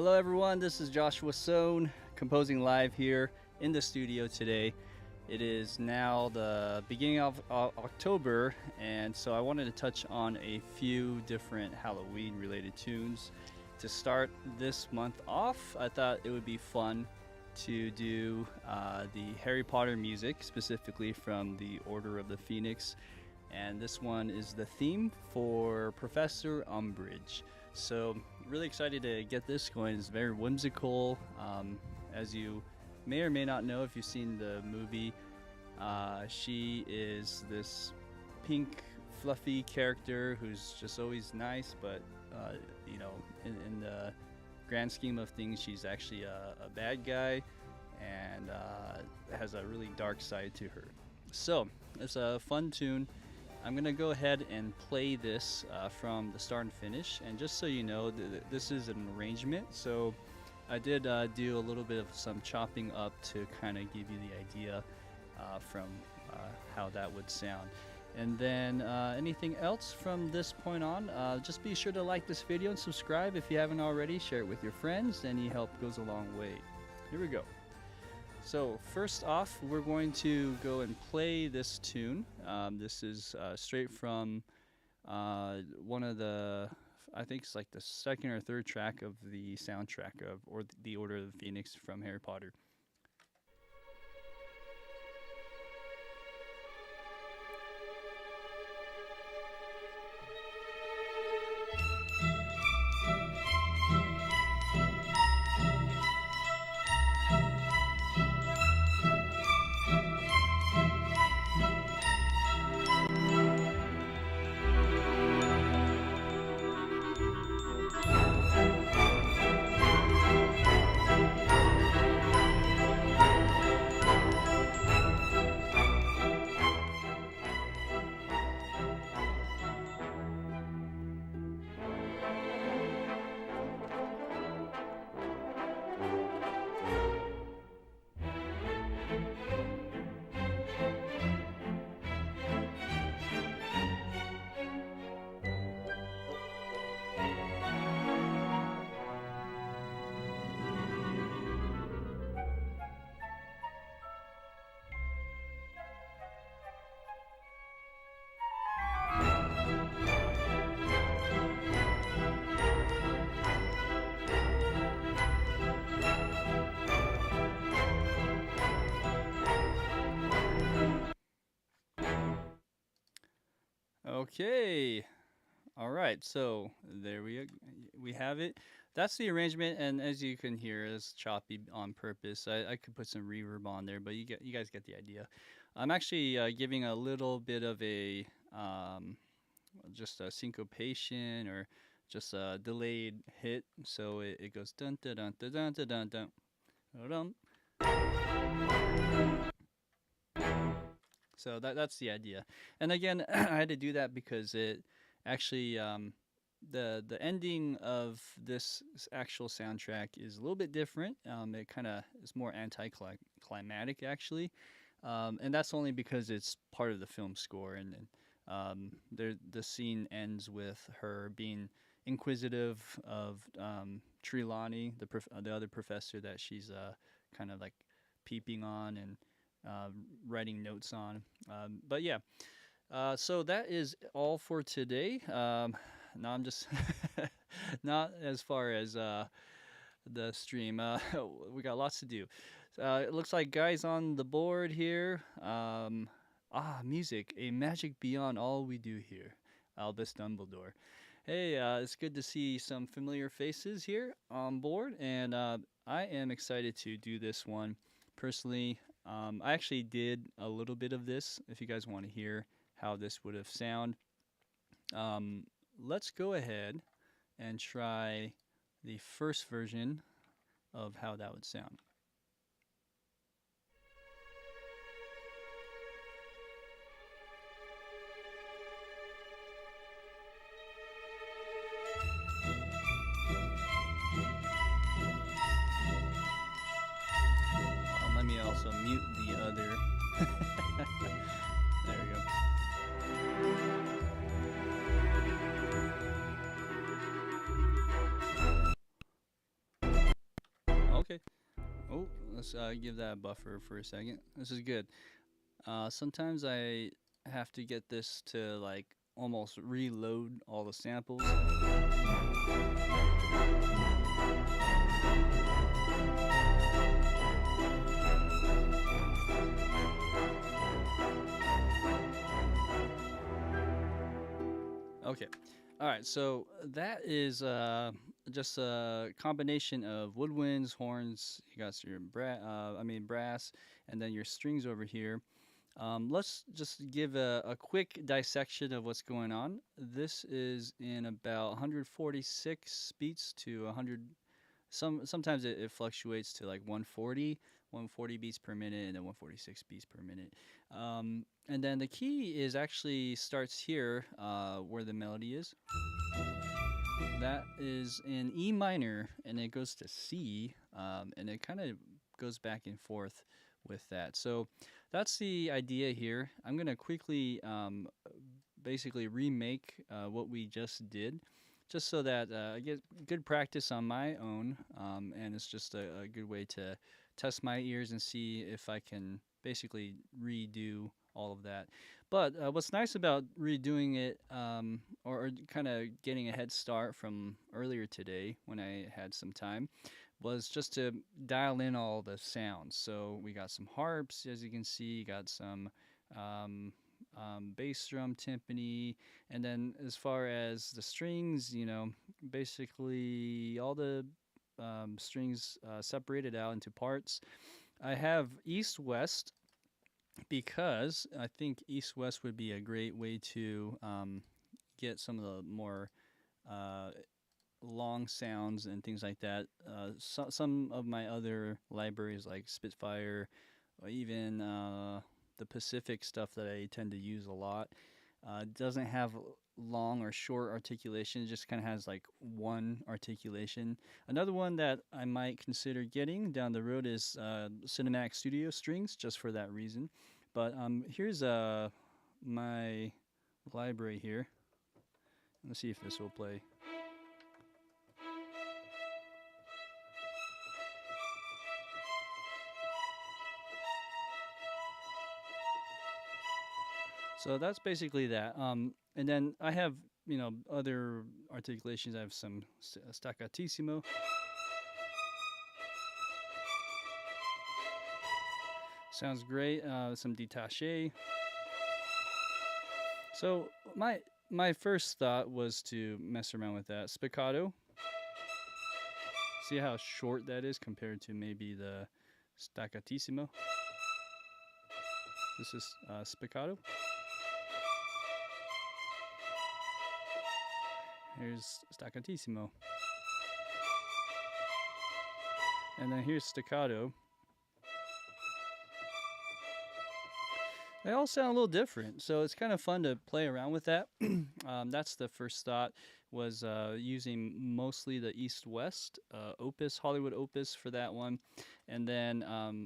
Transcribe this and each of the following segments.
Hello, everyone. This is Joshua Sohn, composing live here in the studio today. It is now the beginning of October, and so I wanted to touch on a few different Halloween related tunes. To start this month off, I thought it would be fun to do the Harry Potter music, specifically from the Order of the Phoenix. And this one is the theme for Professor Umbridge. So, really excited to get this going. It's very whimsical. As you may or may not know if you've seen the movie, she is this pink, fluffy character who's just always nice, but in the grand scheme of things, she's actually a bad guy and has a really dark side to her. So, it's a fun tune. I'm going to go ahead and play this from the start and finish. And just so you know, this is an arrangement. So I did do a little bit of some chopping up to kind of give you the idea from how that would sound. And then anything else from this point on, just be sure to like this video and subscribe if you haven't already. Share it with your friends. Any help goes a long way. Here we go. So first off, we're going to go and play this tune. This is straight from one of the, I think it's like the second or third track of the soundtrack of, or the Order of the Phoenix from Harry Potter. Okay. All right. So there we have it. That's the arrangement, and as you can hear, it's choppy on purpose. I could put some reverb on there, but you guys get the idea. I'm actually giving a little bit of a just a syncopation or just a delayed hit, so it goes dun dun dun dun dun dun dun dun. Dun. So that's the idea. And again, I had to do that because it actually the ending of this actual soundtrack is a little bit different. It kind of is more anticlimactic actually, and that's only because it's part of the film score. And the scene ends with her being inquisitive of Trelawney, the other professor that she's kind of like peeping on and writing notes on. But yeah, so that is all for today. Now I'm just not as far as the stream. We got lots to do. It looks like guys on the board here. Music, a magic beyond all we do here. Albus Dumbledore. Hey, it's good to see some familiar faces here on board, and I am excited to do this one. Personally, I actually did a little bit of this, if you guys want to hear how this would have sound. Let's go ahead and try the first version of how that would sound. Let me also mute the other. There we go. Oh, let's give that a buffer for a second. This is good. Sometimes I have to get this to like almost reload all the samples. Okay. All right. So that is just a combination of woodwinds, horns. You got your brass, and then your strings over here. Let's just give a quick dissection of what's going on. This is in about 146 beats to 100. Sometimes it fluctuates to like 140 beats per minute, and then 146 beats per minute. And then the key is actually starts here where the melody is. That is in E minor, and it goes to C, and it kind of goes back and forth with that. So that's the idea here. I'm going to quickly basically remake what we just did, just so that I get good practice on my own, and it's just a good way to test my ears and see if I can basically redo all of that. But what's nice about redoing it, or kind of getting a head start from earlier today when I had some time, was just to dial in all the sounds. So we got some harps, as you can see, got some um, bass drum, timpani, and then as far as the strings, basically all the strings separated out into parts. I have east west because I think east west would be a great way to get some of the more uh, long sounds and things like that. Some of my other libraries, like Spitfire, or even the Pacific stuff that I tend to use a lot, doesn't have long or short articulation. It just kind of has like one articulation. Another one that I might consider getting down the road is Cinematic Studio Strings, just for that reason. But here's my library here. Let's see if this will play. So that's basically that. And then I have, other articulations. I have some staccatissimo. Sounds great. Some détaché. So my first thought was to mess around with that spiccato. See how short that is compared to maybe the staccatissimo. This is spiccato. Here's staccatissimo. And then here's staccato. They all sound a little different, so it's kind of fun to play around with that. That's the first thought, was using mostly the East-West opus, Hollywood opus for that one. And then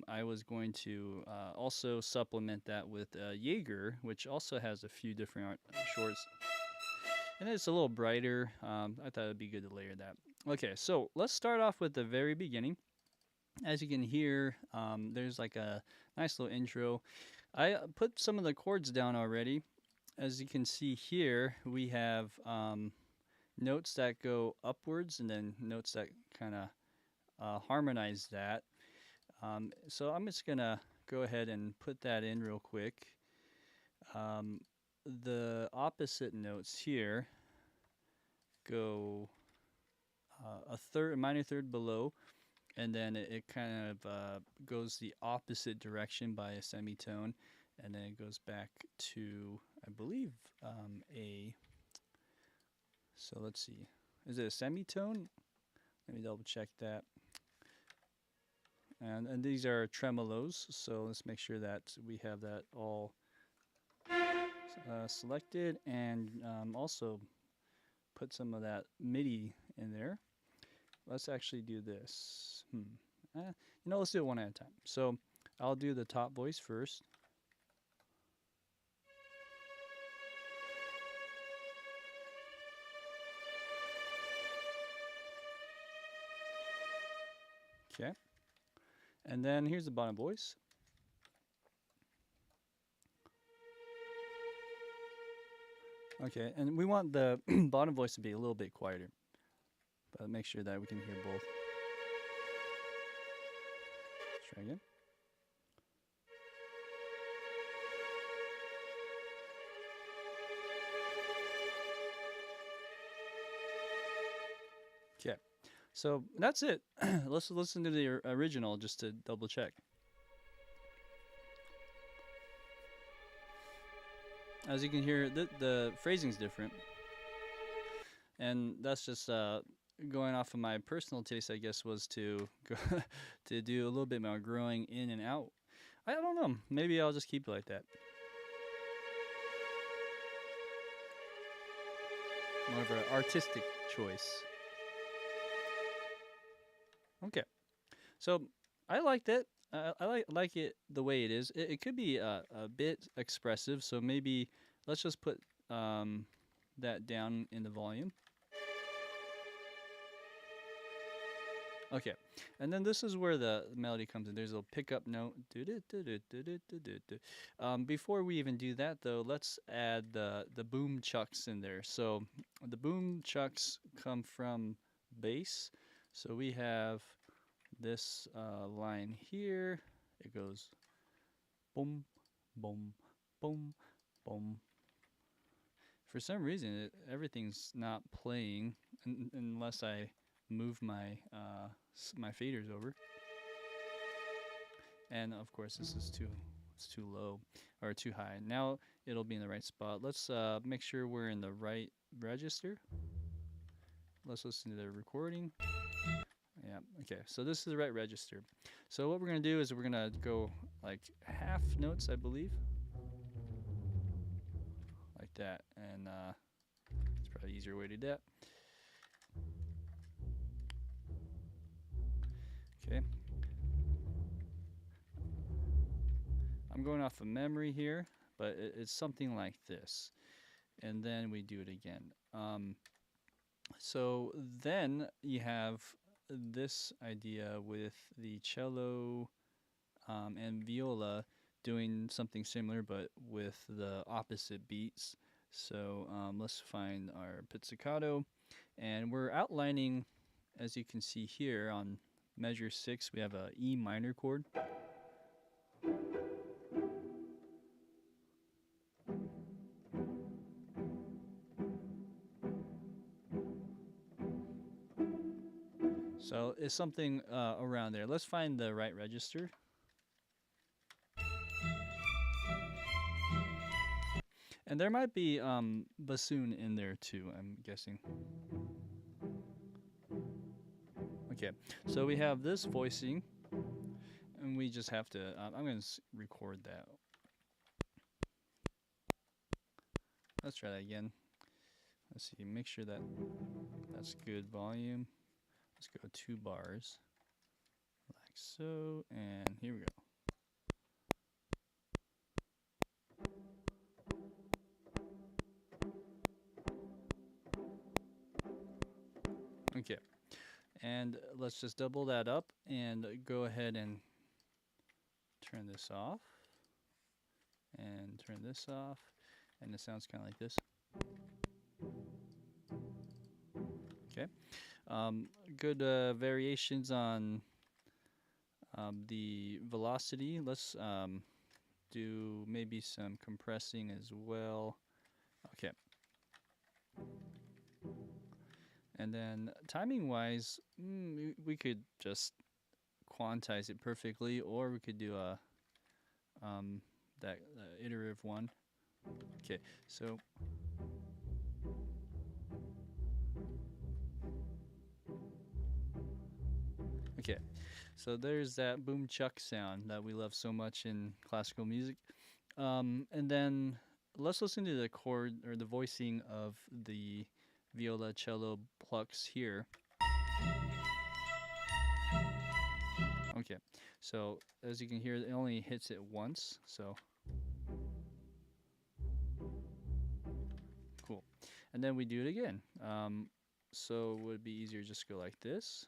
I was going to also supplement that with Jaeger, which also has a few different shorts. And it's a little brighter. I thought it'd be good to layer that. Okay, so let's start off with the very beginning. As you can hear, there's like a nice little intro. I put some of the chords down already. As you can see here, we have notes that go upwards and then notes that kind of harmonize that. So I'm just going to go ahead and put that in real quick. The opposite notes here go a minor third below, and then it kind of goes the opposite direction by a semitone, and then it goes back to, I believe, A. So let's see. Is it a semitone? Let me double check that. And these are tremolos, so let's make sure that we have that all selected, and also put some of that MIDI in there. Let's actually do this. Let's do it one at a time. So I'll do the top voice first. Okay. And then here's the bottom voice. Okay, and we want the bottom voice to be a little bit quieter, but make sure that we can hear both. Let's try again. Okay, so that's it. Let's listen to the original just to double check. As you can hear, the phrasing's different, and that's just going off of my personal taste. I guess was to go to do a little bit more growing in and out. I don't know. Maybe I'll just keep it like that. More of an artistic choice. Okay, so I liked it. I like it the way it is. It could be a bit expressive, so maybe let's just put that down in the volume. Okay, and then this is where the melody comes in. There's a little pickup note. Before we even do that, though, let's add the boom chucks in there. So the boom chucks come from bass. So we have this line here. It goes boom, boom, boom, boom. For some reason, everything's not playing unless I move my my faders over. And of course, this is too low or too high. Now it'll be in the right spot. Let's make sure we're in the right register. Let's listen to the recording. Yeah, okay, so this is the right register. So what we're gonna do is we're gonna go like half notes, I believe. Like that, and it's probably an easier way to do that. Okay. I'm going off of memory here, but it's something like this. And then we do it again. So then you have this idea with the cello and viola doing something similar, but with the opposite beats. So let's find our pizzicato, and we're outlining, as you can see here on measure 6, we have a E minor chord. So it's something around there. Let's find the right register. And there might be bassoon in there too, I'm guessing. Okay, so we have this voicing, and we just have to, I'm going to record that. Let's try that again. Let's see, make sure that that's good volume. Let's go 2 bars, like so, and here we go. Okay, and let's just double that up and go ahead and turn this off, and turn this off, and it sounds kind of like this. Okay, good variations on the velocity. Let's do maybe some compressing as well. Okay. And then timing wise, we could just quantize it perfectly, or we could do a that iterative one. Okay, so okay, so there's that boom chuck sound that we love so much in classical music. And then let's listen to the chord or the voicing of the viola cello plucks here. Okay, so as you can hear, it only hits it once, so cool. And then we do it again. So it would be easier just go like this.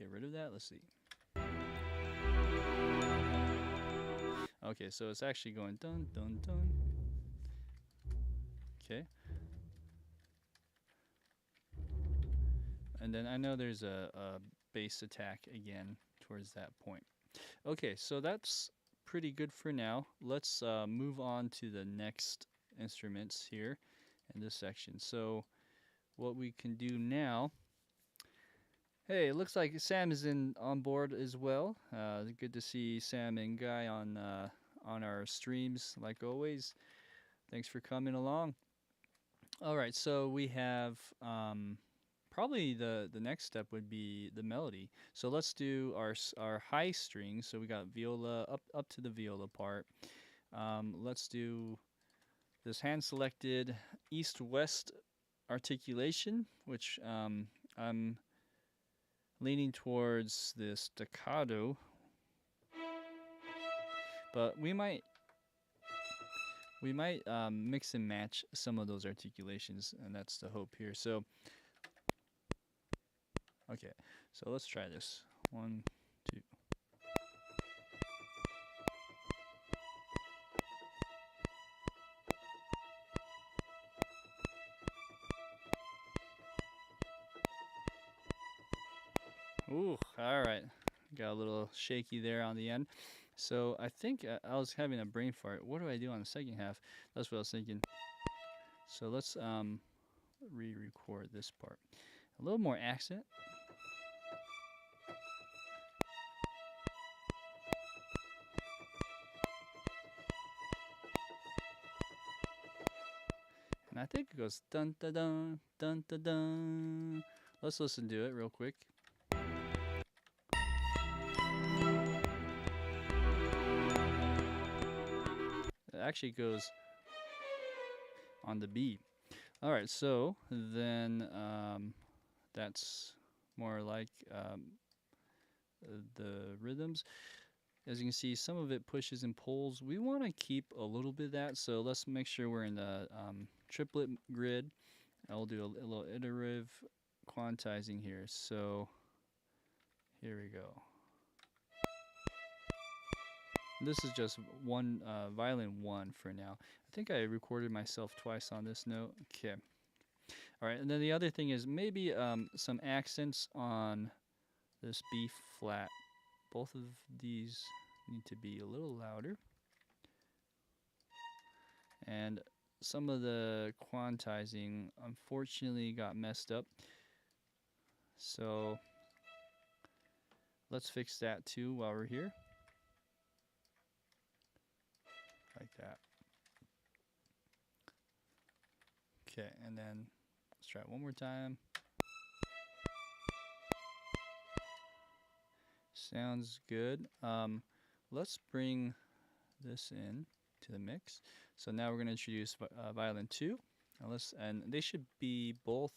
get rid of that. Let's see. Okay, so it's actually going dun dun dun. Okay. And then I know there's a bass attack again towards that point. Okay, so that's pretty good for now. Let's move on to the next instruments here in this section. So what we can do now. Hey, it looks like Sam is on board as well. Good to see Sam and Guy on our streams like always. Thanks for coming along. All right, so we have probably the next step would be the melody. So let's do our high strings. So we got viola up to the viola part. Let's do this hand selected east-west articulation, which I'm leaning towards this staccato, but we might mix and match some of those articulations, and that's the hope here. So okay, so let's try this. 1, 2. Ooh, all right. Got a little shaky there on the end. So I think I was having a brain fart. What do I do on the second half? That's what I was thinking. So let's re-record this part. A little more accent. And I think it goes dun dun dun dun dun dun. Let's listen to it real quick. It actually goes on the beat. All right, so then that's more like the rhythms. As you can see, some of it pushes and pulls. We want to keep a little bit of that, so let's make sure we're in the triplet grid. I'll do a little iterative quantizing here. So here we go. This is just one violin 1 for now. I think I recorded myself twice on this note. Okay. All right, and then the other thing is maybe some accents on this B flat. Both of these need to be a little louder. And some of the quantizing unfortunately got messed up. So let's fix that too while we're here. Like that. Okay, and then let's try it one more time. Sounds good. Let's bring this in to the mix. So now we're going to introduce violin 2. And they should be both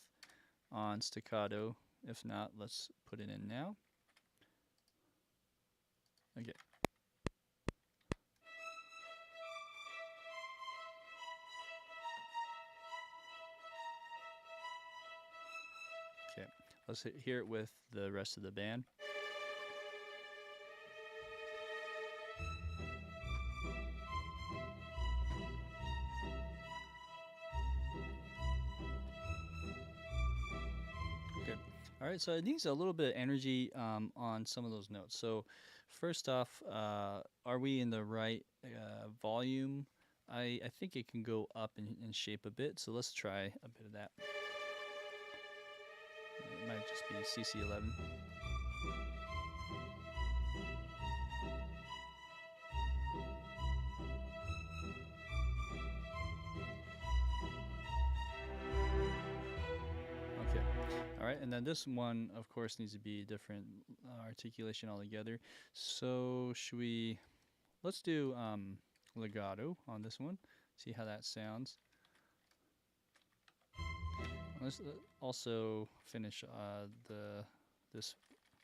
on staccato. If not, let's put it in now. Okay. Okay, let's hear it with the rest of the band. Good. All right, so it needs a little bit of energy on some of those notes. So first off, are we in the right volume? I think it can go up in shape a bit, so let's try a bit of that. It might just be CC11. Okay. All right, and then this one, of course, needs to be different articulation altogether. So should we? Let's do legato on this one. See how that sounds. Let's also finish this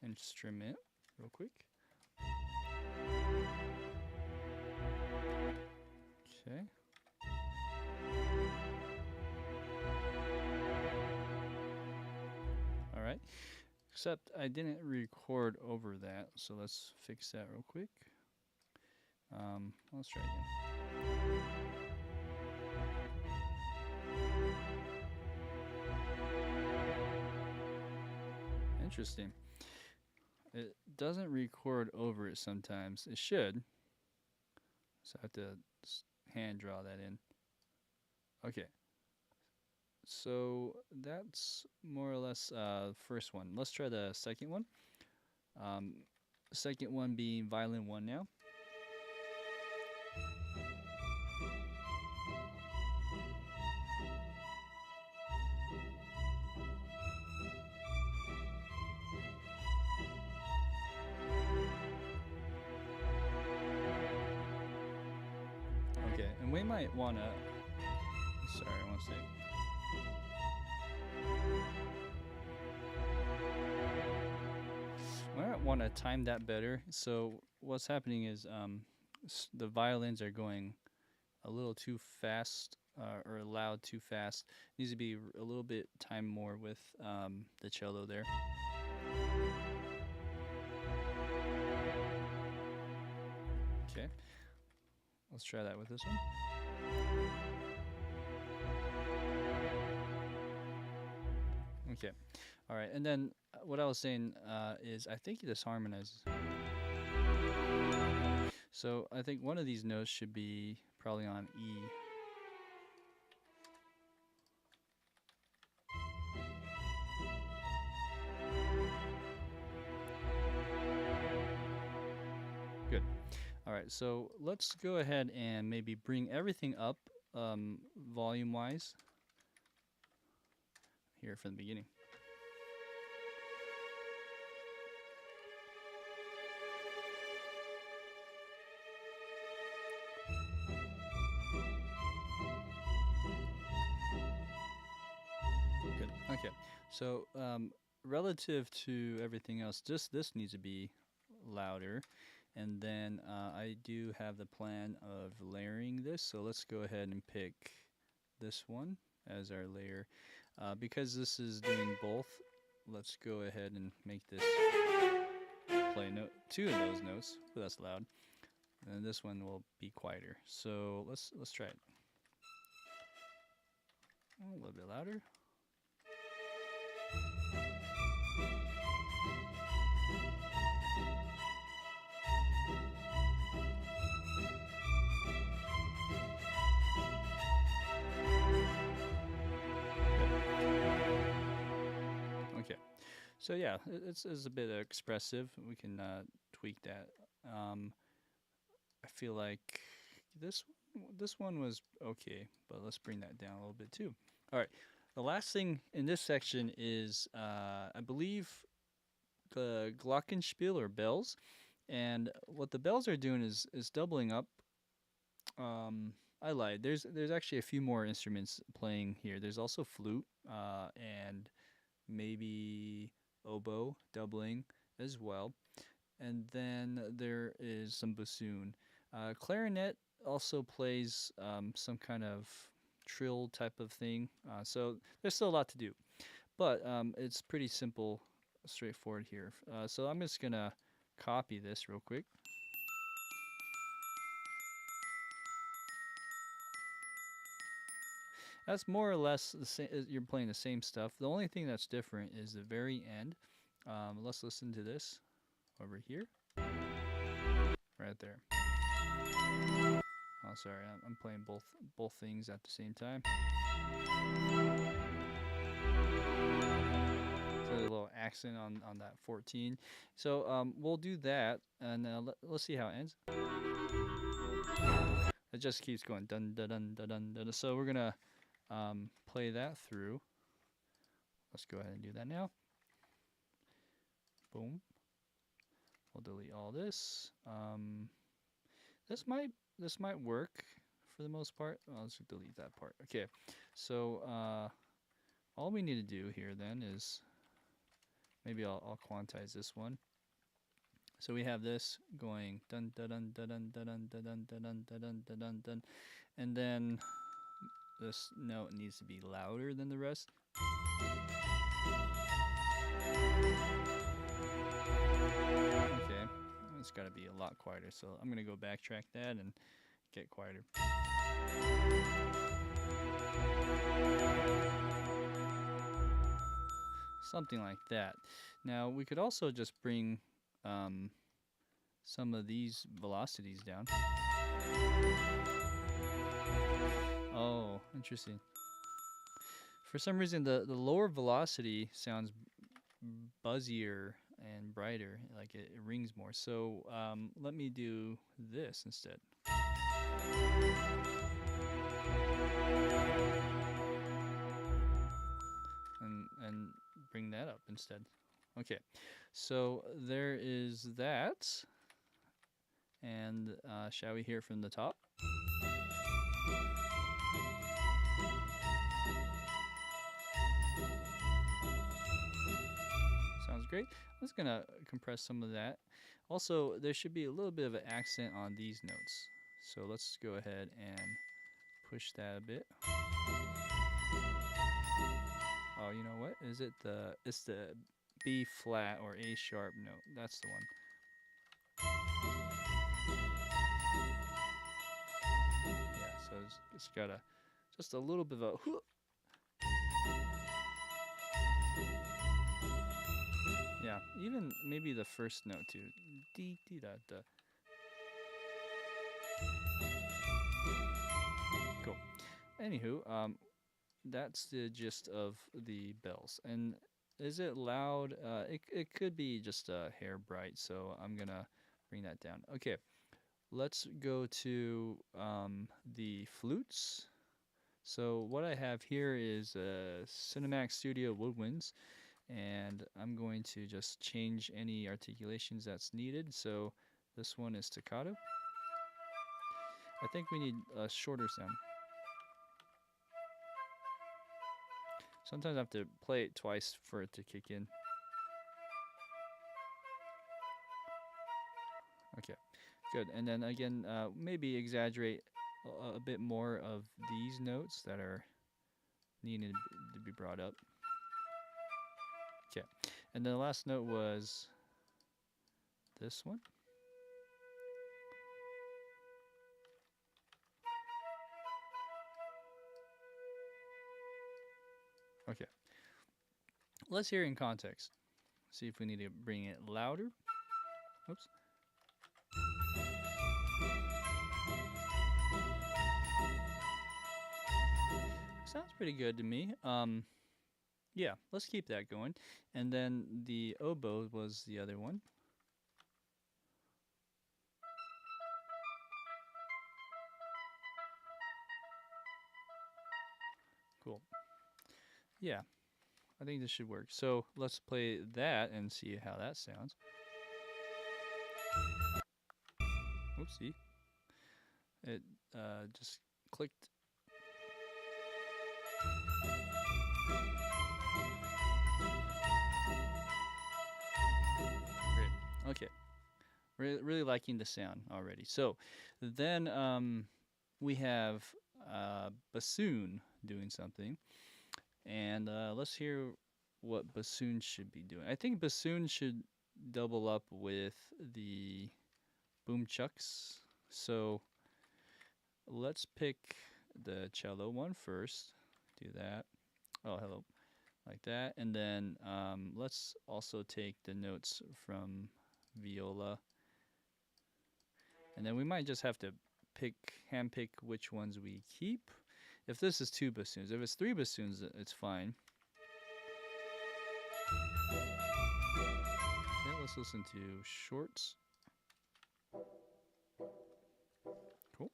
instrument real quick. Okay. All right. Except I didn't record over that, so let's fix that real quick. Let's try again. Interesting. It doesn't record over it sometimes. It should. So I have to hand draw that in. Okay. So that's more or less the first one. Let's try the second one. Second one being violin 1 now. Okay, and we might want to... Sorry, I want to say... I might want to time that better. So what's happening is the violins are going a little too fast or loud too fast. Needs to be a little bit timed more with the cello there. Okay, let's try that with this one. Okay, all right, and then what I was saying is I think this harmonizes. So I think one of these notes should be probably on E. Good. All right, so let's go ahead and maybe bring everything up volume-wise here from the beginning. Good. Okay. So relative to everything else, just this needs to be louder. And then I do have the plan of layering this. So let's go ahead and pick this one as our layer. Because this is doing both, let's go ahead and make this play two of those notes. But that's loud. And this one will be quieter. So let's try it. A little bit louder. Okay, so yeah, it's a bit expressive. We can tweak that. I feel like this one was okay, but let's bring that down a little bit too. All right, the last thing in this section is I believe the glockenspiel or bells, and what the bells are doing is doubling up. I lied. There's actually a few more instruments playing here. There's also flute and maybe oboe doubling as well. And then there is some bassoon. Clarinet also plays some kind of trill type of thing. So there's still a lot to do. But it's pretty simple, straightforward here. So I'm just going to copy this real quick. That's more or less the same. You're playing the same stuff. The only thing that's different is the very end. Let's listen to this over here, right there. Oh, sorry, I'm playing both things at the same time. So a little accent on that 14. So we'll do that, and let's see how it ends. It just keeps going dun dun dun dun dun dun. So we're gonna play that through. Let's go ahead and do that now. Boom. We'll delete all this. This might work for the most part. Let's delete that part. Okay. So all we need to do here then is maybe I'll quantize this one. So we have this going dun dun dun dun dun dun dun dun dun dun dun dun dun dun, and then this note needs to be louder than the rest. Okay, it's got to be a lot quieter, so I'm gonna go backtrack that and get quieter. Something like that. Now we could also just bring some of these velocities down. Oh, interesting. For some reason, the lower velocity sounds buzzier and brighter, like it rings more. So let me do this instead. And bring that up instead. Okay, so there is that. And shall we hear from the top? Sounds great. I'm just gonna compress some of that. Also, there should be a little bit of an accent on these notes. So let's go ahead and push that a bit. Oh, you know what? Is it it's the B flat or A sharp note. That's the one. Yeah, so it's got just a little bit of a yeah, even maybe the first note too. Dee dee da da. Cool. Anywho, that's the gist of the bells. And is it loud? It could be just a hair bright, so I'm gonna bring that down. Okay, let's go to the flutes. So what I have here is Cinemax Studio Woodwinds, and I'm going to just change any articulations that's needed. So this one is staccato. I think we need a shorter sound. Sometimes I have to play it twice for it to kick in. Okay, good. And then again, maybe exaggerate a bit more of these notes that are needed to be brought up. Okay, and then the last note was this one. Okay, let's hear it in context. See if we need to bring it louder. Oops. Sounds pretty good to me. Yeah, let's keep that going. And then the oboe was the other one. Cool. Yeah, I think this should work. So let's play that and see how that sounds. Oopsie. It just clicked. Great. Okay. Really liking the sound already. So then we have bassoon doing something. And let's hear what bassoon should be doing. I think bassoon should double up with the boom chucks. So let's pick the cello one first. Do that. Oh, hello. Like that. And then let's also take the notes from viola. And then we might just have to handpick which ones we keep. If this is 2 bassoons, if it's 3 bassoons, it's fine. Okay, let's listen to shorts. Cool.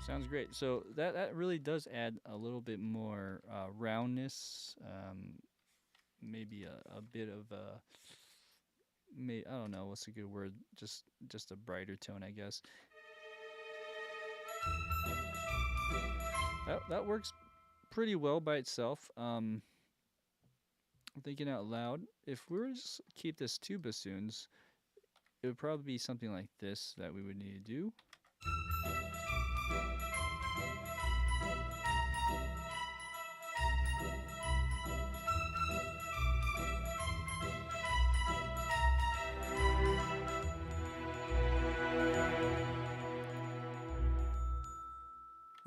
Sounds great. So that really does add a little bit more roundness, maybe a bit of a, I don't know what's a good word, just a brighter tone, I guess. That works pretty well by itself. Thinking out loud, if we were to just keep this 2 bassoons, it would probably be something like this that we would need to do.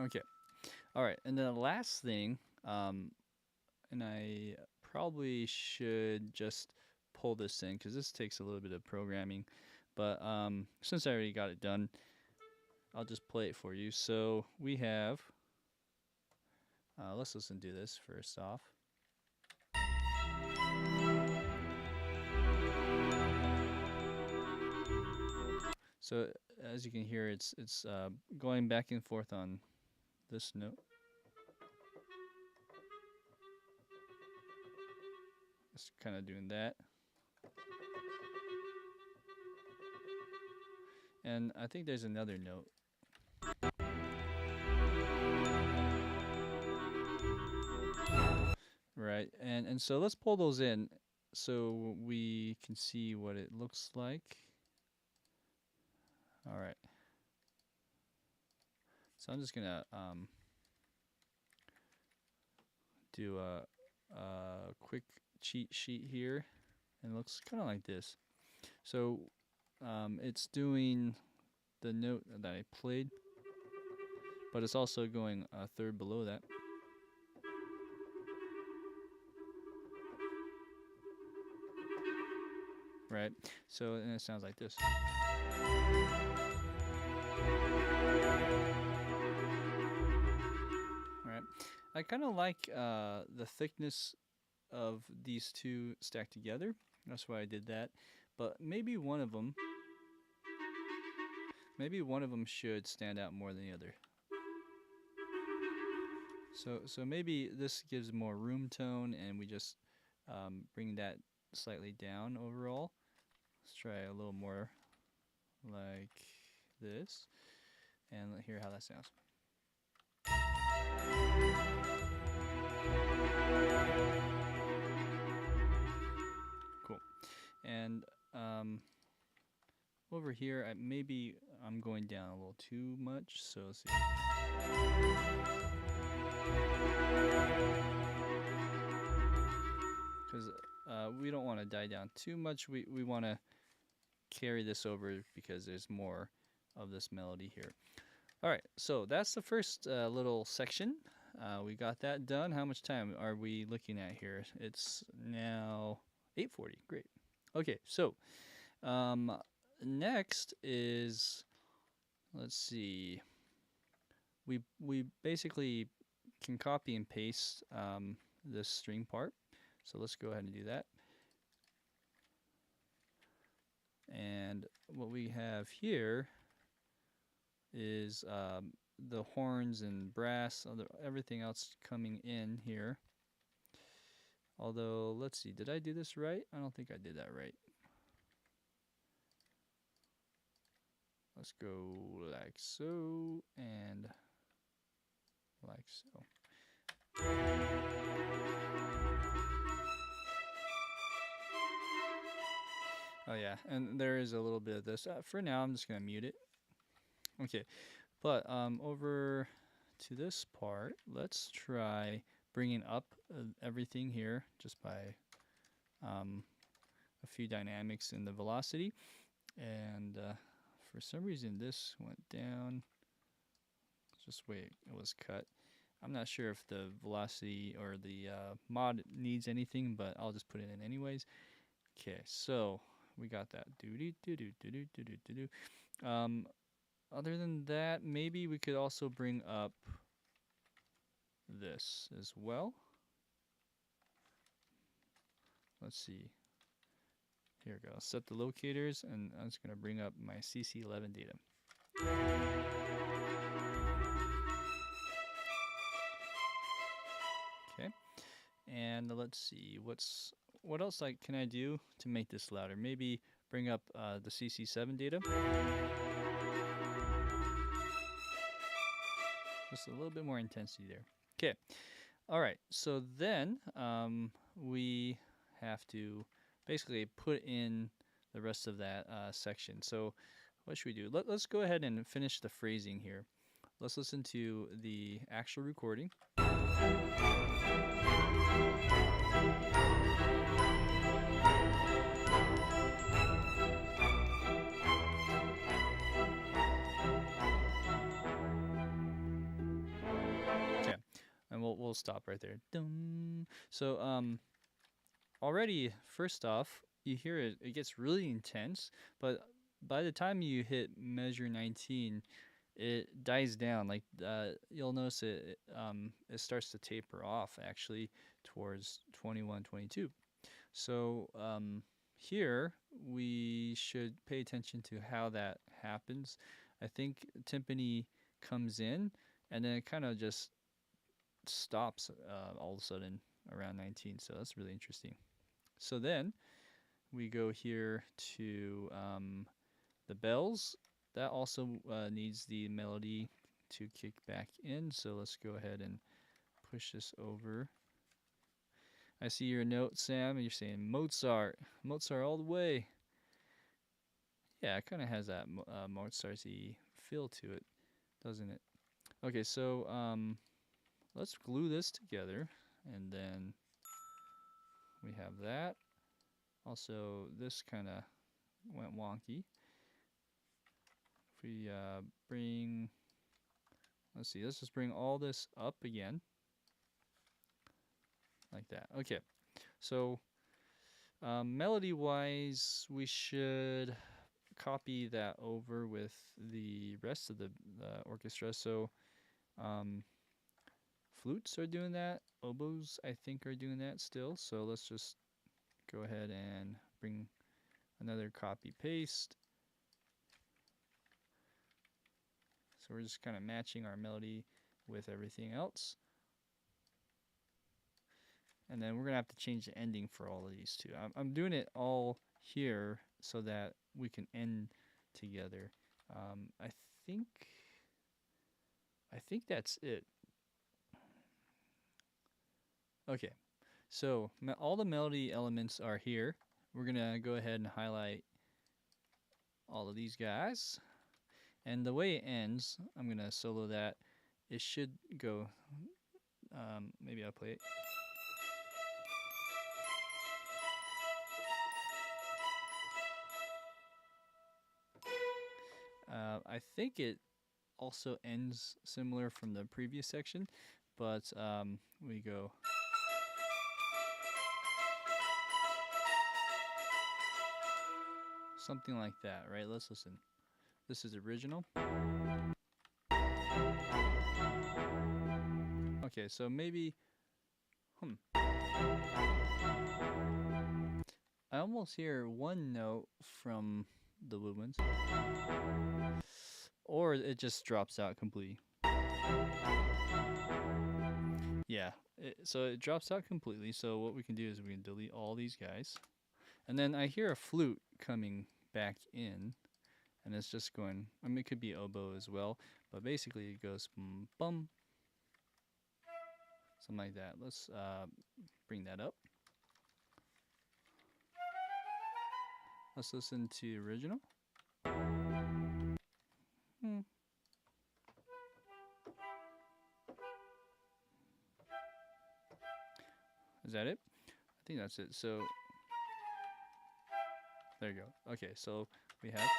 Okay. All right. And then the last thing, and I probably should just pull this in because this takes a little bit of programming. But since I already got it done, I'll just play it for you. So we have, let's listen to this first off. So as you can hear, it's going back and forth on this note. It's kind of doing that. And I think there's another note. Right, and so let's pull those in so we can see what it looks like. All right. So I'm just gonna do a quick cheat sheet here, and it looks kind of like this. So it's doing the note that I played, but it's also going a third below that. Right, so and it sounds like this. Right, I kind of like the thickness of these two stacked together. That's why I did that. But maybe one of them should stand out more than the other. So maybe this gives more room tone, and we just bring that slightly down overall. Let's try a little more like this, and hear how that sounds. Cool. And over here, maybe I'm going down a little too much, so let's see. Because we don't want to die down too much. We want to carry this over because there's more of this melody here. All right, so that's the first little section. We got that done. How much time are we looking at here? It's now 8:40. Great. Okay, so next is, let's see. We basically can copy and paste this string part. So let's go ahead and do that. And what we have here is the horns and brass, everything else coming in here. Although, let's see, did I do this right? I don't think I did that right. Let's go like so and like so. Oh yeah, and there is a little bit of this. For now, I'm just gonna mute it. Okay, but over to this part, let's try bringing up everything here just by a few dynamics in the velocity. And for some reason, this went down. Just wait, it was cut. I'm not sure if the velocity or the mod needs anything, but I'll just put it in anyways. Okay, so we got that. Other than that, maybe we could also bring up this as well. Let's see. Here we go. Set the locators, and I'm just going to bring up my CC11 data. Okay. And let's see. What else can I do to make this louder? Maybe bring up the CC7 data. Just a little bit more intensity there. Okay. All right. So then we have to basically put in the rest of that section. So what should we do? Let's go ahead and finish the phrasing here. Let's listen to the actual recording. we'll stop right there. Dum. So already first off, you hear it gets really intense, but by the time you hit measure 19, it dies down. Like you'll notice it starts to taper off actually towards 21, 22. So here we should pay attention to how that happens. I think timpani comes in and then it kind of just stops all of a sudden around 19. So that's really interesting. So then we go here to the bells. That also needs the melody to kick back in. So let's go ahead and push this over. I see your note, Sam. You're saying Mozart. Mozart all the way. Yeah, it kind of has that Mozart-y feel to it, doesn't it? Okay, so let's glue this together, and then we have that. Also, this kind of went wonky. If we bring, let's see, let's just bring all this up again, like that. Okay, so melody-wise, we should copy that over with the rest of the orchestra. So flutes are doing that. Oboes, I think, are doing that still. So let's just go ahead and bring another copy paste. So we're just kind of matching our melody with everything else. And then we're going to have to change the ending for all of these too. I'm doing it all here so that we can end together. I think that's it. Okay, so all the melody elements are here. We're going to go ahead and highlight all of these guys. And the way it ends, I'm going to solo that. It should go, maybe I'll play it. I think it also ends similar from the previous section, but we go. Something like that, right? Let's listen. This is original. Okay, so maybe, I almost hear one note from the woodwinds, or it just drops out completely. Yeah, so it drops out completely. So what we can do is we can delete all these guys, and then I hear a flute coming back in, and it's just going. I mean, it could be oboe as well, but basically it goes bum bum, something like that. Let's bring that up. Let's listen to the original. Is that it? I think that's it. So there you go. Okay, so we have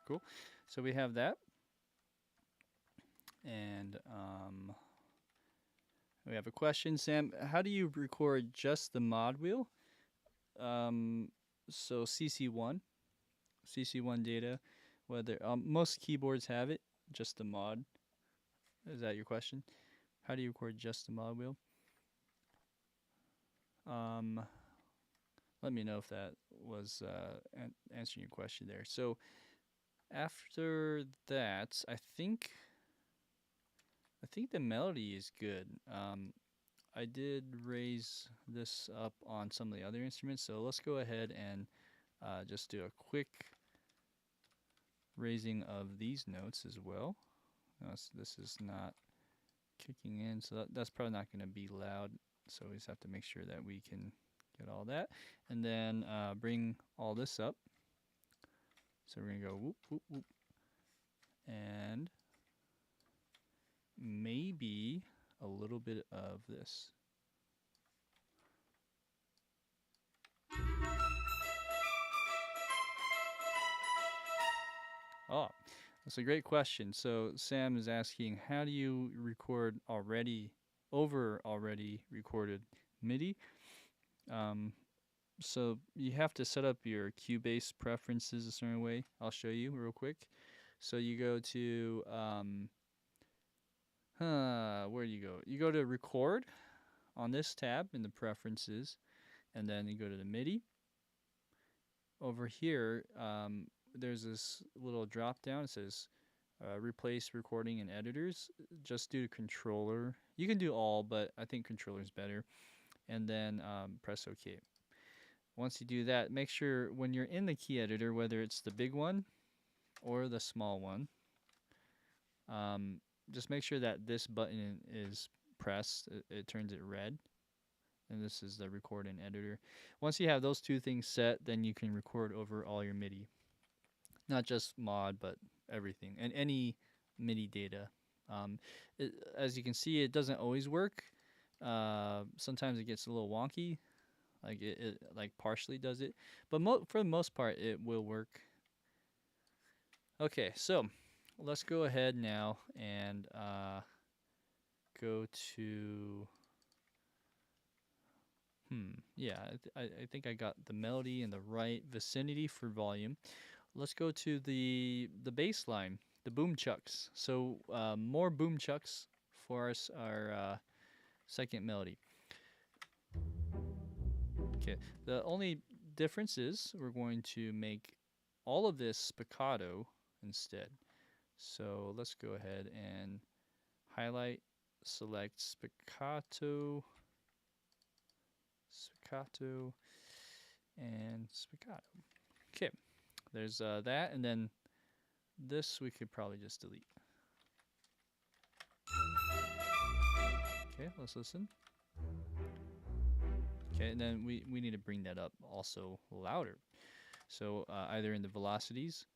cool. So we have that, and we have a question, Sam. How do you record just the mod wheel? So CC1 data. Whether most keyboards have it, just the mod. Is that your question? How do you record just the mod wheel? Let me know if that was answering your question there. So after that, I think the melody is good. I did raise this up on some of the other instruments, so let's go ahead and just do a quick raising of these notes as well. This is not kicking in, so that's probably not going to be loud, so we just have to make sure that we can get all that. And then bring all this up. So we're going to go whoop, whoop, whoop. And maybe a little bit of this. Oh, That's a great question. So Sam is asking, how do you record already recorded MIDI? Um, so you have to set up your Cubase preferences a certain way. I'll show you real quick. So you go to where do you go? You go to record on this tab in the preferences, and then you go to the MIDI. Over here, there's this little drop down. It says replace recording and editors. Just do controller. You can do all, but I think controller is better. And then press OK. Once you do that, make sure when you're in the key editor, whether it's the big one or the small one, just make sure that this button is pressed. It turns it red. And this is the record and editor. Once you have those two things set, then you can record over all your MIDI. Not just mod, but everything. And any MIDI data. As you can see, it doesn't always work. Sometimes it gets a little wonky. Like it like partially does it. But for the most part, it will work. Okay, so let's go ahead now and go to... yeah, I think I got the melody in the right vicinity for volume. Let's go to the bass line, the boom chucks. So more boom chucks for our second melody. Okay, the only difference is we're going to make all of this spiccato instead. So let's go ahead and highlight, select spiccato, and spiccato. Okay, there's that, and then this we could probably just delete. Okay, let's listen. Okay, and then we need to bring that up also louder. So either in the velocities,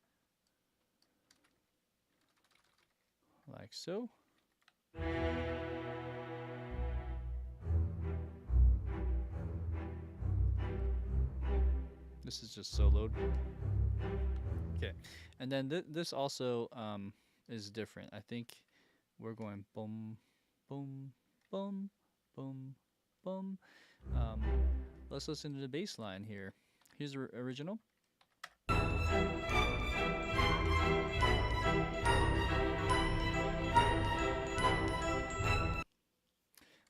like so. This is just soloed. Okay, and then this also is different. I think we're going boom, boom, boom, boom, boom. Let's listen to the bass line here. Here's the original.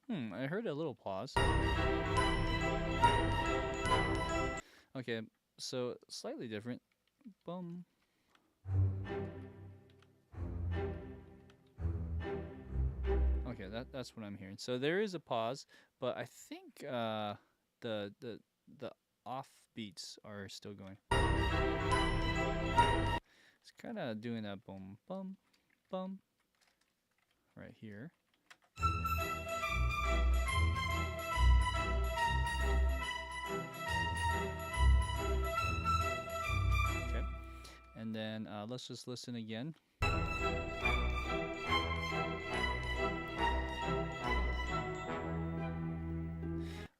I heard a little pause. Okay, so slightly different. Boom. Okay, that's what I'm hearing. So there is a pause, but I think the off beats are still going. It's kind of doing that boom, bum, bum, right here. Okay, and then let's just listen again.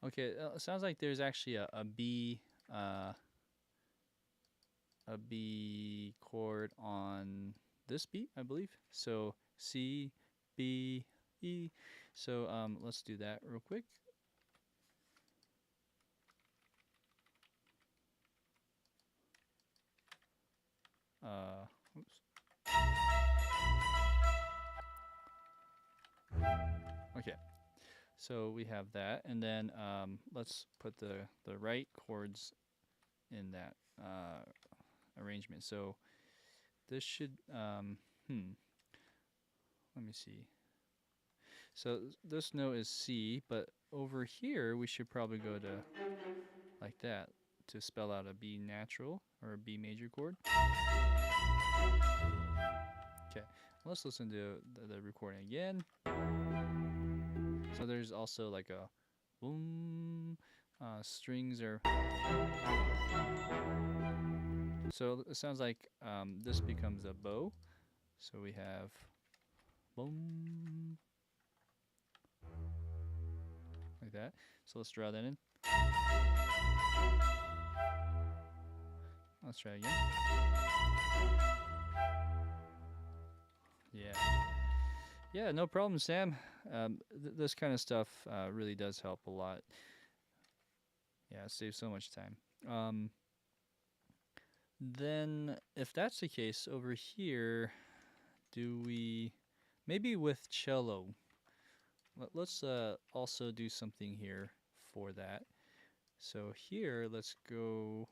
Okay, it sounds like there's actually a B chord on this beat, I believe. So C, B, E. So let's do that real quick. Oops. Okay, so we have that, and then let's put the right chords in that arrangement. So this should let me see. So this note is C, but over here we should probably go to like that to spell out a B natural or a B major chord. Okay, let's listen to the recording again. So there's also like a boom, strings are. So it sounds like this becomes a bow. So we have boom, like that. So let's draw that in. Let's try again. Yeah. Yeah, no problem, Sam. This kind of stuff really does help a lot. Yeah, it saves so much time. Then, if that's the case, over here, do we maybe with cello? Let's also do something here for that. So here, let's go.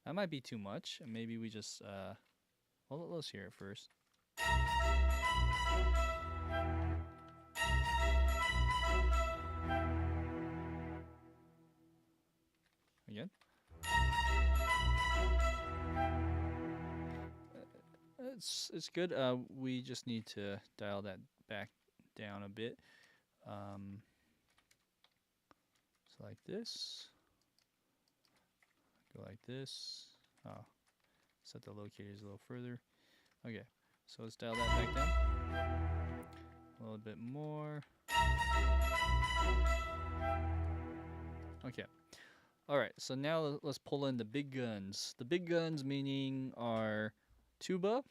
That might be too much. Maybe we just well, let's hear it first. Again. It's good. We just need to dial that back down a bit. So like this. Go like this. Oh, set the locators a little further. Okay, so let's dial that back down. A little bit more. Okay. All right, so now let's pull in the big guns. The big guns meaning our tuba.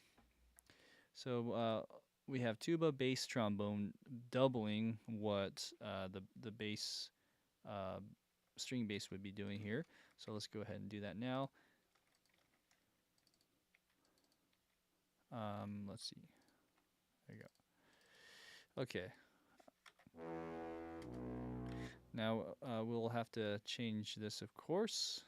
So we have tuba, bass, trombone, doubling what the bass string bass would be doing here. So let's go ahead and do that now. Let's see. There you go. Okay. Now we'll have to change this, of course.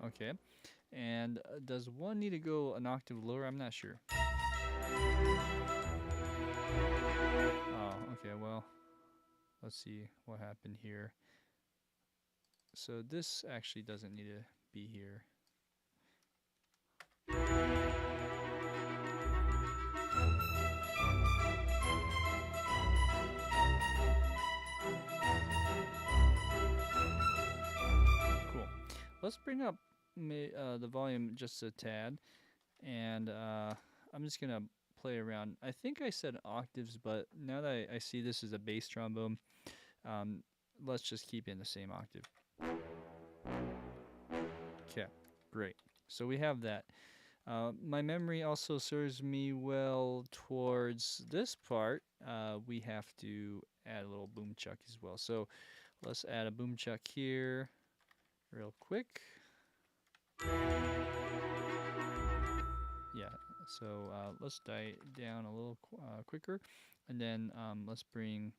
Okay. And does one need to go an octave lower? I'm not sure. Oh, okay. Well, let's see what happened here. So this actually doesn't need to be here. Cool. Let's bring up the volume just a tad, and I'm just gonna play around. I think I said octaves, but now that I see this is a bass trombone, let's just keep in the same octave. Okay, great. So we have that. My memory also serves me well towards this part. We have to add a little boom chuck as well. So let's add a boom chuck here real quick. Yeah, so let's die down a little quicker. And then let's bring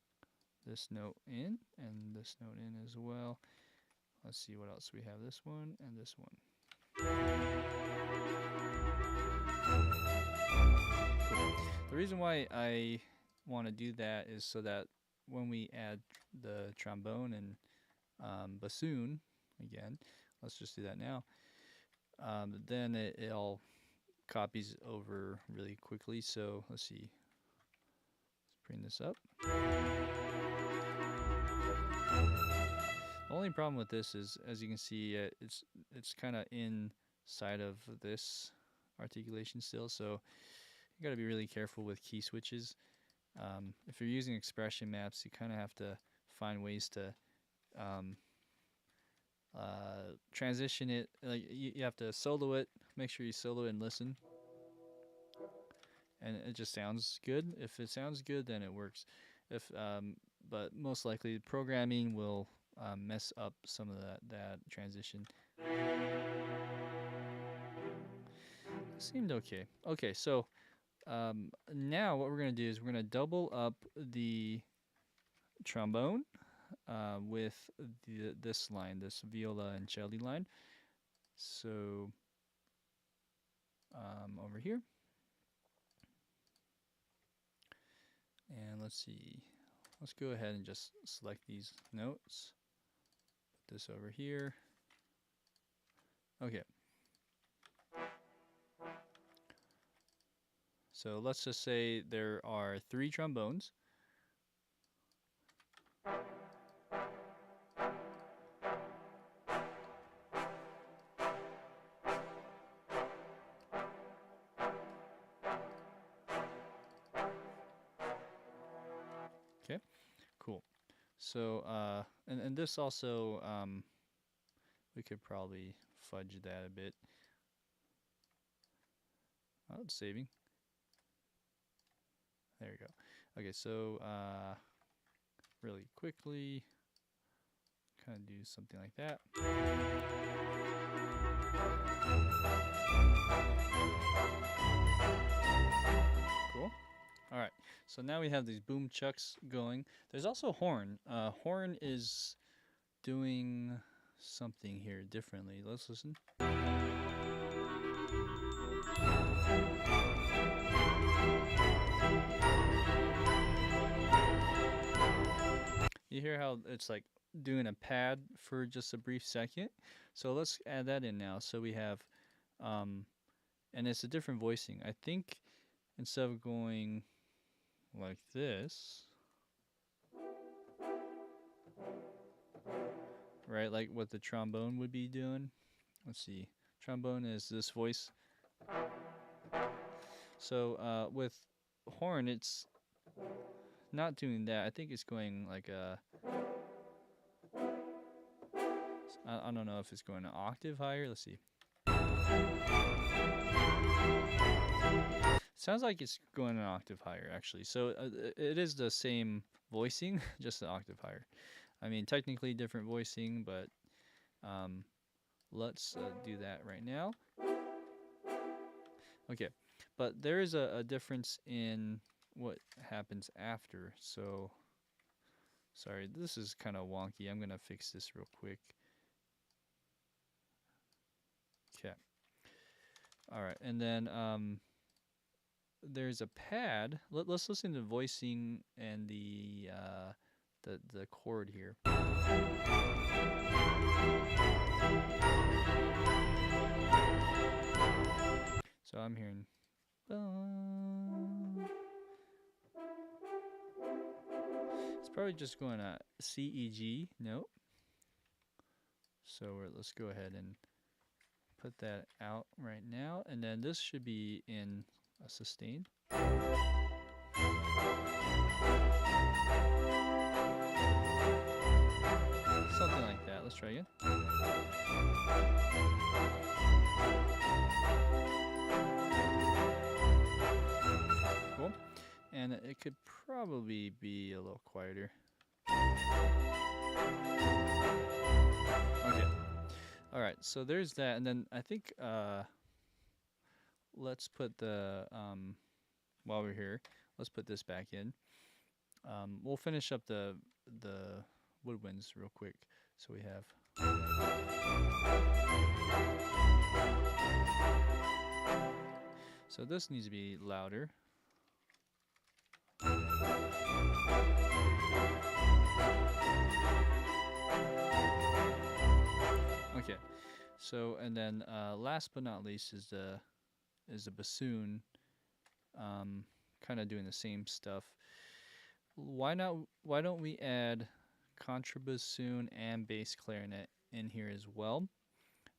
this note in and this note in as well. Let's see what else we have. This one and this one. Cool. The reason why I want to do that is so that when we add the trombone and bassoon again, let's just do that now. Then it all copies over really quickly. So let's see. Let's bring this up. The only problem with this is, as you can see, it's kind of inside of this articulation still. So you got to be really careful with key switches. If you're using expression maps, you kind of have to find ways to transition it. Like you have to solo it. Make sure you solo it and listen. And it just sounds good. If it sounds good, then it works. But most likely programming will mess up some of that transition. Seemed okay. Okay, so now what we're gonna do is we're gonna double up the trombone with this line, this viola and cello line. So over here. And let's see, let's go ahead and just select these notes. Put this over here. Okay. So let's just say there are 3 trombones. Okay, cool. So, and this also, we could probably fudge that a bit. Oh, it's saving. There you go. Okay, so, really quickly, kind of do something like that. Cool. All right, so now we have these boom chucks going. There's also horn. Horn is doing something here differently. Let's listen. You hear how it's like doing a pad for just a brief second? So let's add that in now. So we have, and it's a different voicing. I think instead of going like this, right, like what the trombone would be doing. Let's see. Trombone is this voice. So with horn, it's not doing that. I think it's going like a. I don't know if it's going an octave higher. Let's see. Sounds like it's going an octave higher, actually. So it is the same voicing, just an octave higher. I mean, technically different voicing, but let's do that right now. Okay, but there is a difference in what happens after. So, sorry, this is kind of wonky. I'm going to fix this real quick. Okay. All right, and then there's a pad. Let's listen to voicing and the chord here. So I'm hearing. It's probably just going to C, E, G. Nope. So let's go ahead and put that out right now, and then this should be in a sustain. Something like that. Let's try again. Cool. And it could probably be a little quieter. Okay. All right. So there's that, and then I think let's put the while we're here, let's put this back in. We'll finish up the woodwinds real quick. So we have. So this needs to be louder. Okay. So and then last but not least is the bassoon, kind of doing the same stuff. Why don't we add contrabassoon and bass clarinet in here as well?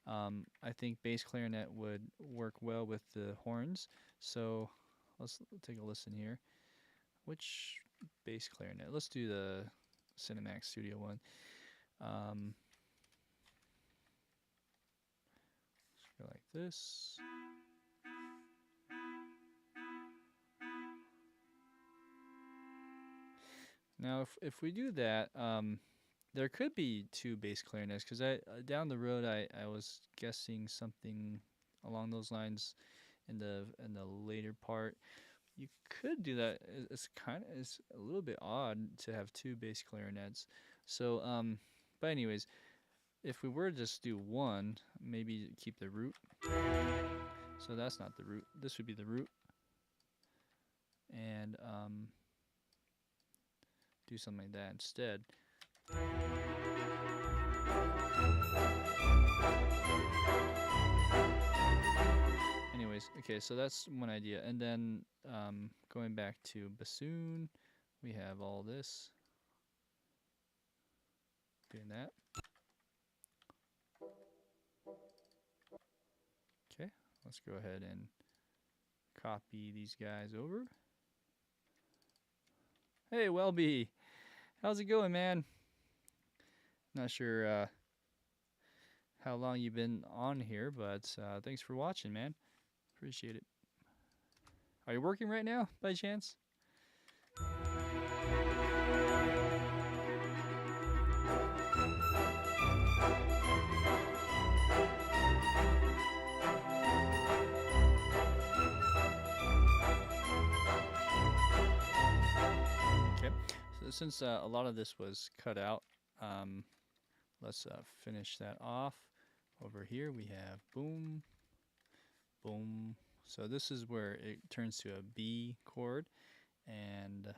I think bass clarinet would work well with the horns. So let's take a listen here. Which bass clarinet? Let's do the Cinemax Studio one. Let's go like this. Now, if we do that, there could be two bass clarinets because down the road I was guessing something along those lines in the later part. You could do that. It's a little bit odd to have two bass clarinets. So but anyways, if we were to just do one, maybe keep the root. So that's not the root. This would be the root. And do something like that instead. Anyways, okay, so that's one idea. And then going back to bassoon, we have all this. Doing that. Okay, let's go ahead and copy these guys over. Hey, Welby. How's it going, man? Not sure how long you've been on here, but thanks for watching, man. Appreciate it. Are you working right now, by chance? Okay, so since a lot of this was cut out, let's finish that off. Over here we have boom, boom. So this is where it turns to a B chord, and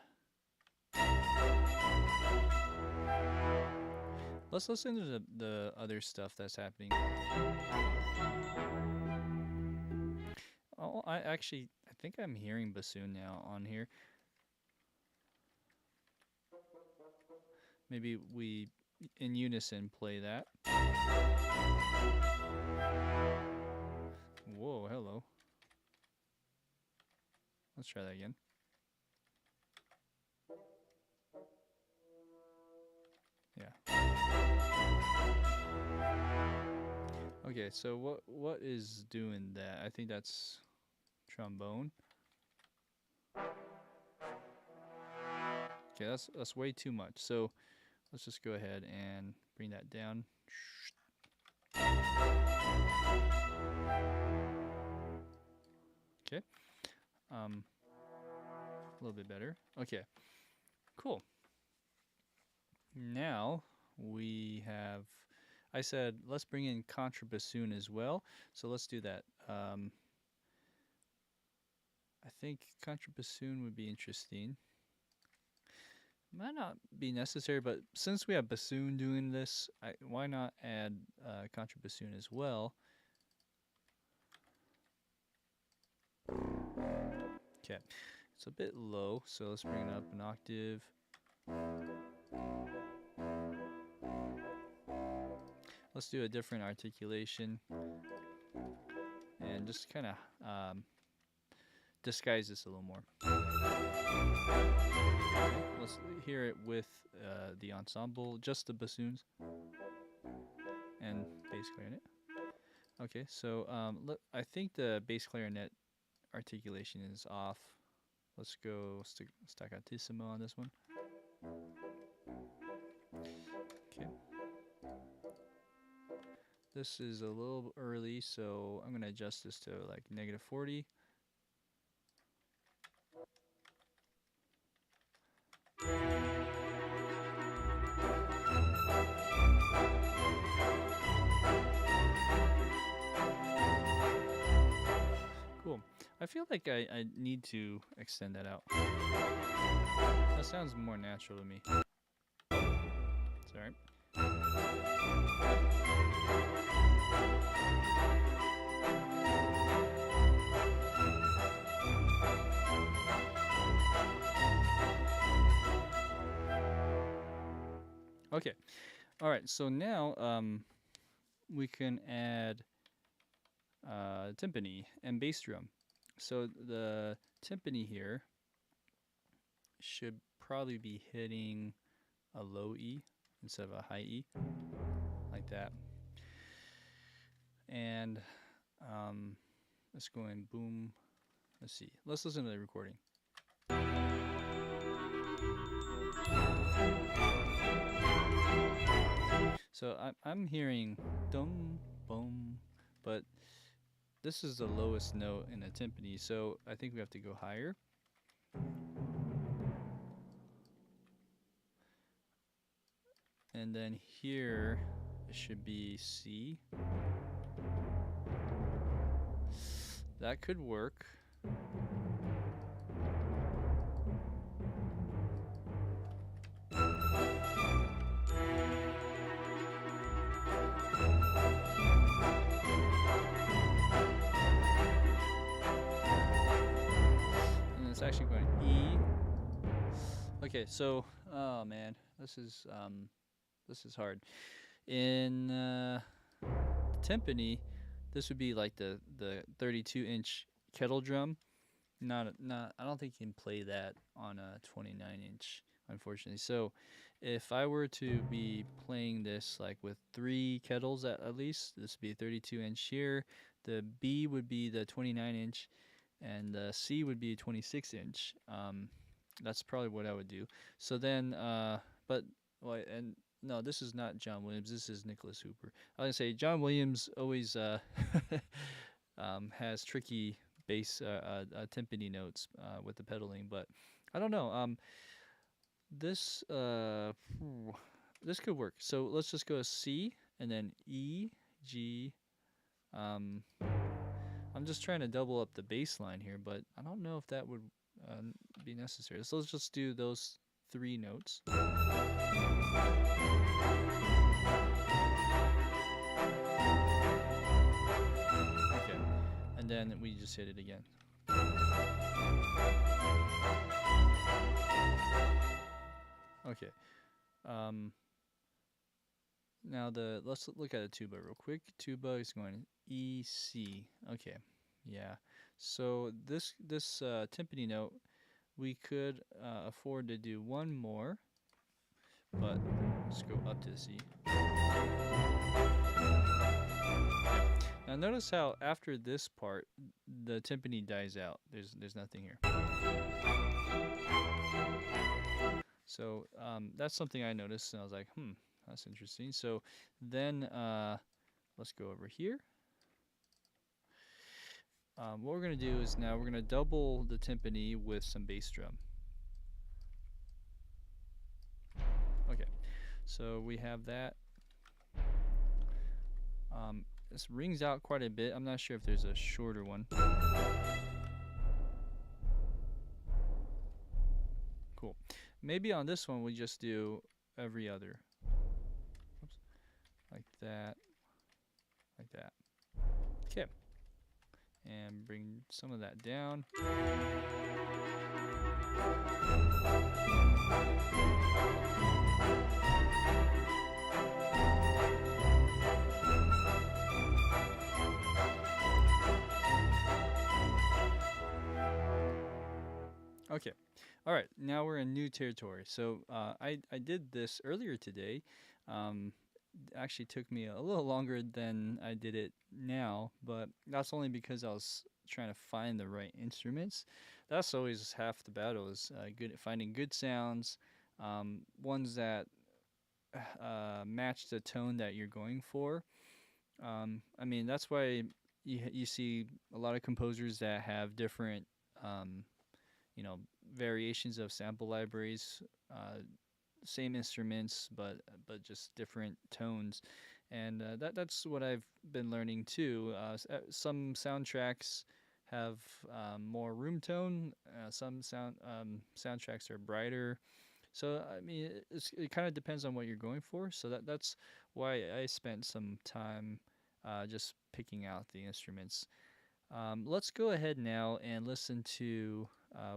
let's listen to the other stuff that's happening. Oh, I think I'm hearing bassoon now on here. Maybe we in unison play that. Whoa, hello. Let's try that again. Yeah. Okay, so what is doing that? I think that's trombone. Okay, that's way too much. So let's just go ahead and bring that down. Okay. A little bit better. Okay. Cool. Now we have, I said let's bring in contrabassoon as well. So let's do that. I think contrabassoon would be interesting. Might not be necessary, but since we have bassoon doing this, why not add contrabassoon as well? Okay, it's a bit low, so let's bring it up an octave. Let's do a different articulation and just kind of disguise this a little more. Let's hear it with the ensemble, just the bassoons and bass clarinet. Okay, so I think the bass clarinet articulation is off. Let's go staccatissimo on this one. Okay. This is a little early, so I'm gonna adjust this to like -40. Cool. I feel like I need to extend that out. That sounds more natural to me. It's alright. Okay. Alright, so now we can add timpani and bass drum. So the timpani here should probably be hitting a low E instead of a high E, like that. And let's go in boom. Let's see. Let's listen to the recording. So I'm hearing dum boom, but this is the lowest note in a timpani, so I think we have to go higher. And then here it should be C. That could work. And it's actually going E. Okay, so oh man, this is hard. In timpani, this would be like the 32-inch kettle drum. Not I don't think you can play that on a 29-inch, unfortunately. So if I were to be playing this like with 3 kettles at least, this would be a 32-inch here. The B would be the 29-inch, and the C would be a 26-inch. That's probably what I would do. So then, but well, and no, this is not John Williams. This is Nicholas Hooper. I was gonna say John Williams always has tricky bass timpani notes with the pedaling, but I don't know. This this could work. So let's just go C and then E, G. I'm just trying to double up the bass line here, but I don't know if that would be necessary. So let's just do those 3 notes. Okay, and then we just hit it again. Okay. Now let's look at a tuba real quick. Tuba is going E, C. Okay. Yeah. So this timpani note, we could afford to do one more, but let's go up to C. Now notice how after this part, the timpani dies out. There's nothing here. So that's something I noticed, and I was like, that's interesting. So then let's go over here. What we're going to do is now we're going to double the timpani with some bass drum. Okay, so we have that. This rings out quite a bit. I'm not sure if there's a shorter one. Cool. Maybe on this one we just do every other. Oops. Like that. Like that. Okay. And bring some of that down. Okay. All right. Now we're in new territory. So I did this earlier today. Actually took me a little longer than I did it now, but that's only because I was trying to find the right instruments. That's always half the battle, is finding good sounds, ones that match the tone that you're going for. I mean, that's why you see a lot of composers that have different variations of sample libraries, same instruments, but just different tones, and that's what I've been learning too. Some soundtracks have more room tone. Some soundtracks are brighter. So I mean, it kind of depends on what you're going for. So that's why I spent some time just picking out the instruments. Let's go ahead now and listen to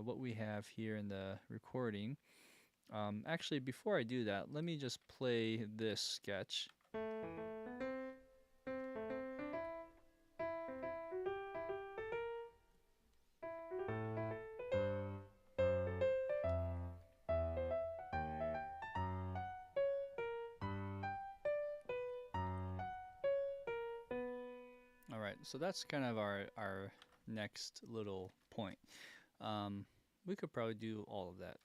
what we have here in the recording. Actually, before I do that, let me just play this sketch. All right, so that's kind of our next little point. We could probably do all of that.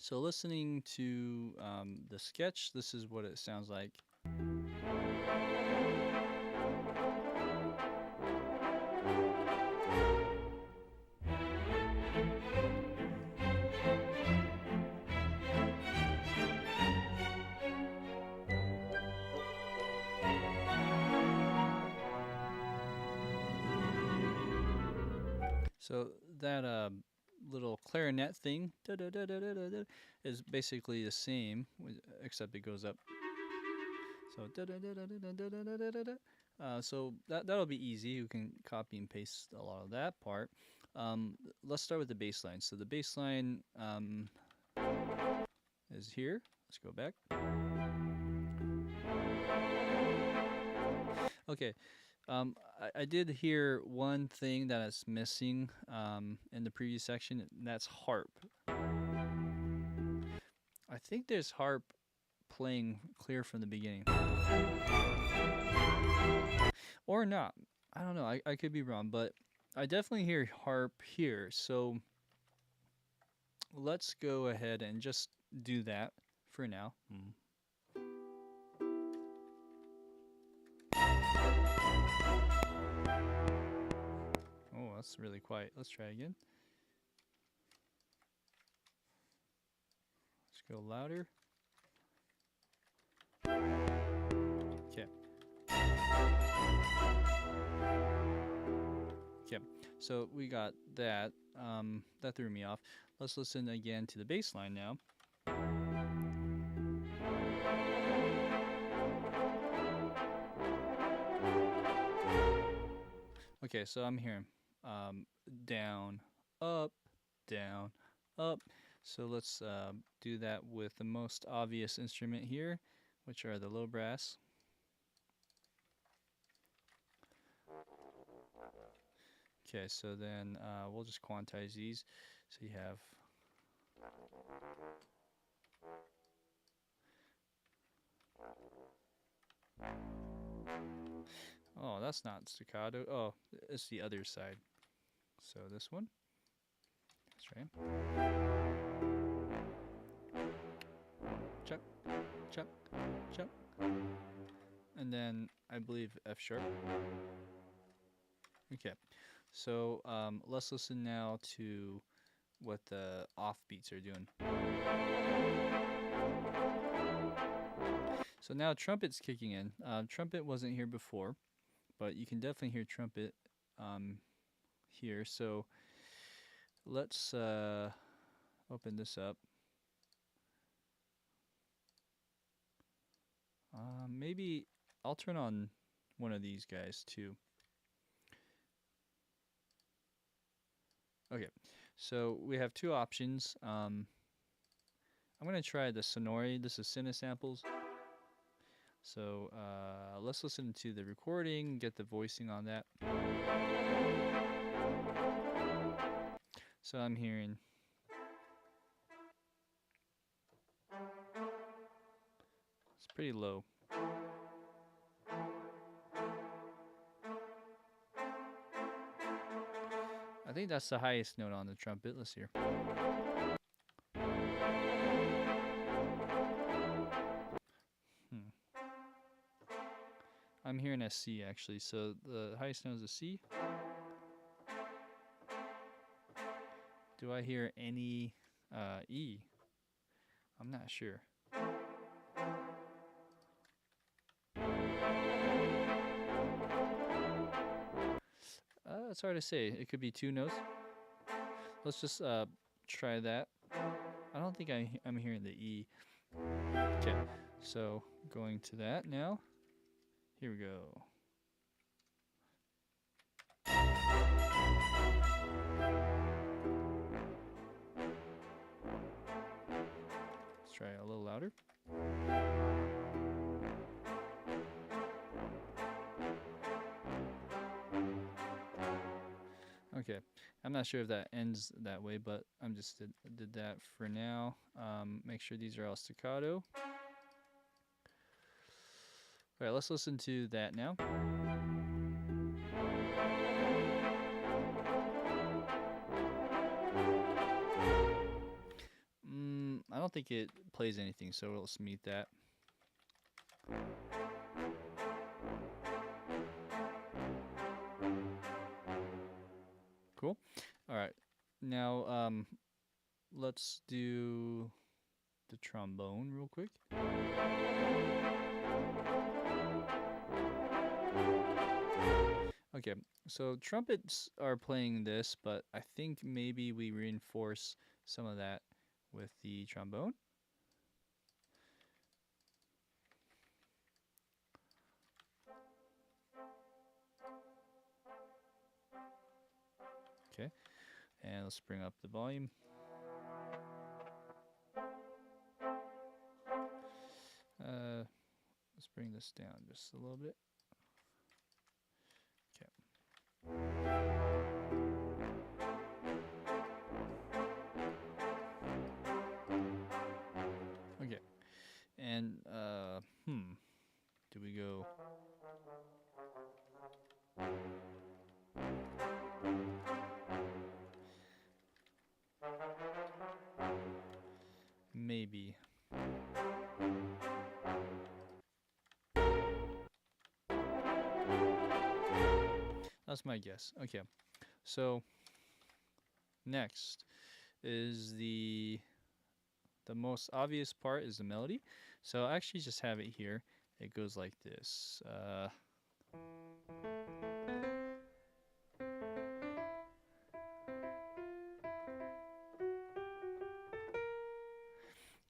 So listening to the sketch, this is what it sounds like. So that little clarinet thing is basically the same, except it goes up. So so that'll be easy. You can copy and paste a lot of that part. Let's start with the bass line. So the bass line is here. Let's go back. Okay. I did hear one thing that is missing in the previous section, and that's harp. I think there's harp playing clear from the beginning. Or not. I don't know. I could be wrong, but I definitely hear harp here. So let's go ahead and just do that for now. Oh, that's really quiet. Let's try again. Let's go louder. Okay. Okay, so we got that. That threw me off. Let's listen again to the bass line now. Okay, so I'm hearing down, up, down, up. So let's do that with the most obvious instrument here, which are the low brass. Okay, so then we'll just quantize these. So you have oh, that's not staccato. Oh, it's the other side. So this one. That's right. Chuck, chuck, chuck. And then I believe F sharp. Okay. So let's listen now to what the offbeats are doing. So now trumpet's kicking in. Trumpet wasn't here before, but you can definitely hear trumpet here. So let's open this up. Maybe I'll turn on one of these guys too. Okay, so we have two options. I'm going to try the Sonori. This is Cinesamples. So let's listen to the recording, get the voicing on that. So I'm hearing. It's pretty low. I think that's the highest note on the trumpet. Let's hear. I'm hearing a C actually, so the highest note is a C. Do I hear any E? I'm not sure. It's hard to say. It could be two notes. Let's just try that. I don't think I'm hearing the E. Okay, so going to that now. Here we go. Let's try a little louder. Okay, I'm not sure if that ends that way, but I'm just did that for now. Make sure these are all staccato. All right, let's listen to that now. I don't think it plays anything, so let's mute that. Cool. All right. Now, let's do the trombone real quick. Okay, so trumpets are playing this, but I think maybe we reinforce some of that with the trombone. Okay, and let's bring up the volume. Let's bring this down just a little bit. Okay. maybe. That's my guess. Okay, so next is the most obvious part is the melody. So I actually just have it here. It goes like this.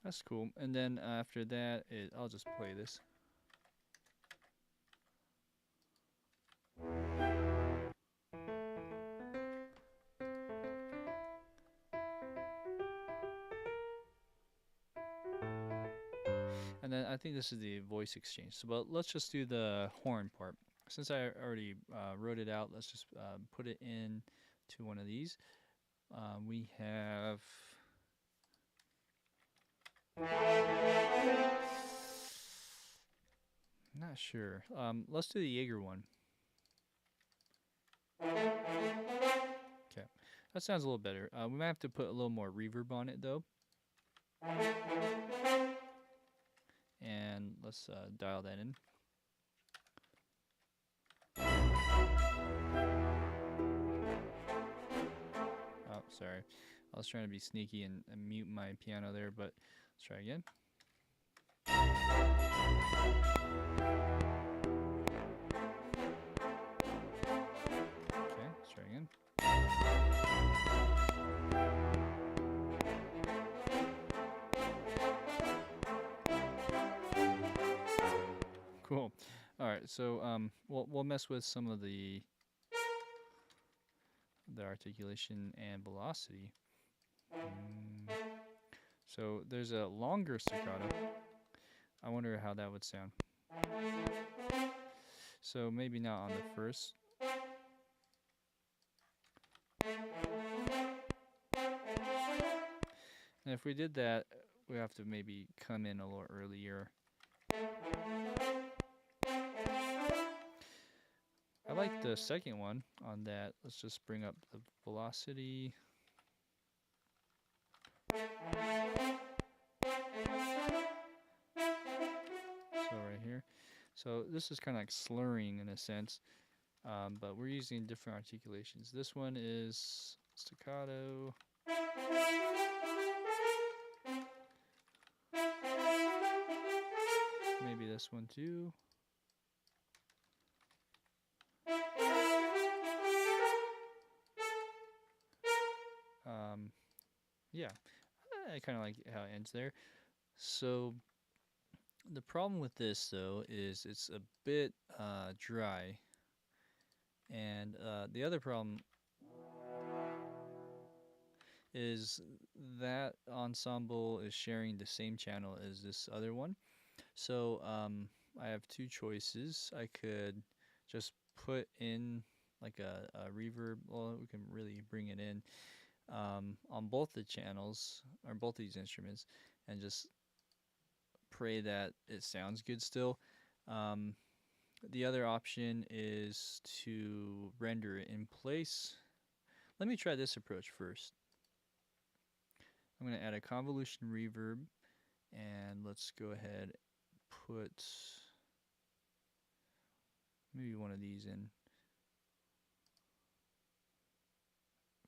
That's cool. And then after that, I'll just play this. And then I think this is the voice exchange. So, but let's just do the horn part. Since I already wrote it out, let's just put it in to one of these. We have... Not sure. Let's do the Jaeger one. Okay, that sounds a little better. We might have to put a little more reverb on it though. And let's dial that in. Oh, sorry. I was trying to be sneaky and mute my piano there, but let's try again. Okay, let's try again. Cool. All right, so we'll mess with some of the articulation and velocity. So there's a longer staccato. I wonder how that would sound. So maybe not on the first. And if we did that, we have to maybe come in a little earlier. I like the second one on that. Let's just bring up the velocity. So right here. So this is kind of like slurring in a sense, but we're using different articulations. This one is staccato. Maybe this one too. Yeah, I kind of like how it ends there. So the problem with this though is it's a bit dry, and the other problem is that ensemble is sharing the same channel as this other one. So I have two choices. I could just put in like a reverb. Well, we can really bring it in on both the channels or both these instruments, and just pray that it sounds good still. The other option is to render it in place. Let me try this approach first. I'm going to add a convolution reverb, and let's go ahead and put maybe one of these in.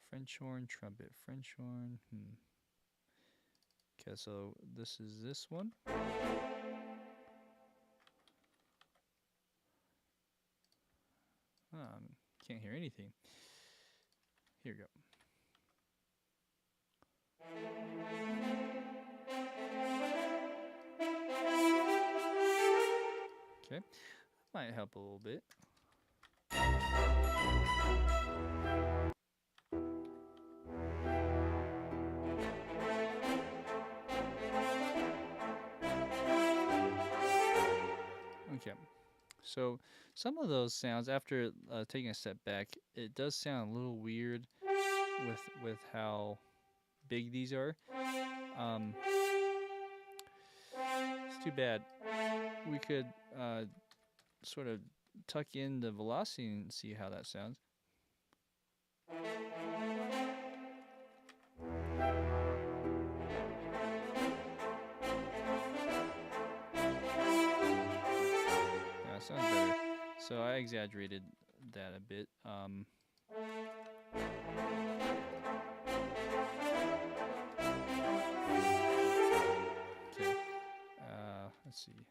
French horn, trumpet, French horn. Okay, so this is this one. Can't hear anything. Here we go. Okay, might help a little bit. Okay, so some of those sounds, after taking a step back, it does sound a little weird with how big these are. It's too bad. We could sort of tuck in the velocity and see how that sounds. So I exaggerated that a bit. Okay. Let's see.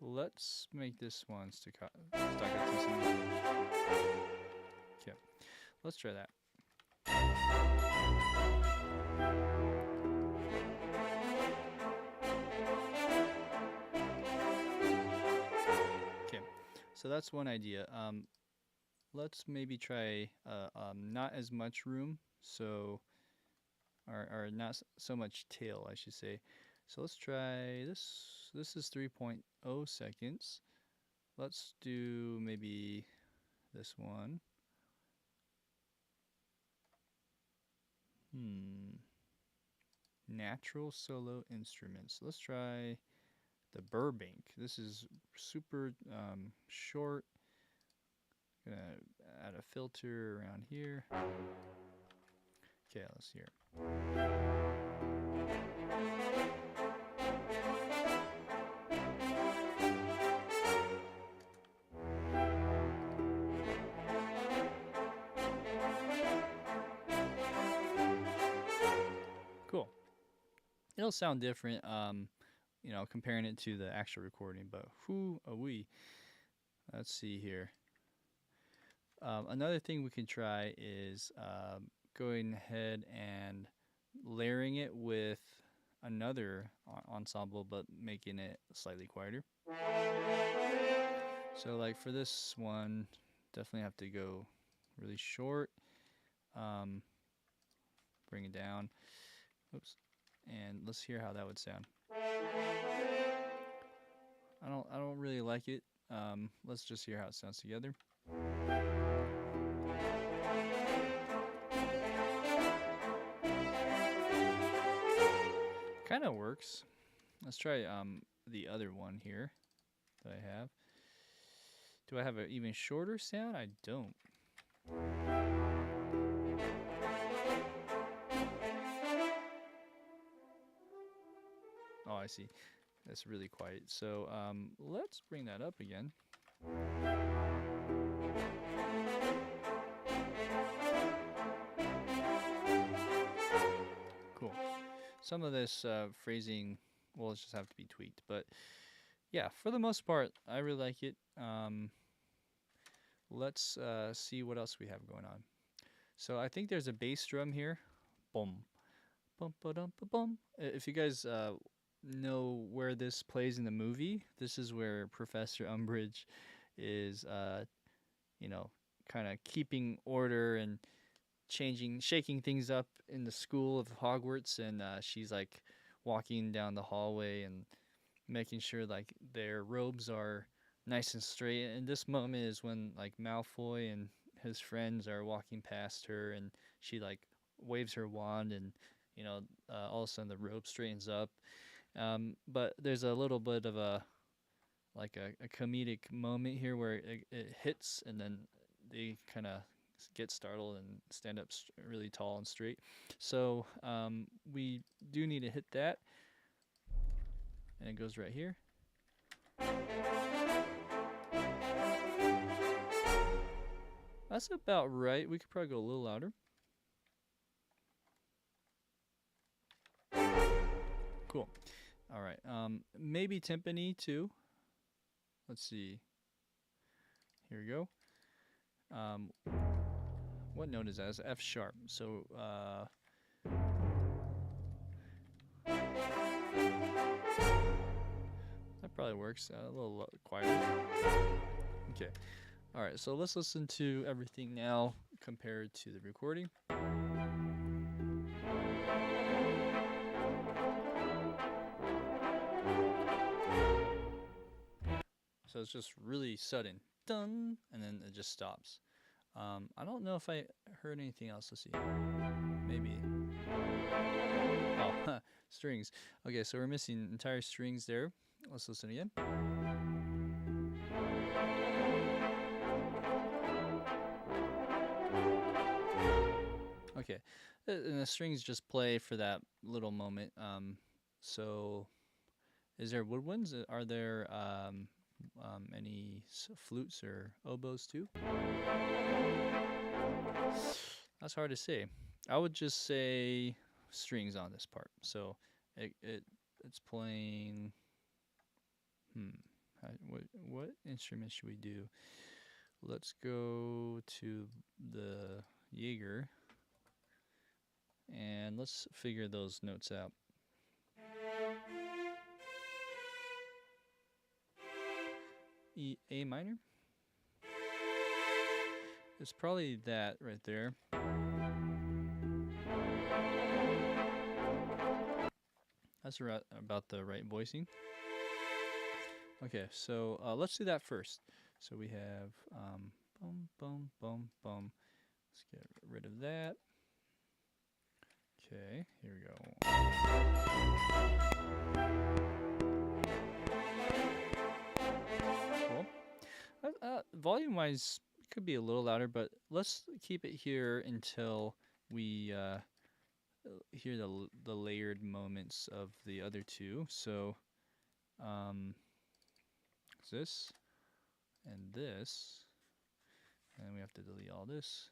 Let's make this one staccato. Okay. Let's try that. Okay, so that's one idea. Let's maybe try not as much room, so or not so much tail, I should say. So let's try this. This is 3.0 seconds. Let's do maybe this one. Natural solo instruments. Let's try the Burbank. This is super short. Gonna add a filter around here. Okay, let's hear. Cool. It'll sound different, you know, comparing it to the actual recording, but whoo-a-wee. Let's see here. Another thing we can try is going ahead and layering it with another ensemble, but making it slightly quieter. So like for this one, definitely have to go really short. Bring it down. Oops. And let's hear how that would sound. I don't really like it. Let's just hear how it sounds together. Kind of works. Let's try the other one here that I have. Do I have an even shorter sound? I don't. Oh, I see. That's really quiet. So let's bring that up again. Cool. Some of this phrasing will just have to be tweaked, but yeah, for the most part, I really like it. Let's see what else we have going on. So I think there's a bass drum here. Boom. Bum, ba-dum, ba-bum. If you guys know where this plays in the movie, this is where Professor Umbridge is, you know, kind of keeping order and shaking things up in the school of Hogwarts, and she's like walking down the hallway and making sure like their robes are nice and straight. And this moment is when like Malfoy and his friends are walking past her, and she like waves her wand, and you know, all of a sudden the robe straightens up. But there's a little bit of a comedic moment here where it hits, and then they kind of get startled and stand up really tall and straight. So we do need to hit that, and it goes right here. That's about right. We could probably go a little louder. Cool. All right. Maybe timpani too. Let's see. Here we go. What note is that? It's F sharp. So that probably works. A little quieter. Okay. All right. So let's listen to everything now compared to the recording. So it's just really sudden, dun, and then it just stops. I don't know if I heard anything else. Let's see. Maybe. Oh, strings. Okay, so we're missing entire strings there. Let's listen again. Okay, and the strings just play for that little moment. So Is there woodwinds? Are there any flutes or oboes too? That's hard to say. I would just say strings on this part. So it's playing. What instrument should we do? Let's go to the Jaeger and let's figure those notes out. A minor? It's probably that right there. That's about the right voicing. Okay, so let's do that first. So we have boom, boom, boom, boom. Let's get rid of that. Okay, here we go. Cool. Volume-wise, it could be a little louder, but let's keep it here until we hear the layered moments of the other two. So, this and this, and we have to delete all this.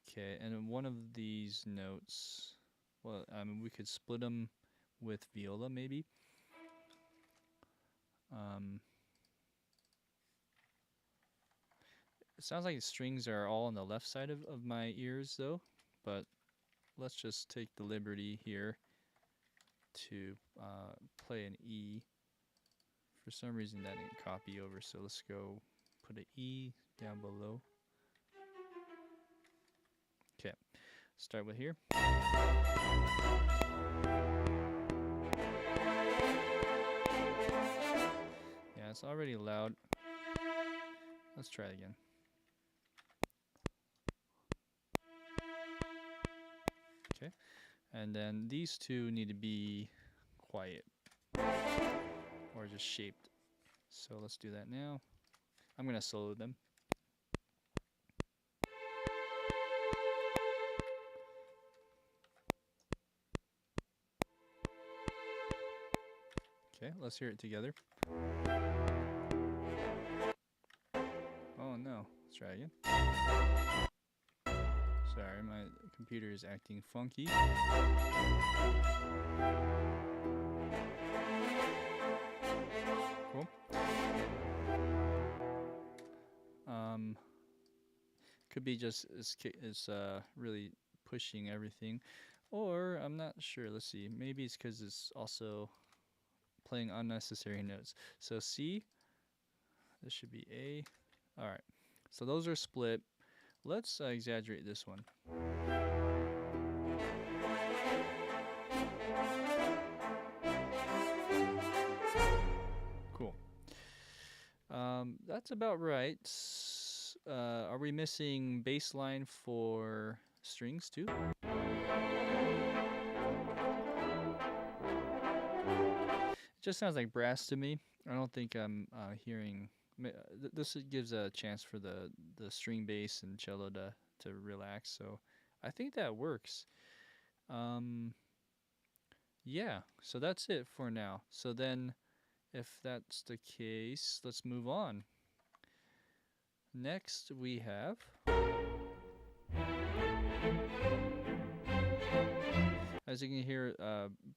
Okay, and one of these notes, well, I mean, we could split them with viola maybe. It sounds like the strings are all on the left side of my ears though, but let's just take the liberty here to play an E. For some reason that didn't copy over, so let's go put an E down below. Okay, start with here. Yeah, it's already loud. Let's try it again. Okay, and then these two need to be quiet or just shaped. So let's do that now. I'm gonna solo them. Okay, let's hear it together. Oh no, let's try again. Sorry, my computer is acting funky. Cool. Could be just it's really pushing everything, or I'm not sure. Let's see. Maybe it's because it's also playing unnecessary notes. So C. This should be A. All right. So those are split. Let's exaggerate this one. Cool. That's about right. Are we missing bass line for strings too? It just sounds like brass to me. I don't think I'm hearing. This gives a chance for the string bass and cello to relax. So I think that works. Yeah. So that's it for now. So then, if that's the case, let's move on. Next we have as you can hear,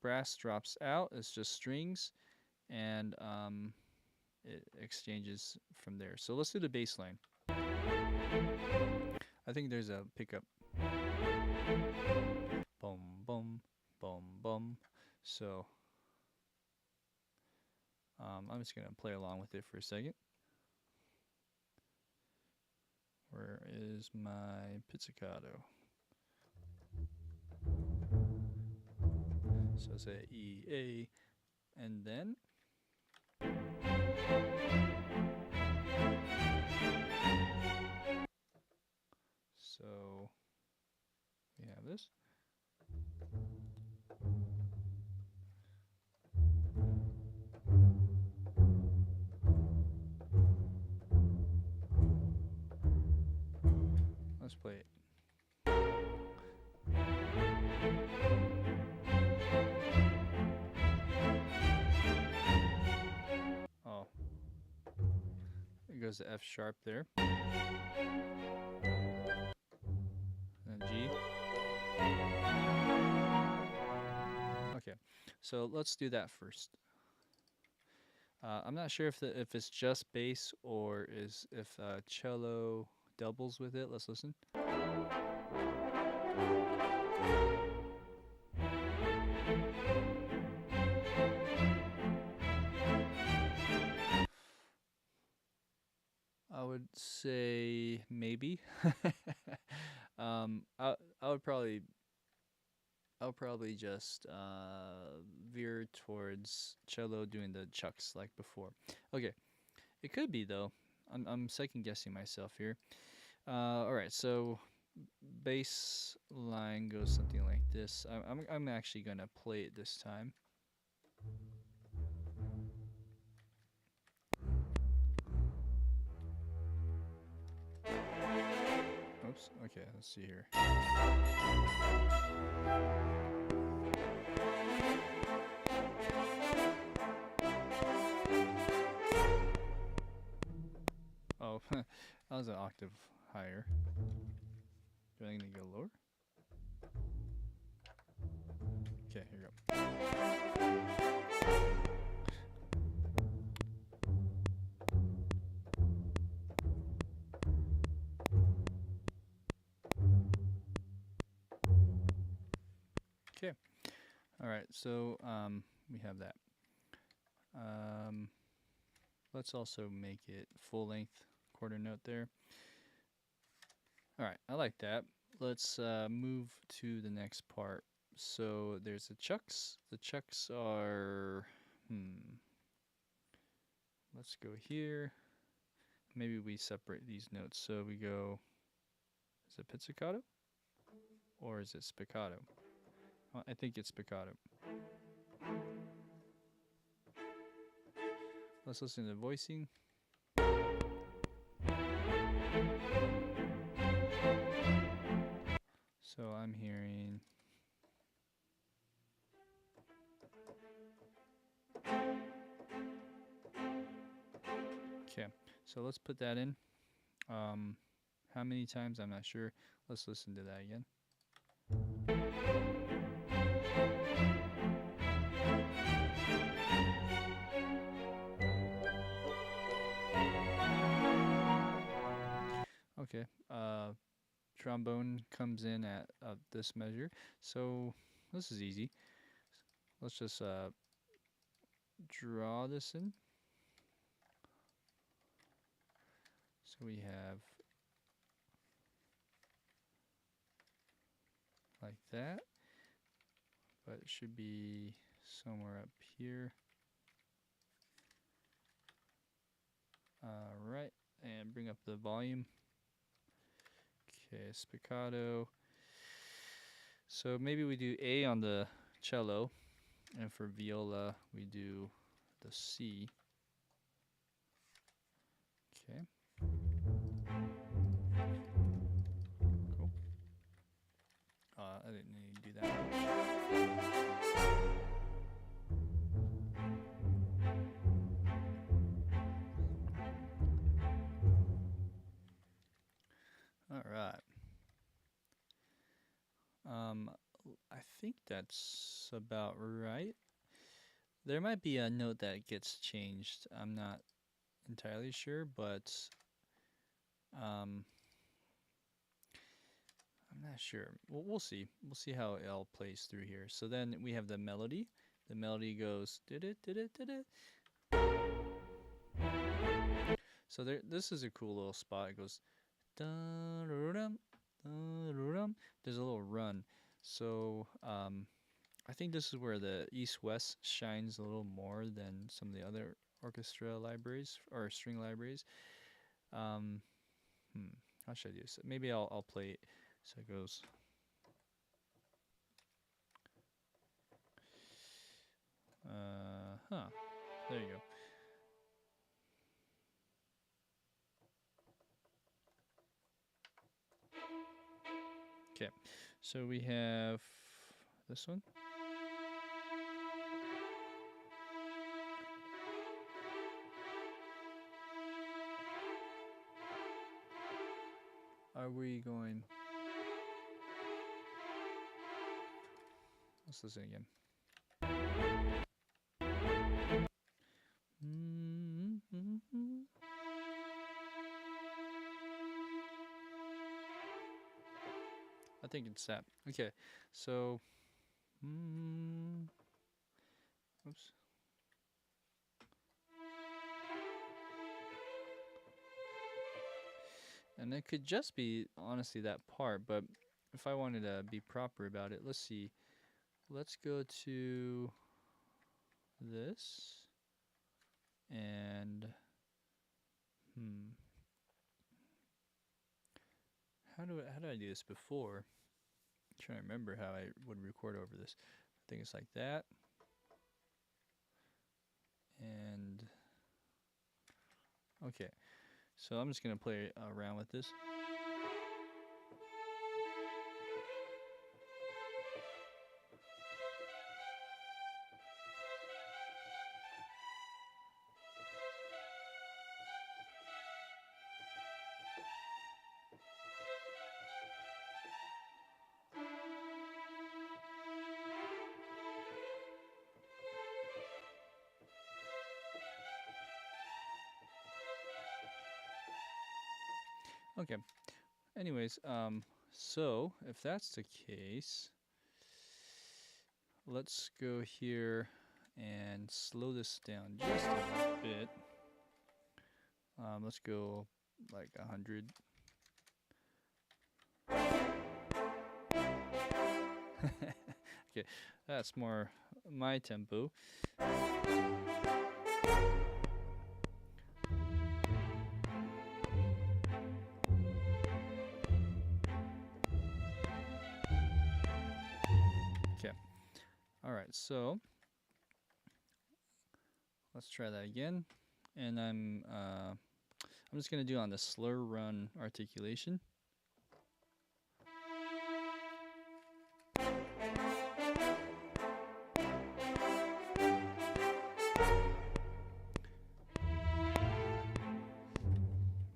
brass drops out. It's just strings, and it exchanges from there. So let's do the bass line. I think there's a pickup. Boom, boom, boom, boom. So I'm just gonna play along with it for a second. Where is my pizzicato? So it's a E, A, and then so we have this. Let's play it. goes the F sharp there. And G. Okay, so let's do that first. I'm not sure if it's just bass or if cello doubles with it. Let's listen. I would say maybe. I would probably just veer towards cello doing the chucks like before. Okay, it could be though. I'm second guessing myself here. All right, so bass line goes something like this. I'm actually gonna play it this time. Oops. Okay, let's see here. Oh, that was an octave higher. Do I need to go lower? Okay, here we go. Okay. All right, so we have that. Let's also make it full length quarter note there. All right, I like that. Let's move to the next part. So there's the chucks. The chucks are, let's go here. Maybe we separate these notes. So we go, is it pizzicato? Or is it spiccato? Well, I think it's spiccato. Let's listen to the voicing. So I'm hearing. Okay, so let's put that in. How many times? I'm not sure. Let's listen to that again. Okay, trombone comes in at this measure. So this is easy. Let's just draw this in. So we have like that, but it should be somewhere up here. Right, and bring up the volume. Okay, spiccato. So maybe we do A on the cello, and for viola we do the C. Okay. Cool. I didn't need to do that. All right. I think that's about right. There might be a note that gets changed. I'm not entirely sure, but I'm not sure. We'll see. We'll see how it all plays through here. So then we have the melody. The melody goes did it. So this is a cool little spot. It goes dun-dun-dun, dun-dun-dun. There's a little run. So I think this is where the East-West shines a little more than some of the other orchestra libraries or string libraries. How should I do this? Maybe I'll play it. So it goes. There you go. Okay, so we have this one. are we going? Let's listen again. I think it's that. Okay, so, oops. And it could just be, honestly, that part, but if I wanted to be proper about it, let's see. Let's go to this, and, how did I do this before? I'm trying to remember how I would record over this. I think it's like that. And, okay. So I'm just going to play around with this. Okay. Anyways, so if that's the case, let's go here and slow this down just a bit. Let's go like 100. Okay, that's more my tempo. Okay. All right, so let's try that again. And I'm just gonna do on the slur run articulation.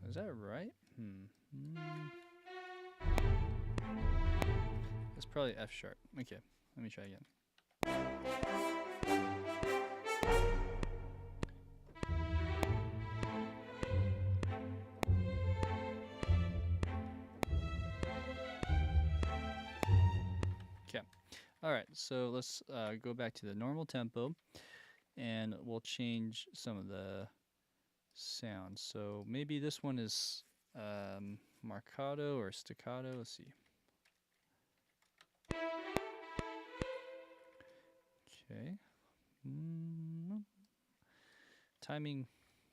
Is that right? It's probably F sharp. Okay, let me try again. Okay. All right, so let's go back to the normal tempo, and we'll change some of the sounds. So maybe this one is marcato or staccato. Let's see. Okay. Timing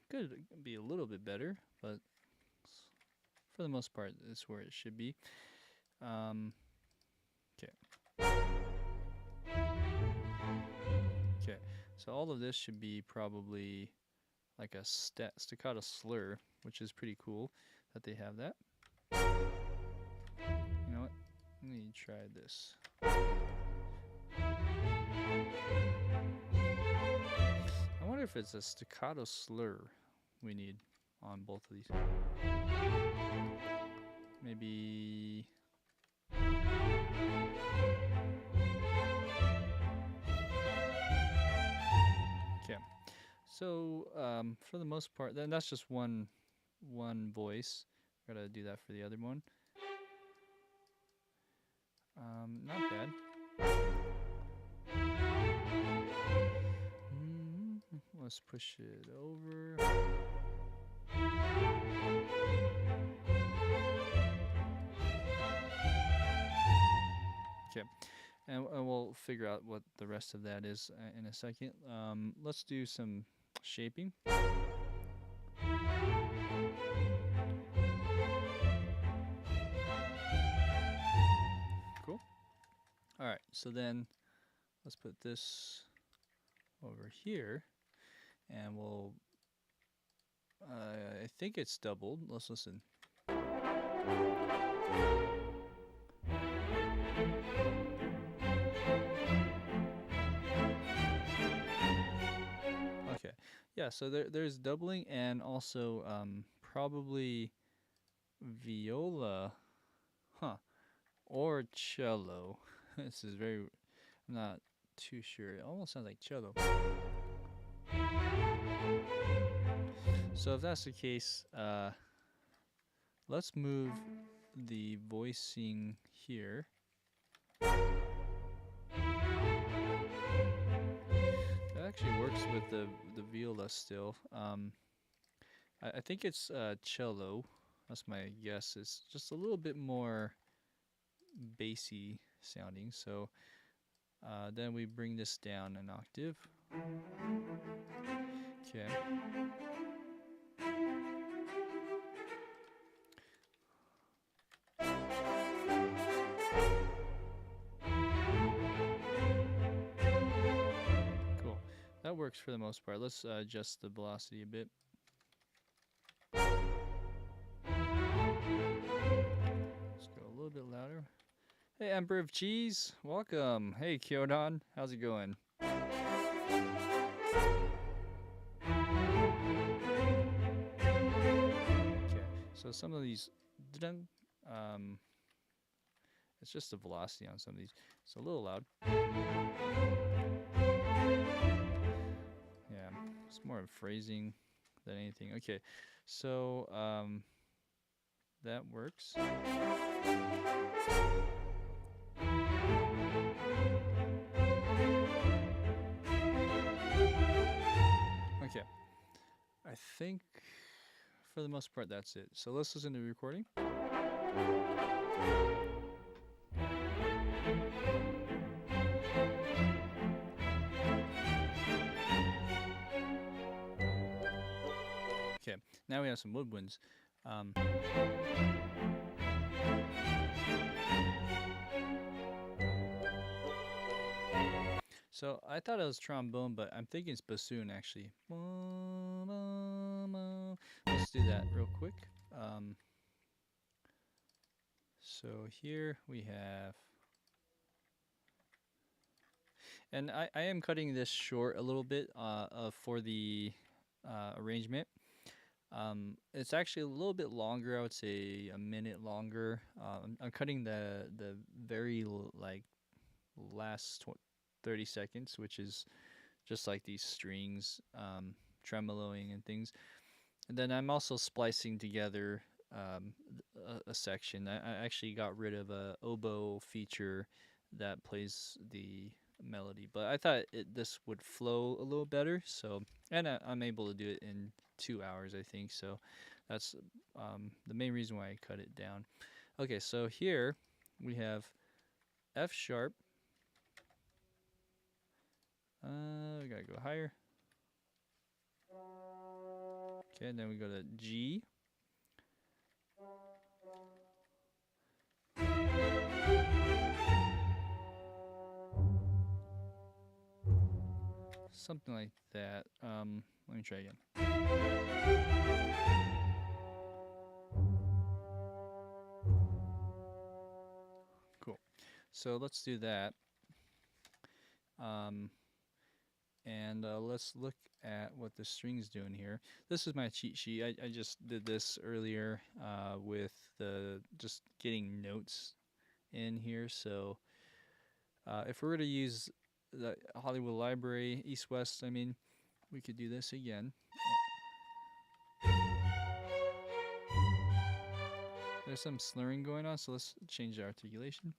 could be a little bit better, but for the most part, it's where it should be. Okay. Okay, so all of this should be probably like a staccato slur, which is pretty cool that they have that. You know what? Let me try this. I wonder if it's a staccato slur we need on both of these. Maybe. Okay. So for the most part, then that's just one voice. Gotta do that for the other one. Not bad. Let's push it over. Okay, and we'll figure out what the rest of that is in a second. Let's do some shaping. Cool. All right, so then let's put this over here, and we'll, I think it's doubled. Let's listen. Okay, yeah, so there's doubling, and also probably viola, huh, or cello. This is very, I'm not too sure. It almost sounds like cello. So if that's the case, let's move the voicing here. That actually works with the viola still. I think it's cello. That's my guess. It's just a little bit more bassy sounding. So then we bring this down an octave. Okay. Cool. That works for the most part. Let's adjust the velocity a bit. Let's go a little bit louder. Hey, Emperor of Cheese, welcome. Hey, Kyodon, how's it going? Okay, so some of these, it's just the velocity on some of these. It's a little loud. Yeah, it's more of phrasing than anything. Okay, so that works. Okay, I think for the most part that's it. So let's listen to the recording. Okay, now we have some woodwinds. So I thought it was trombone, but I'm thinking it's bassoon actually. Let's do that real quick. So here we have, and I am cutting this short a little bit for the arrangement. It's actually a little bit longer. I would say a minute longer. I'm cutting the very like last 30 seconds, which is just like these strings, tremoloing and things. And then I'm also splicing together a section. I actually got rid of a oboe feature that plays the melody, but I thought this would flow a little better. So, and I'm able to do it in 2 hours, I think. So that's the main reason why I cut it down. Okay, so here we have F sharp. We gotta go higher. Okay, and then we go to G. Something like that. Let me try again. Cool. So let's do that. And let's look at what the string's doing here. This is my cheat sheet. I just did this earlier with the just getting notes in here. So if we were to use the Hollywood Library, East-West, I mean, we could do this again. There's some slurring going on, so let's change the articulation.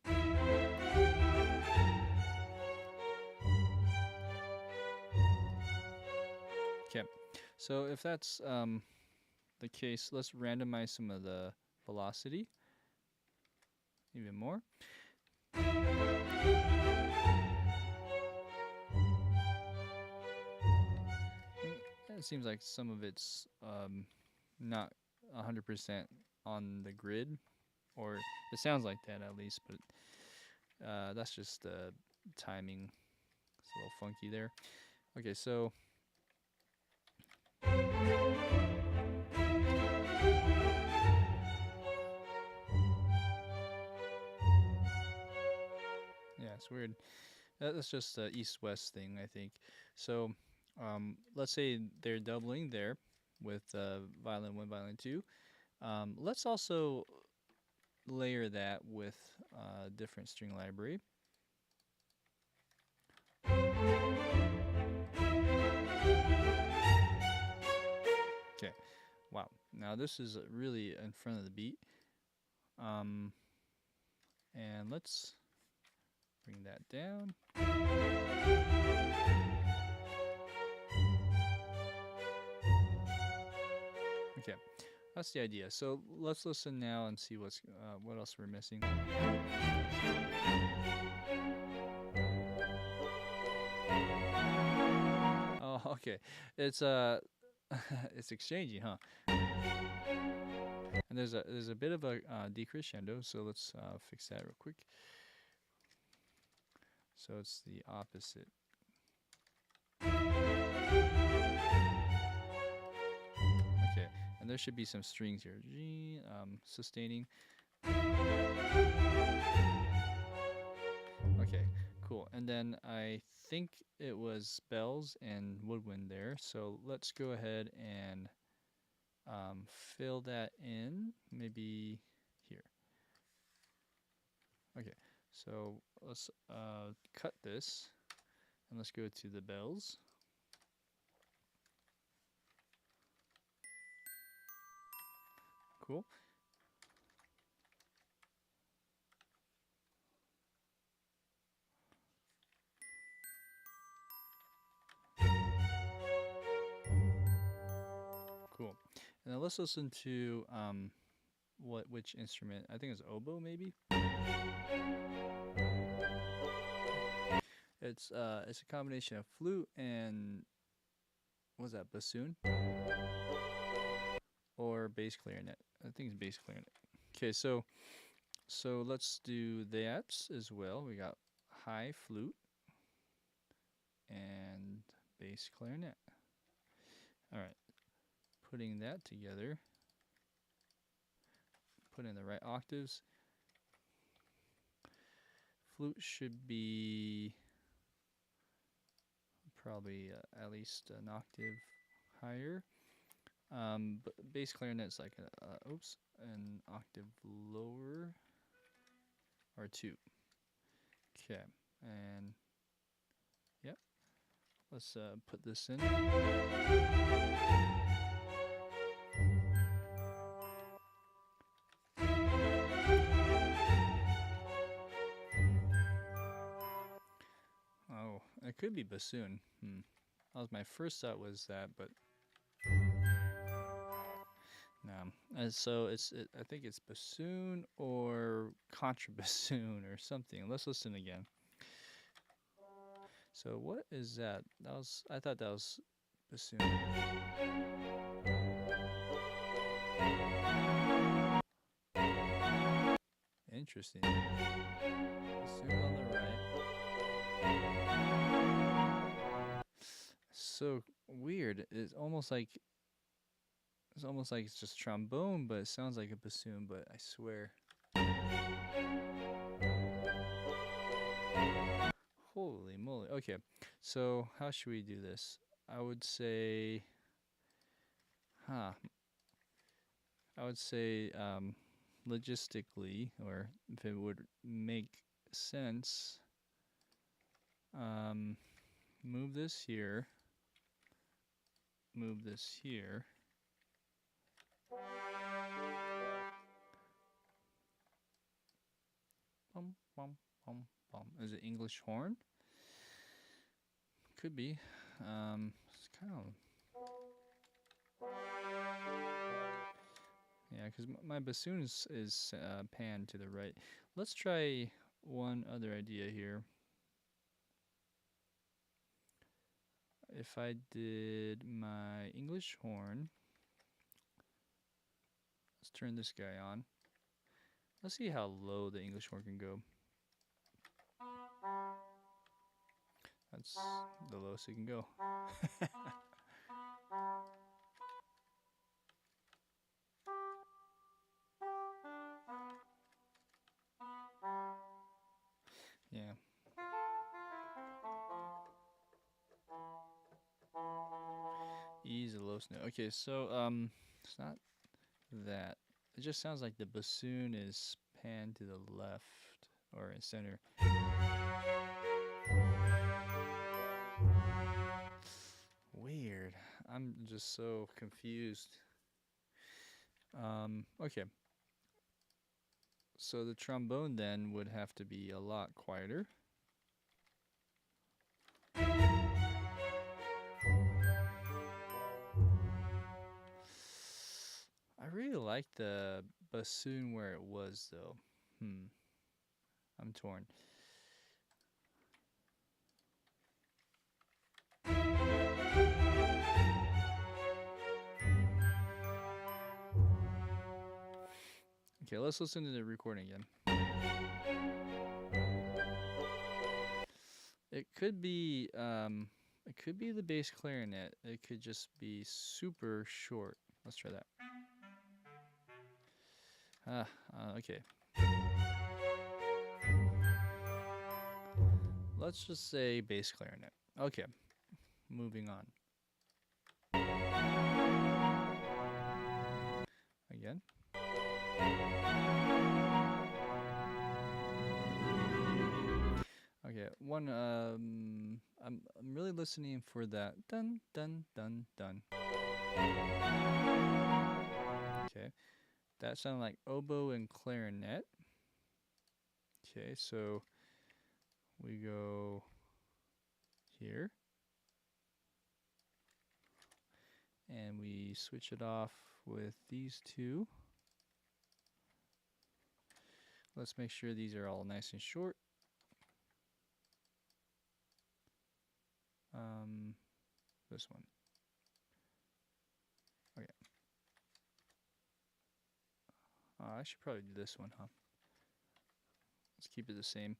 Okay, so if that's the case, let's randomize some of the velocity even more. It seems like some of it's not 100% on the grid, or it sounds like that at least, but that's just the timing. It's a little funky there. Okay, so yeah, it's weird. That's just the east-west thing, I think. So let's say they're doubling there with violin 1, violin 2. Let's also layer that with a different string library. Okay, wow. Now this is really in front of the beat. And let's bring that down. Okay, that's the idea. So let's listen now and see what else we're missing. Oh, okay. It's it's exchanging, huh? And there's a bit of a decrescendo, so let's fix that real quick. So it's the opposite. Okay, and there should be some strings here. G, sustaining. Okay, cool. And then I think it was bells and woodwind there. So let's go ahead and fill that in, maybe here. Okay, so let's cut this and let's go to the bells. Cool. Cool. And then let's listen to which instrument? I think it's oboe, maybe. It's a combination of flute and what was that, bassoon or bass clarinet? I think it's bass clarinet. Okay, so let's do that as well. We got high flute and bass clarinet. All right, putting that together. Put in the right octaves. Flute should be probably at least an octave higher. But bass clarinet's like an octave lower, or two. Okay, and yep. Let's put this in. Oh, it could be bassoon. That was my first thought was that, but no. So I think it's bassoon or contrabassoon or something. Let's listen again. So what is that? I thought that was bassoon. Interesting. Bassoon on the right. So weird. It's almost like it's just trombone, but it sounds like a bassoon, but I swear. Holy moly. Okay. So how should we do this? I would say I would say logistically, or if it would make sense, move this here, move this here. Bum, bum, bum, bum. Is it English horn? Could be. It's kind of. Yeah, because my bassoon is panned to the right. Let's try one other idea here. If I did my English horn, let's turn this guy on. Let's see how low the English horn can go. That's the lowest it can go. Yeah. E is the lowest note. Okay, so it's not that. it just sounds like the bassoon is panned to the left or in center. Weird. I'm just so confused. Okay. So the trombone then would have to be a lot quieter. I really like the bassoon where it was though. I'm torn. Okay, let's listen to the recording again. It could be the bass clarinet. It could just be super short. Let's try that. Okay. Let's just say bass clarinet. Okay, moving on. Again. Okay, one I'm really listening for that dun dun dun dun. Okay. That sounded like oboe and clarinet. Okay, so we go here. And we switch it off with these two. Let's make sure these are all nice and short. This one. Okay. I should probably do this one, huh? Let's keep it the same.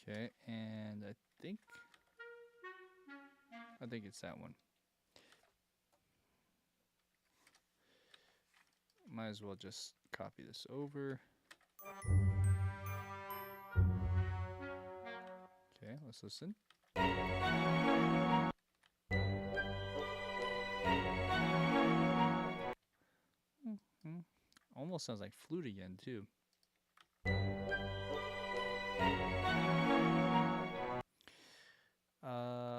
Okay, and I think it's that one. Might as well just copy this over. Okay, let's listen. Almost sounds like flute again, too.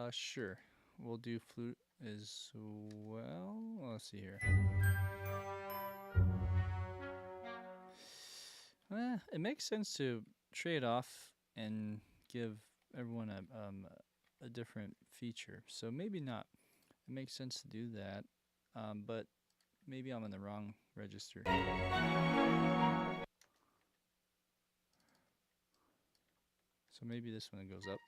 Sure. We'll do flute as well. Let's see here. It makes sense to trade off and give everyone a different feature. So maybe not. It makes sense to do that, but maybe I'm in the wrong register. So maybe this one goes up.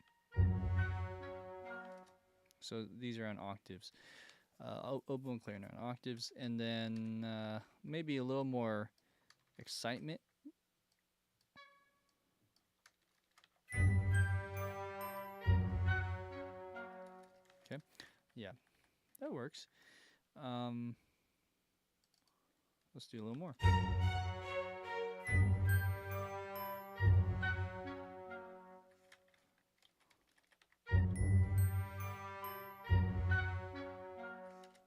So these are on octaves. Oboe and clarinet on octaves, and then maybe a little more excitement. Okay, yeah, that works. Let's do a little more.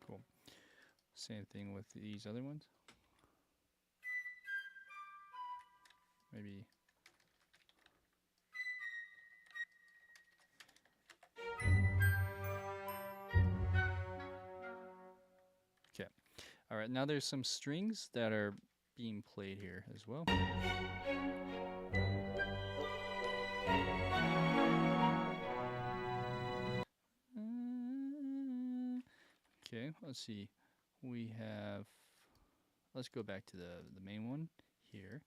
Cool. Same thing with these other ones. Maybe. Okay. All right. Now there's some strings that are being played here as well. Okay. Let's see. We have. Let's go back to the main one here.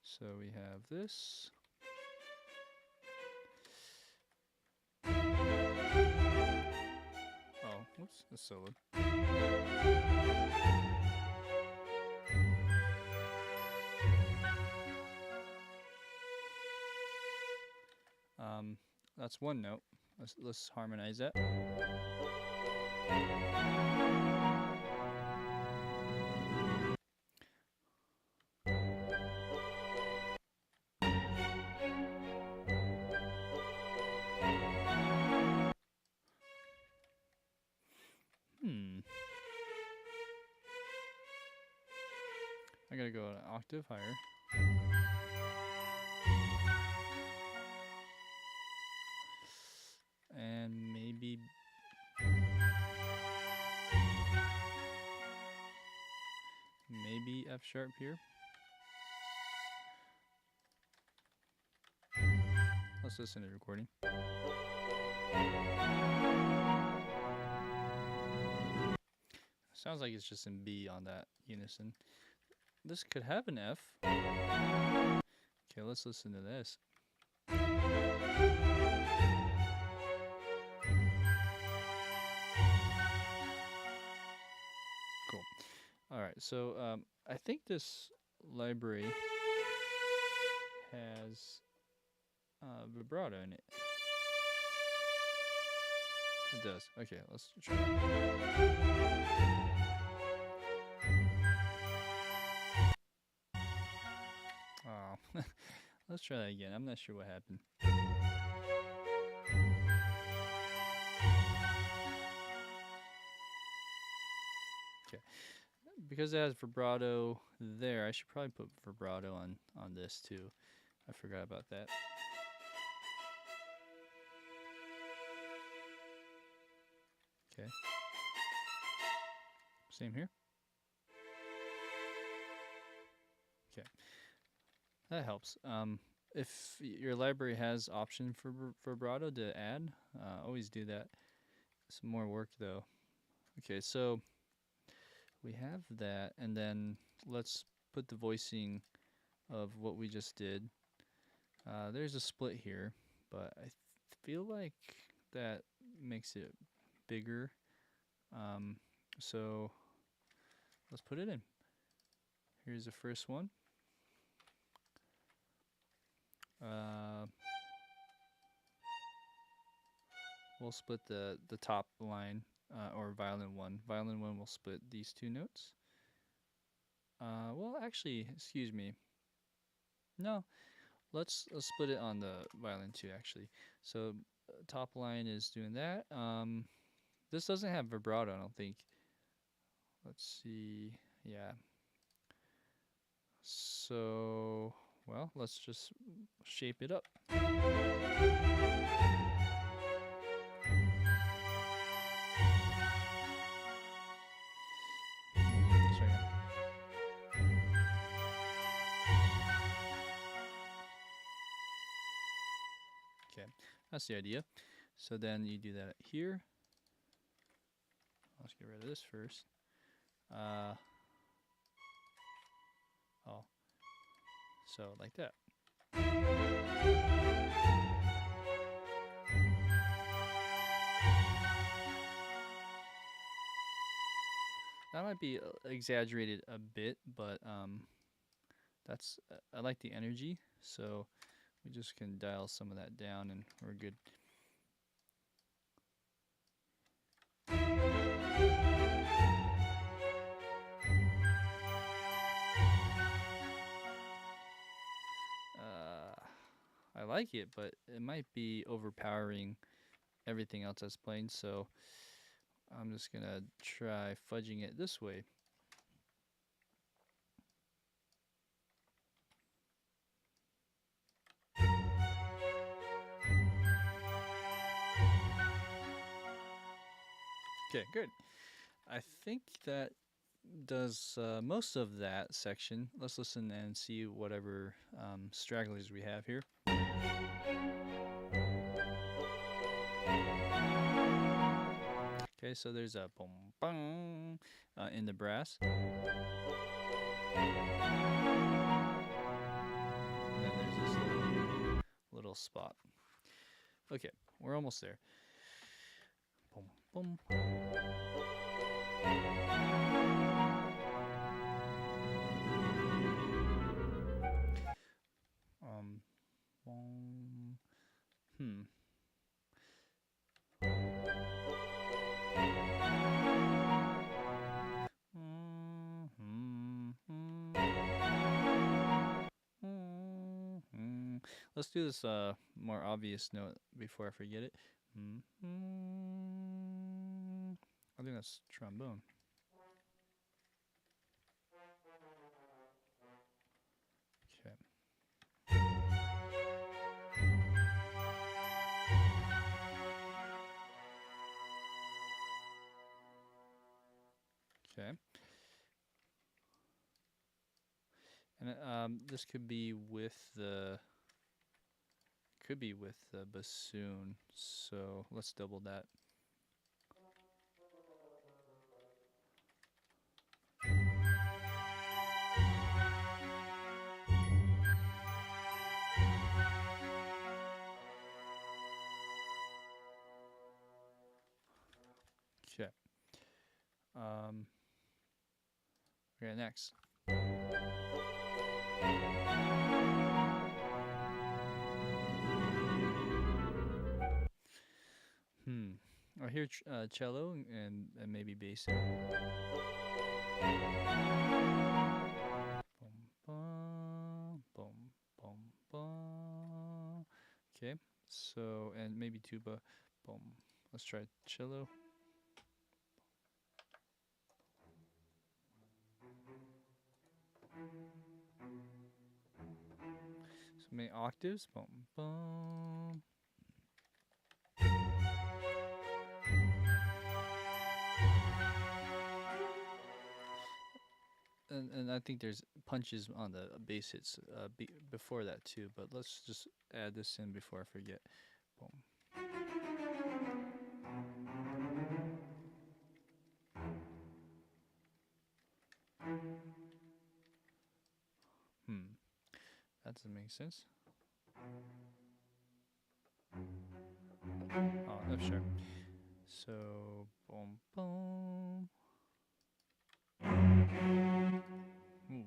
So we have this. Oh, whoops, the solo. That's one note. Let's harmonize that. gotta go an octave higher. And maybe F sharp here. Let's listen to the recording. Sounds like it's just in B on that unison. This could have an F. Okay, let's listen to this. Cool. Alright, so I think this library has vibrato in it. It does. Okay, let's try it. Oh, let's try that again. I'm not sure what happened. Okay, because it has vibrato there, I should probably put vibrato on this too. I forgot about that. Okay. Same here. Okay. That helps. If your library has option for vibrato to add, always do that. Some more work though. Okay, so we have that, and then let's put the voicing of what we just did. There's a split here, but I feel like that makes it bigger. So let's put it in. Here's the first one. We'll split the top line, or violin one. Violin one will split these two notes. Well, actually, excuse me. No, let's split it on the violin two actually. So top line is doing that. This doesn't have vibrato, I don't think. Let's see. Yeah. So, well, let's just shape it up. Okay, that's the idea. So then you do that here. Let's get rid of this first. Oh, so like that. That might be exaggerated a bit, but that's I like the energy, so we just can dial some of that down and we're good. I like it, but it might be overpowering everything else that's playing, so I'm just gonna try fudging it this way. Okay, good. I think that does most of that section. Let's listen and see whatever stragglers we have here. Okay, so there's a boom bang in the brass. And then there's this little spot. Okay, we're almost there. Boom, boom. Boom. Let's do this more obvious note before I forget it. I think that's trombone. Okay. And this could be with the bassoon. So let's double that. Okay. Okay, next. I hear cello and maybe bass. Boom, bum, boom, boom, bum. Okay, so and maybe tuba. Boom. Let's try cello. So many octaves. Boom, bum. And I think there's punches on the bass hits before that too, but let's just add this in before I forget. Boom. That doesn't make sense. Oh, F sharp. So, boom, boom. Ooh.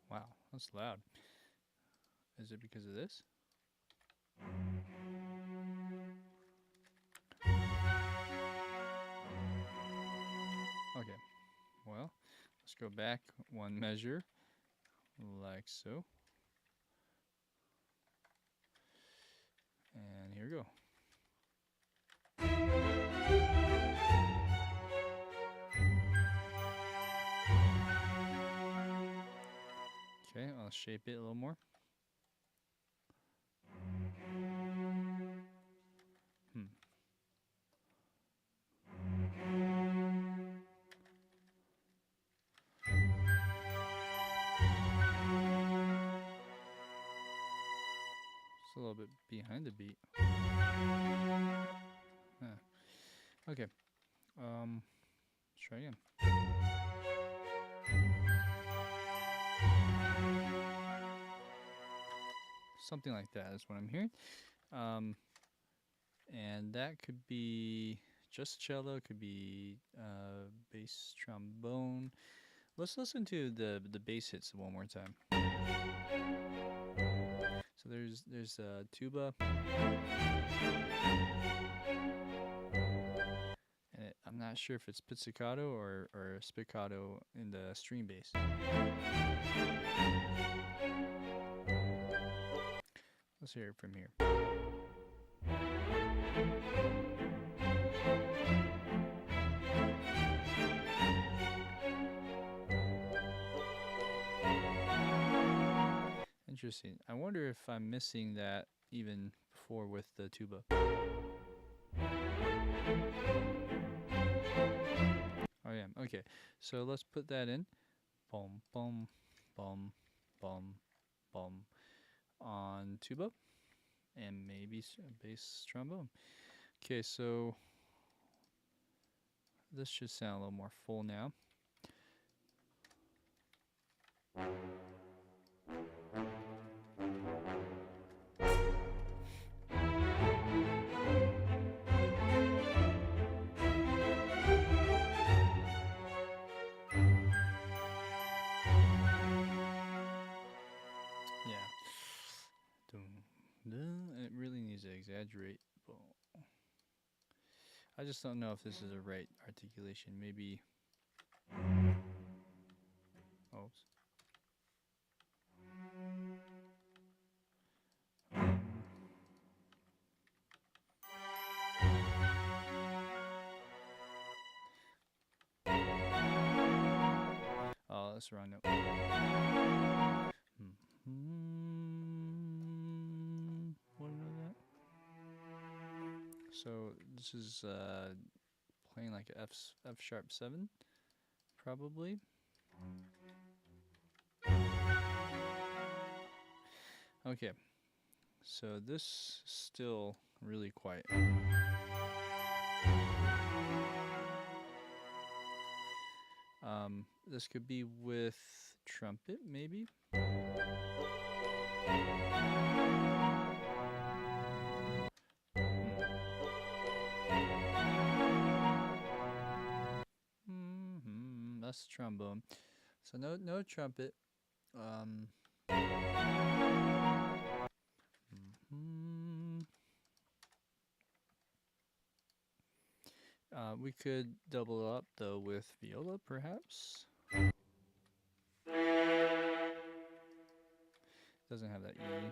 Wow, that's loud. Is it because of this? Okay, well, let's go back one measure, like so. And here we go. Okay, I'll shape it a little more. It's a little bit behind the beat. Okay. Let's try again. Something like that is what I'm hearing. And that could be just cello, could be bass trombone. Let's listen to the bass hits one more time. So there's tuba, and I'm not sure if it's pizzicato or spiccato in the string bass. Let's hear it from here. Interesting. I wonder if I'm missing that even before with the tuba. Oh yeah. Okay. So let's put that in. Boom, boom, boom, boom, boom. On tuba and maybe bass trombone. Okay, so this should sound a little more full now. Yeah. It really needs to exaggerate. I just don't know if this is the right articulation. Maybe. Oops. Oh, that's the wrong note. What is that? So This is playing like F sharp 7, probably. Okay, so this is still really quiet. This could be with trumpet, maybe. That's trombone. So no trumpet. We could double up though with viola, perhaps. Doesn't have that E.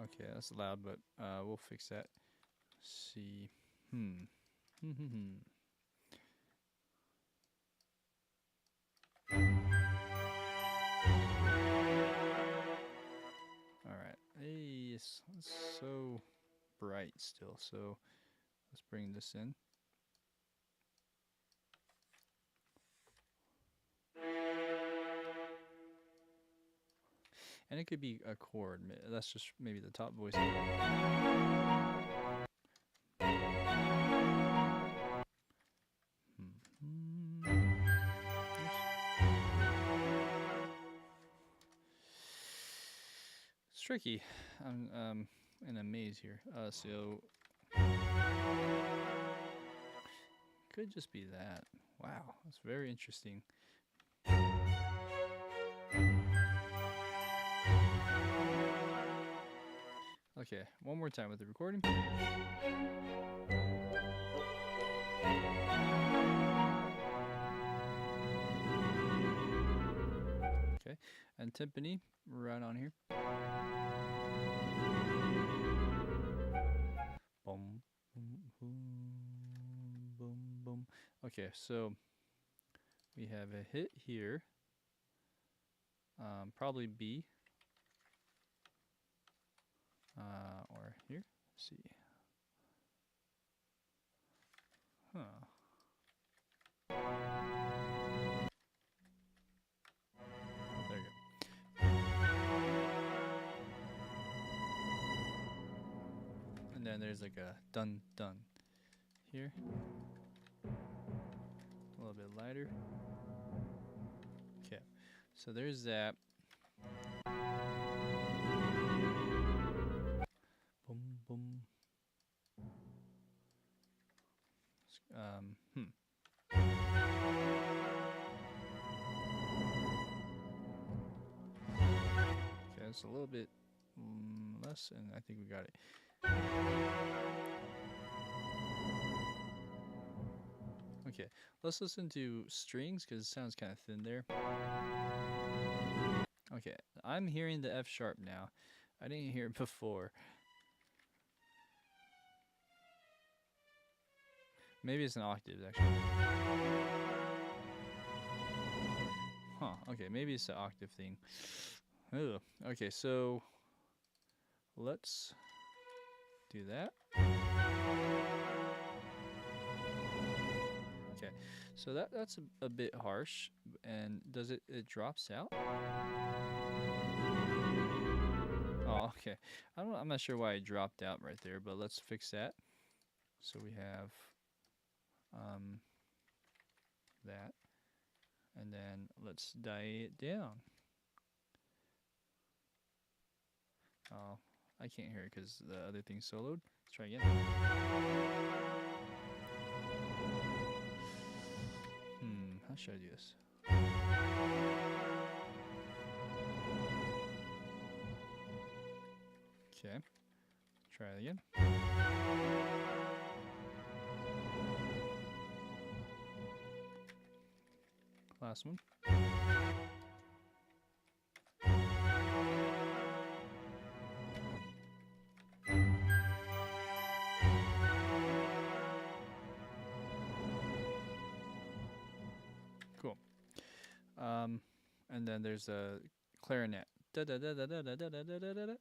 Okay, that's loud, but we'll fix that. C. Alright. Hey, it's so bright still, so let's bring this in. And it could be a chord. That's just maybe the top voice. It's tricky. I'm in a maze here. So could just be that. Wow, that's very interesting. Okay, one more time with the recording. Okay, and timpani right on here. Boom, boom, boom, boom, boom. Okay, so we have a hit here. Probably B. Or here. Let's see. Huh. There you go. And then there's like a dun dun here. A little bit lighter. Okay. So there's that. Boom boom. Okay, it's a little bit less, and I think we got it. Okay, let's listen to strings because it sounds kind of thin there. Okay, I'm hearing the F sharp now. I didn't hear it before. Maybe it's an octave, actually. Huh, okay, maybe it's an octave thing. Ugh. Okay, so let's do that. Okay, so that's a bit harsh, and does it drops out? Oh, okay. I'm not sure why it dropped out right there, but let's fix that. So we have that, and then let's die it down. Oh, I can't hear it because the other thing's soloed. Let's try again. How should I do this? Okay, try it again. Last one. Cool. And then there's a clarinet. Da da da da da da da da da da da.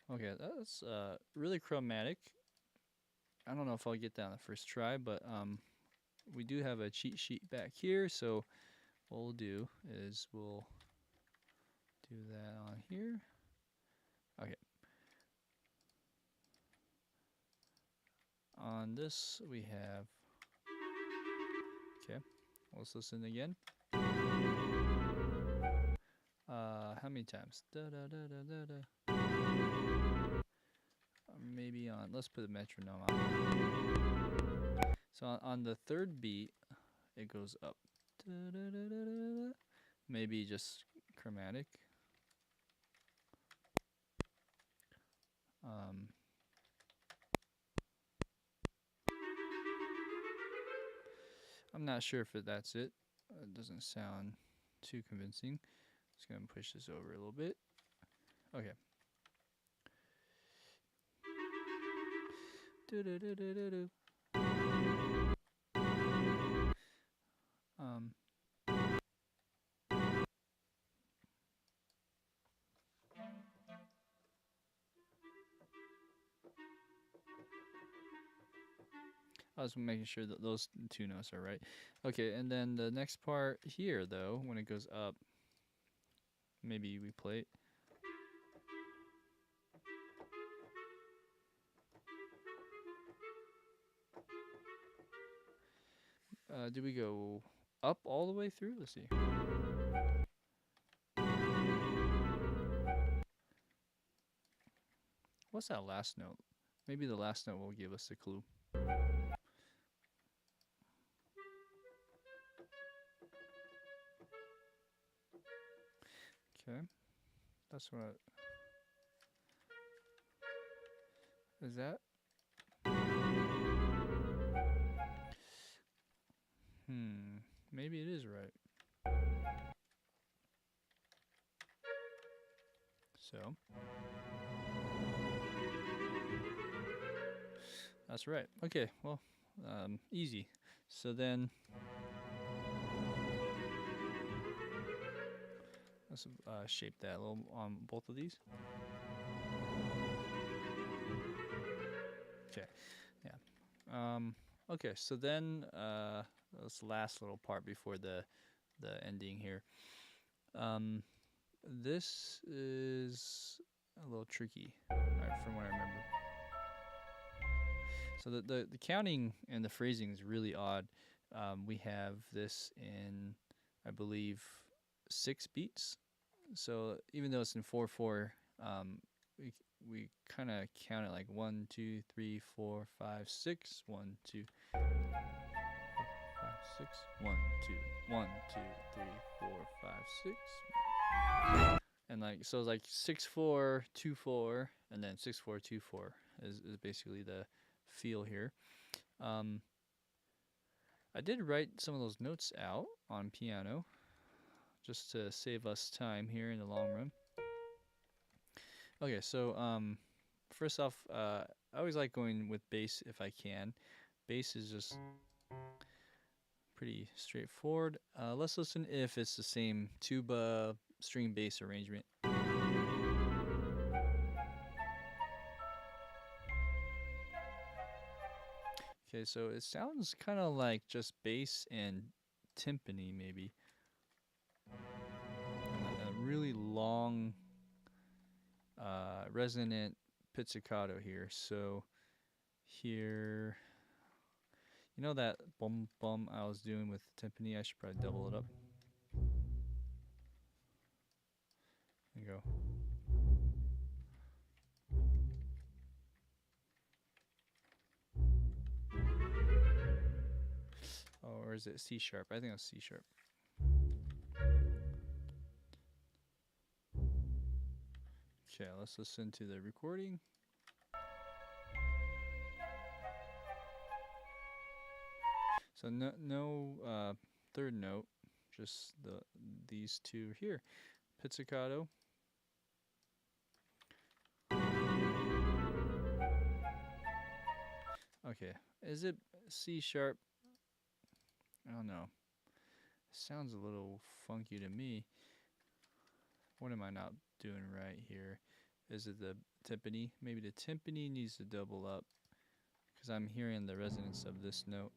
Okay, that's really chromatic. I don't know if I'll get that on the first try, but we do have a cheat sheet back here, so what we'll do is we'll do that on here. Okay. On this we have, okay, let's listen again. How many times? Da da da da da da. Maybe on, let's put the metronome on. So on the third beat, it goes up. Da da da da da da. Maybe just chromatic. I'm not sure if that's it. It doesn't sound too convincing. Just gonna push this over a little bit. Okay. Do do do do do do. I was making sure that those two notes are right. Okay, and then the next part here, though, when it goes up, maybe we play it. Do we go up all the way through? Let's see. What's that last note? Maybe the last note will give us a clue. Okay, that's what. Is that? Maybe it is right. So that's right. Okay, well, easy. So then let's shape that a little on both of these. Okay, yeah. Okay, so then this last little part before the ending here. This is a little tricky, from what I remember. So the counting and the phrasing is really odd. We have this in, I believe, 6 beats. So even though it's in 4/4, we kind of count it like 1, 2, 3, 4, 5, 6. 1, 2, 5, 6. 1, 2, 1, 2, 3, 4, 5, 6. And like so, it's like 6/4, 2/4, and then 6/4, 2/4 is basically the feel here. I did write some of those notes out on piano, just to save us time here in the long run. Okay, so first off, I always like going with bass if I can. Bass is just pretty straightforward. Let's listen if it's the same tuba string bass arrangement. Okay, so it sounds kind of like just bass and timpani, maybe. A really long, resonant pizzicato here. So here, you know that bum bum I was doing with timpani? I should probably double it up. There you go. Oh, or is it C sharp? I think it's C sharp. Okay, let's listen to the recording. So no third note, just these two here. Pizzicato. Okay, is it C sharp? I don't know. It sounds a little funky to me. What am I not doing right here? Is it the timpani? Maybe the timpani needs to double up because I'm hearing the resonance of this note.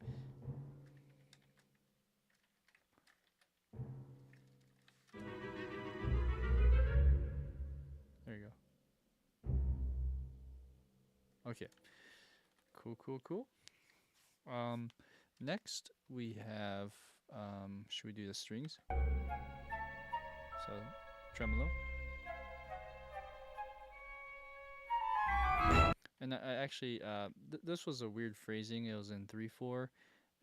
There you go. Okay. Cool, cool, cool. Next we have, should we do the strings? So, tremolo. And I actually, this was a weird phrasing. It was in 3/4,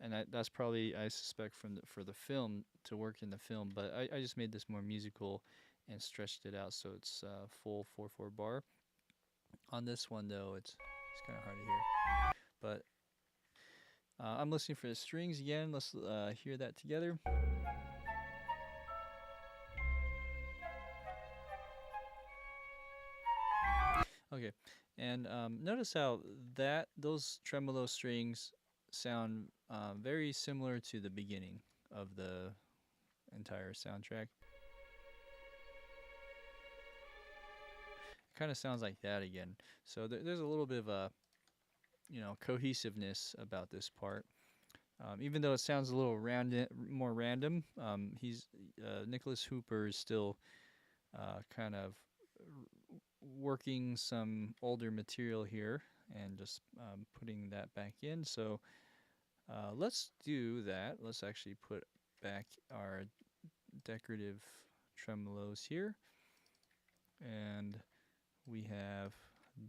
and that's probably, I suspect, for the film to work in the film. But I just made this more musical and stretched it out so it's full 4/4 bar. On this one though, it's kind of hard to hear. But I'm listening for the strings again. Let's hear that together. Okay, and notice how those tremolo strings sound very similar to the beginning of the entire soundtrack. It kind of sounds like that again. So there's a little bit of a, cohesiveness about this part. Even though it sounds a little more random, Nicholas Hooper is still kind of working some older material here and just putting that back in. So let's do that. Let's actually put back our decorative tremolos here. And we have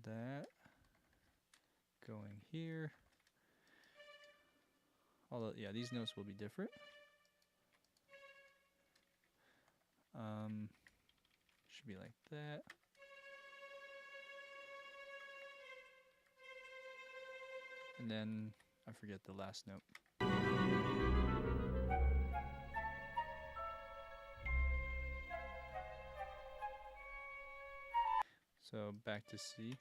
that going here. Although, yeah, these notes will be different. Should be like that. And then I forget the last note. So back to C.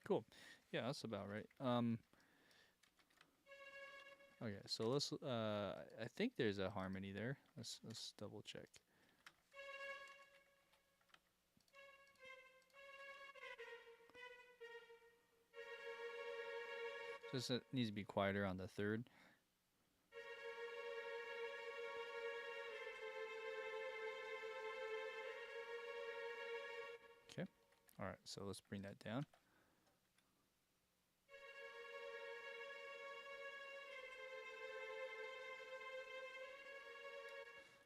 Cool. Yeah, that's about right. Okay, so let's. I think there's a harmony there. Let's double check. Just it needs to be quieter on the third. Okay. All right. So let's bring that down.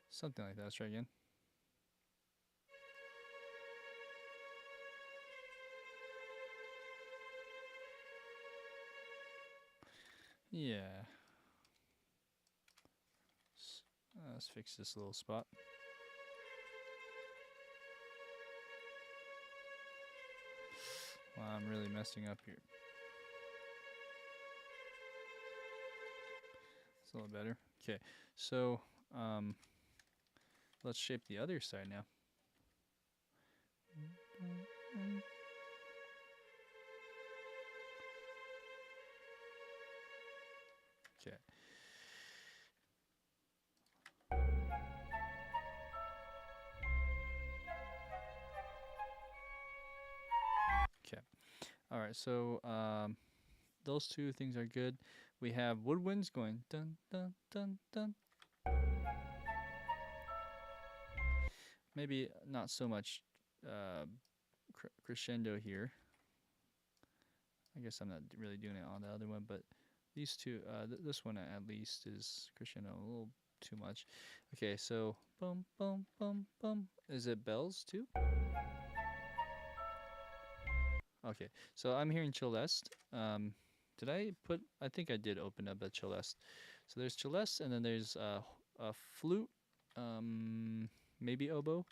Something like that. Let's try again. Yeah. Let's fix this little spot. Wow, I'm really messing up here. It's a little better. Okay, so let's shape the other side now. Okay. Okay. All right. So those two things are good. We have woodwinds going dun dun dun dun. Maybe not so much crescendo here. I guess I'm not really doing it on the other one, but these two, this one at least is crescendo a little too much. Okay, so bum bum bum bum. Is it bells too? Okay, so I'm hearing celeste. Did I put? I think I did open up a celeste. So there's celeste, and then there's a flute, maybe oboe.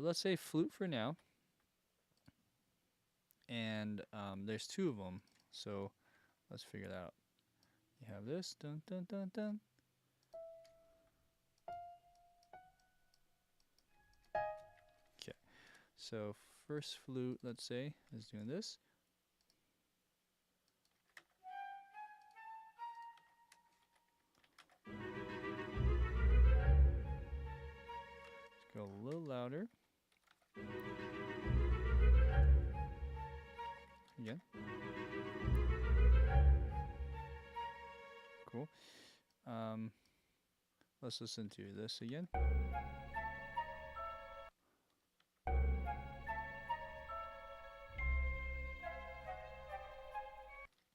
Let's say flute for now. And there's two of them, so let's figure that out. You have this, dun dun dun dun. So first flute, let's say, is doing this. Let's go a little louder. Again. Cool. Let's listen to this again.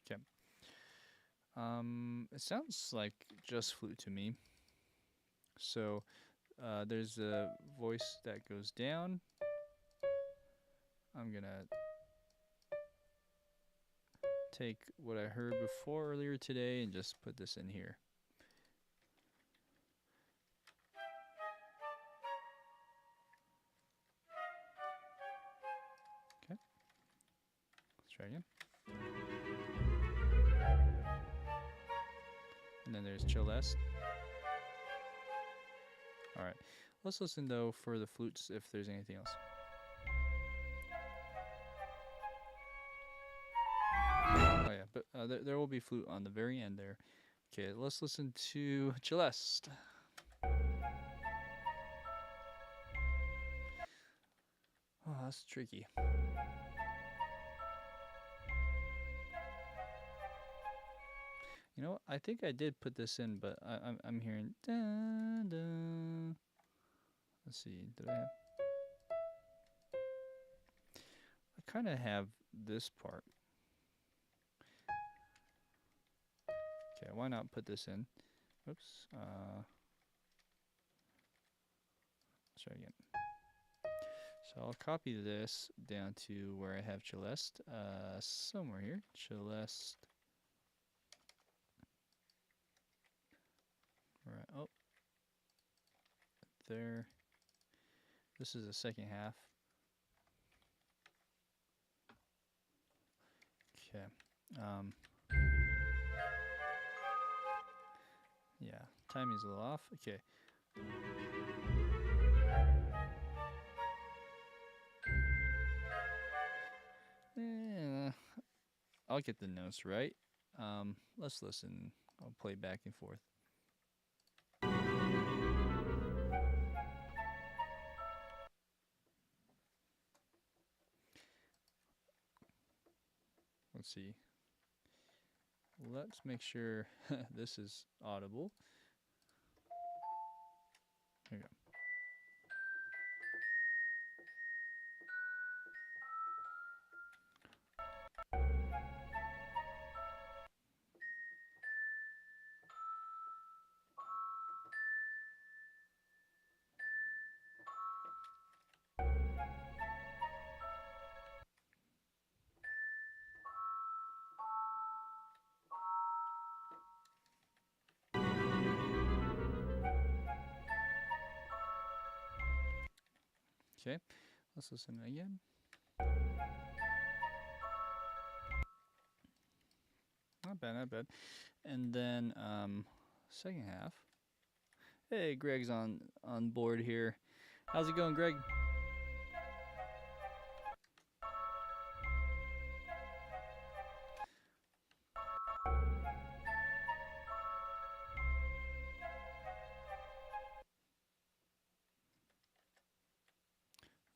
Okay. It sounds like just flute to me. So there's a voice that goes down. I'm gonna take what I heard before earlier today and just put this in here. Okay. Let's try again. And then there's celeste. All right. Let's listen though for the flutes if there's anything else. Oh yeah, but there will be flute on the very end there. Okay, let's listen to celeste. Oh, that's tricky. You know what? I think I did put this in, but I'm hearing dun, dun. Let's see. Did I have? I kind of have this part. Okay, why not put this in? Oops. Let's try again. So I'll copy this down to where I have celeste. Somewhere here. Celeste. Right. Oh. There. This is the second half. Okay. Yeah, timing's a little off. Okay. I'll get the notes right. Let's listen. I'll play back and forth. Let's see. Let's make sure this is audible. Here we go. Okay, let's listen again. Not bad, not bad. And then second half. Hey, Greg's on board here. How's it going, Greg?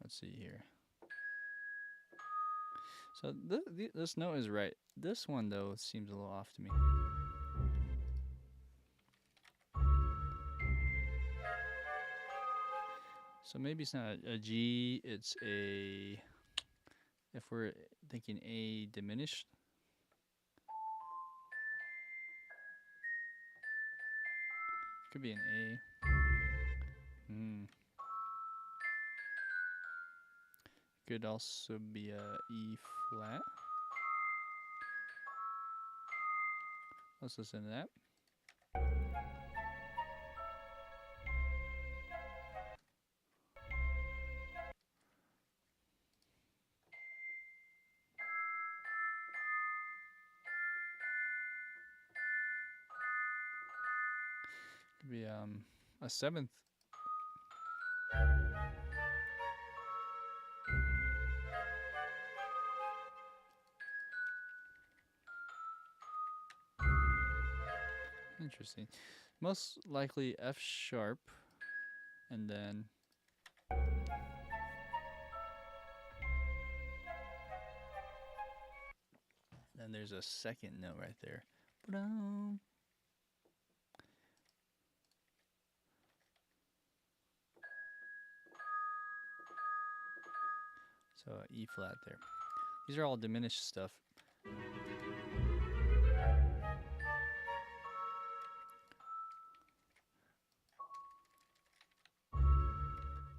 Let's see here. So this note is right. This one though seems a little off to me. So maybe it's not a G, it's a, if we're thinking A diminished. Could be an A. Could also be a E flat. Let's listen to that. Could be a seventh. Interesting. Most likely F sharp, and then there's a second note right there. Ba-dum. So E flat there. These are all diminished stuff.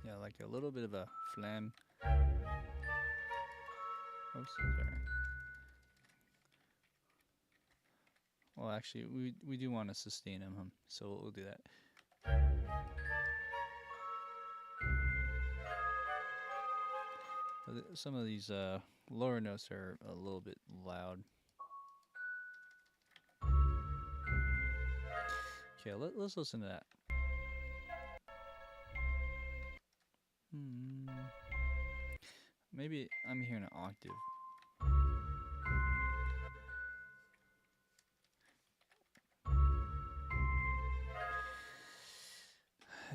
Yeah, like a little bit of a flam. Oops, sorry. Well, actually, we do want to sustain them, so we'll do that. But some of these lower notes are a little bit loud. Okay, let's listen to that. Maybe I'm hearing an octave.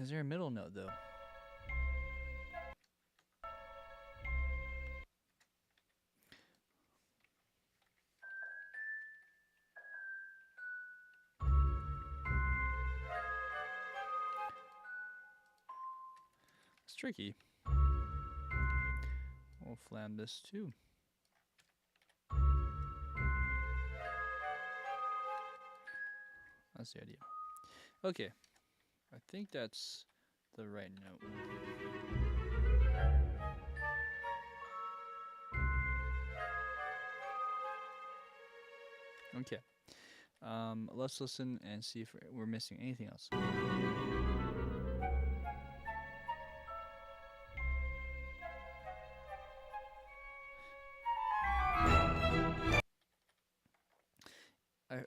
Is there a middle note though? It's tricky. We'll flam this too. That's the idea. Okay, I think that's the right note. Okay, let's listen and see if we're missing anything else.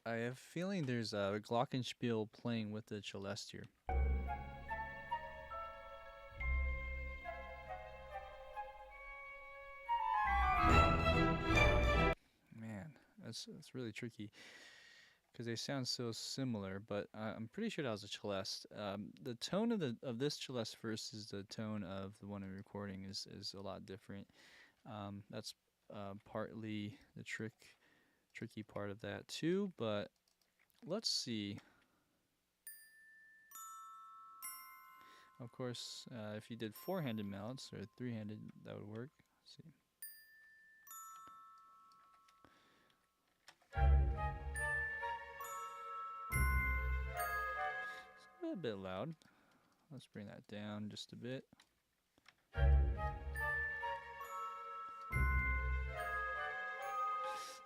I have a feeling there's a glockenspiel playing with the celeste here. Man, that's really tricky because they sound so similar, but I'm pretty sure that was a celeste. The tone of this celeste versus the tone of the one I'm recording is a lot different. That's partly the tricky part of that too, but let's see. Of course, if you did four-handed melodies or three-handed, that would work. Let's see. It's a bit loud. Let's bring that down just a bit.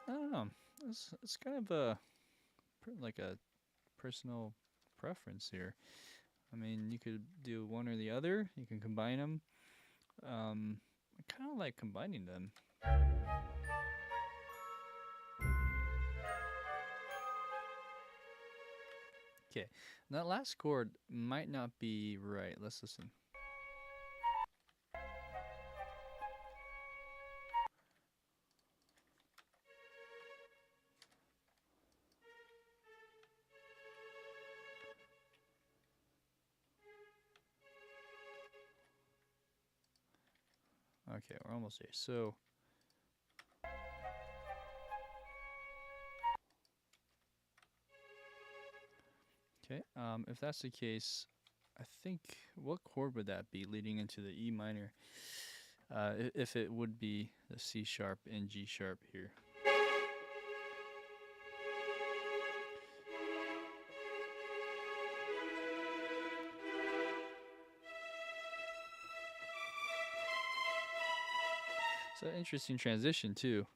I don't know. It's kind of like a personal preference here. I mean, you could do one or the other. You can combine them. I kind of like combining them. Okay, that last chord might not be right. Let's listen. Okay, we're almost there. So, okay, if that's the case, I think what chord would that be leading into the E minor? If it would be the C sharp and G sharp here. So interesting transition too,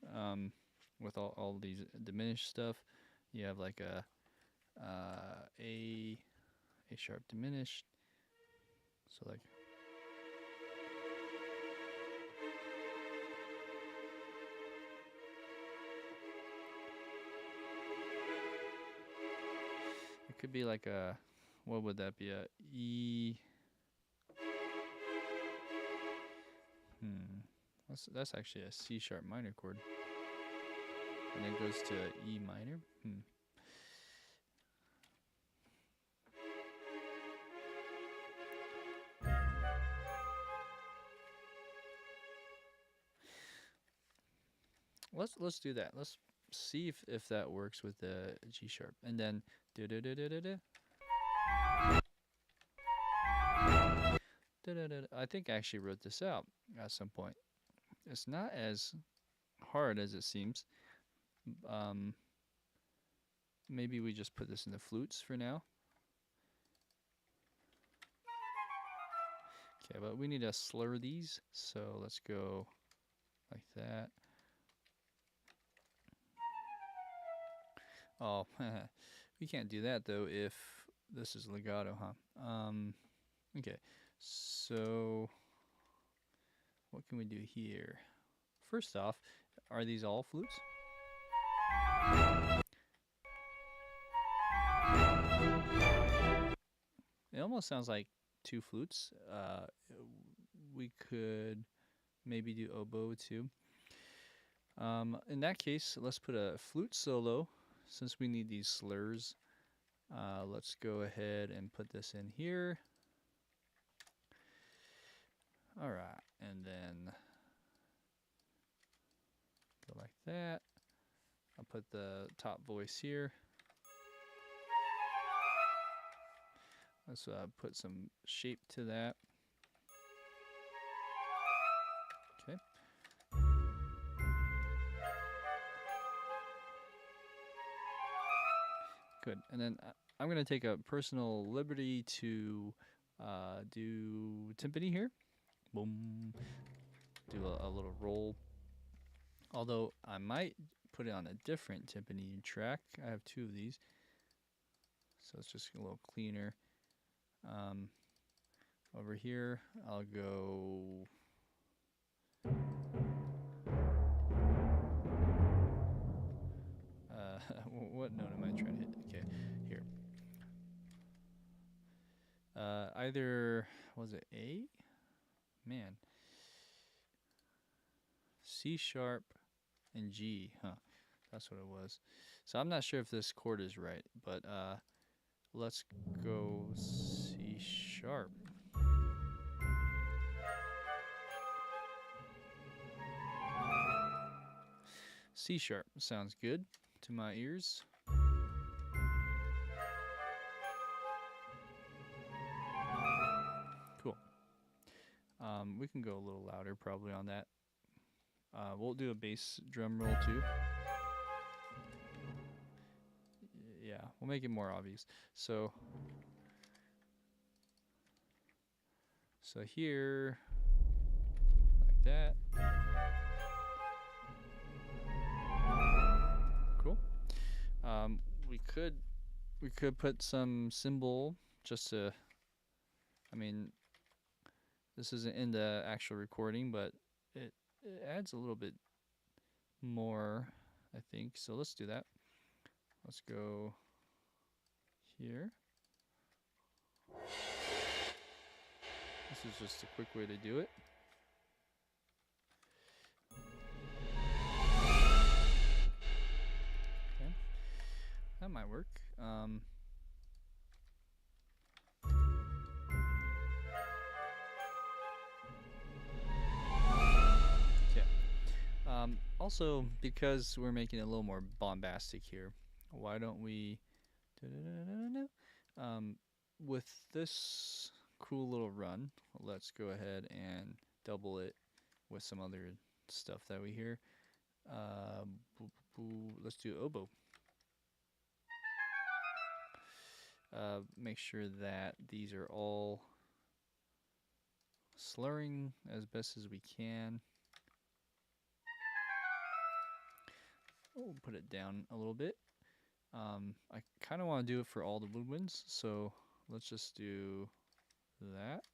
with all these diminished stuff. You have like a A sharp diminished. So like. It could be like a, what would that be? A E. That's actually a C sharp minor chord. And then goes to E minor. let's do that. Let's see if that works with the G sharp, and then do do do do do do. I think I actually wrote this out at some point. It's not as hard as it seems. Maybe we just put this in the flutes for now. Okay, but we need to slur these, so let's go like that. Oh, we can't do that though if this is legato, huh? Okay, so what can we do here? First off, are these all flutes? It almost sounds like two flutes. We could maybe do oboe too. In that case, let's put a flute solo since we need these slurs. Let's go ahead and put this in here. All right, and then go like that. I'll put the top voice here. Let's put some shape to that. Okay. Good. And then I'm going to take a personal liberty to do timpani here. Boom. Do a little roll. Although I might put it on a different timpani track. I have two of these. So it's just a little cleaner. Over here, I'll go... what note am I trying to hit? Okay, here. Either, was it A? Man. C sharp and G, huh? That's what it was. So I'm not sure if this chord is right, but let's go C sharp. C sharp sounds good to my ears. Cool. We can go a little louder probably on that. We'll do a bass drum roll too. Yeah, we'll make it more obvious. So here, like that. Cool. We could put some cymbal just to, I mean, this isn't in the actual recording, but it adds a little bit more, I think. So let's do that. Let's go here. This is just a quick way to do it. Okay, that might work. Also, because we're making it a little more bombastic here, why don't we, with this cool little run, let's go ahead and double it with some other stuff that we hear. Let's do oboe. Make sure that these are all slurring as best as we can. We'll put it down a little bit. I kind of want to do it for all the woodwinds, so let's just do that.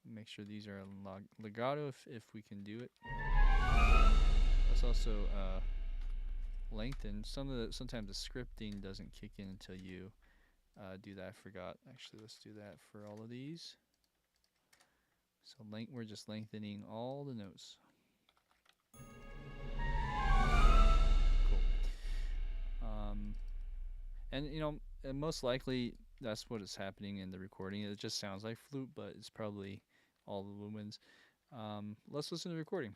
Make sure these are legato if we can do it. Let's also lengthen. Sometimes the scripting doesn't kick in until you do that. I forgot. Actually, let's do that for all of these. So we're just lengthening all the notes. And you know, most likely that's what is happening in the recording. It just sounds like flute, but it's probably all the lumens. Let's listen to the recording.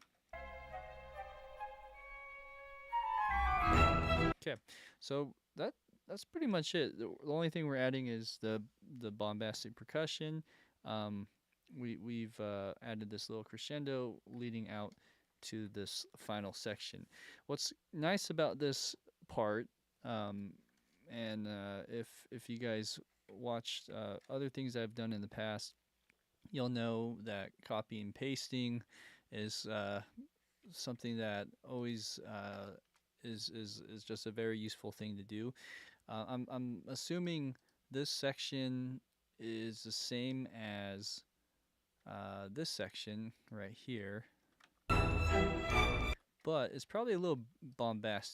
Okay, so that's pretty much it. The only thing we're adding is the bombastic percussion. Um, we've added this little crescendo leading out to this final section. What's nice about this part, um, and if you guys watched other things I've done in the past, you'll know that copy and pasting is something that always is just a very useful thing to do. I'm assuming this section is the same as this section right here, but it's probably a little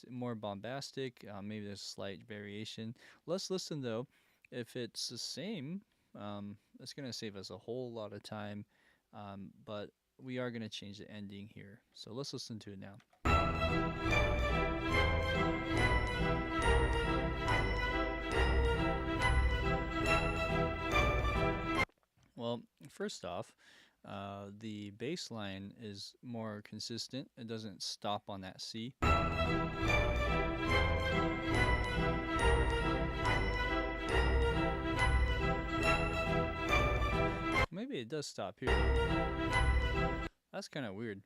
more bombastic. Maybe there's a slight variation. Let's listen though. If it's the same, it's gonna save us a whole lot of time. But we are gonna change the ending here. So let's listen to it now. Well, first off, the bass line is more consistent. It doesn't stop on that C. Maybe it does stop here. That's kind of weird.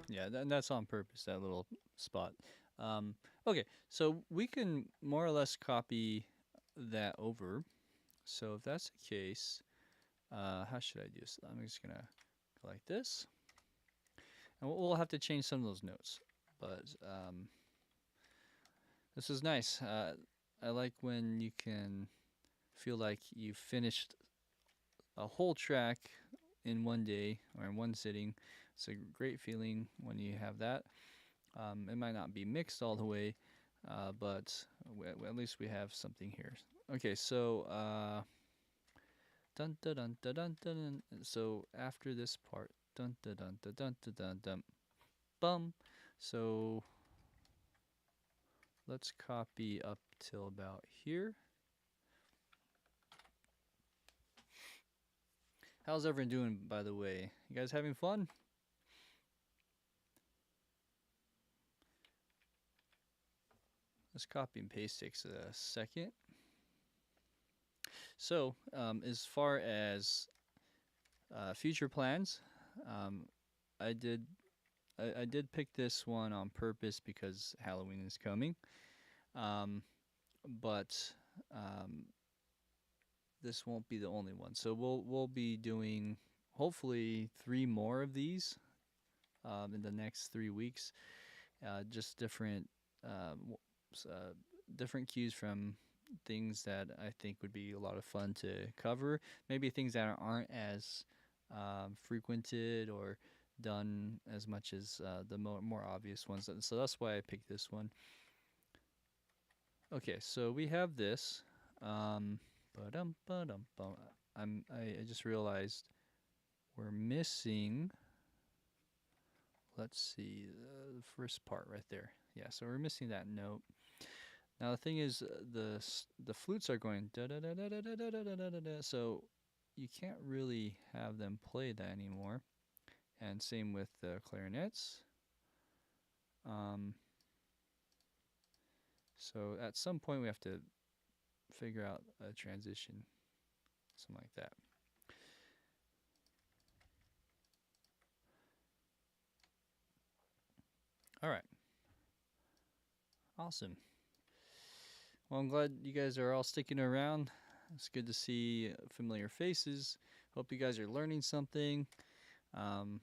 Yeah, that's on purpose, that little spot. Okay, so we can more or less copy that over. So if that's the case, how should I do this? I'm just going to go like this. And we'll have to change some of those notes. But this is nice. I like when you can feel like you've finished a whole track in one day or in one sitting. It's a great feeling when you have that. It might not be mixed all the way, but at least we have something here. Okay, so dun dun dun dun dun dun. So after this part, dun dun dun dun dun dun dun dun, bum. So let's copy up till about here. How's everyone doing, by the way? You guys having fun? This copy and paste takes a second. So, as far as future plans, um, I did I did pick this one on purpose because Halloween is coming. Um, but um, this won't be the only one. So we'll be doing hopefully 3 more of these in the next 3 weeks. Just different cues from things that I think would be a lot of fun to cover. Maybe things that aren't as frequented or done as much as the more obvious ones. So that's why I picked this one. Okay, so we have this. Ba-dum, ba-dum, bum. I just realized we're missing. Let's see the first part right there. Yeah, so we're missing that note. Now the thing is, the flutes are going da da da da da da da da da da da. So you can't really have them play that anymore. And same with the clarinets. So at some point we have to figure out a transition, something like that. All right. Awesome. Well, I'm glad you guys are all sticking around. It's good to see familiar faces. Hope you guys are learning something. Um,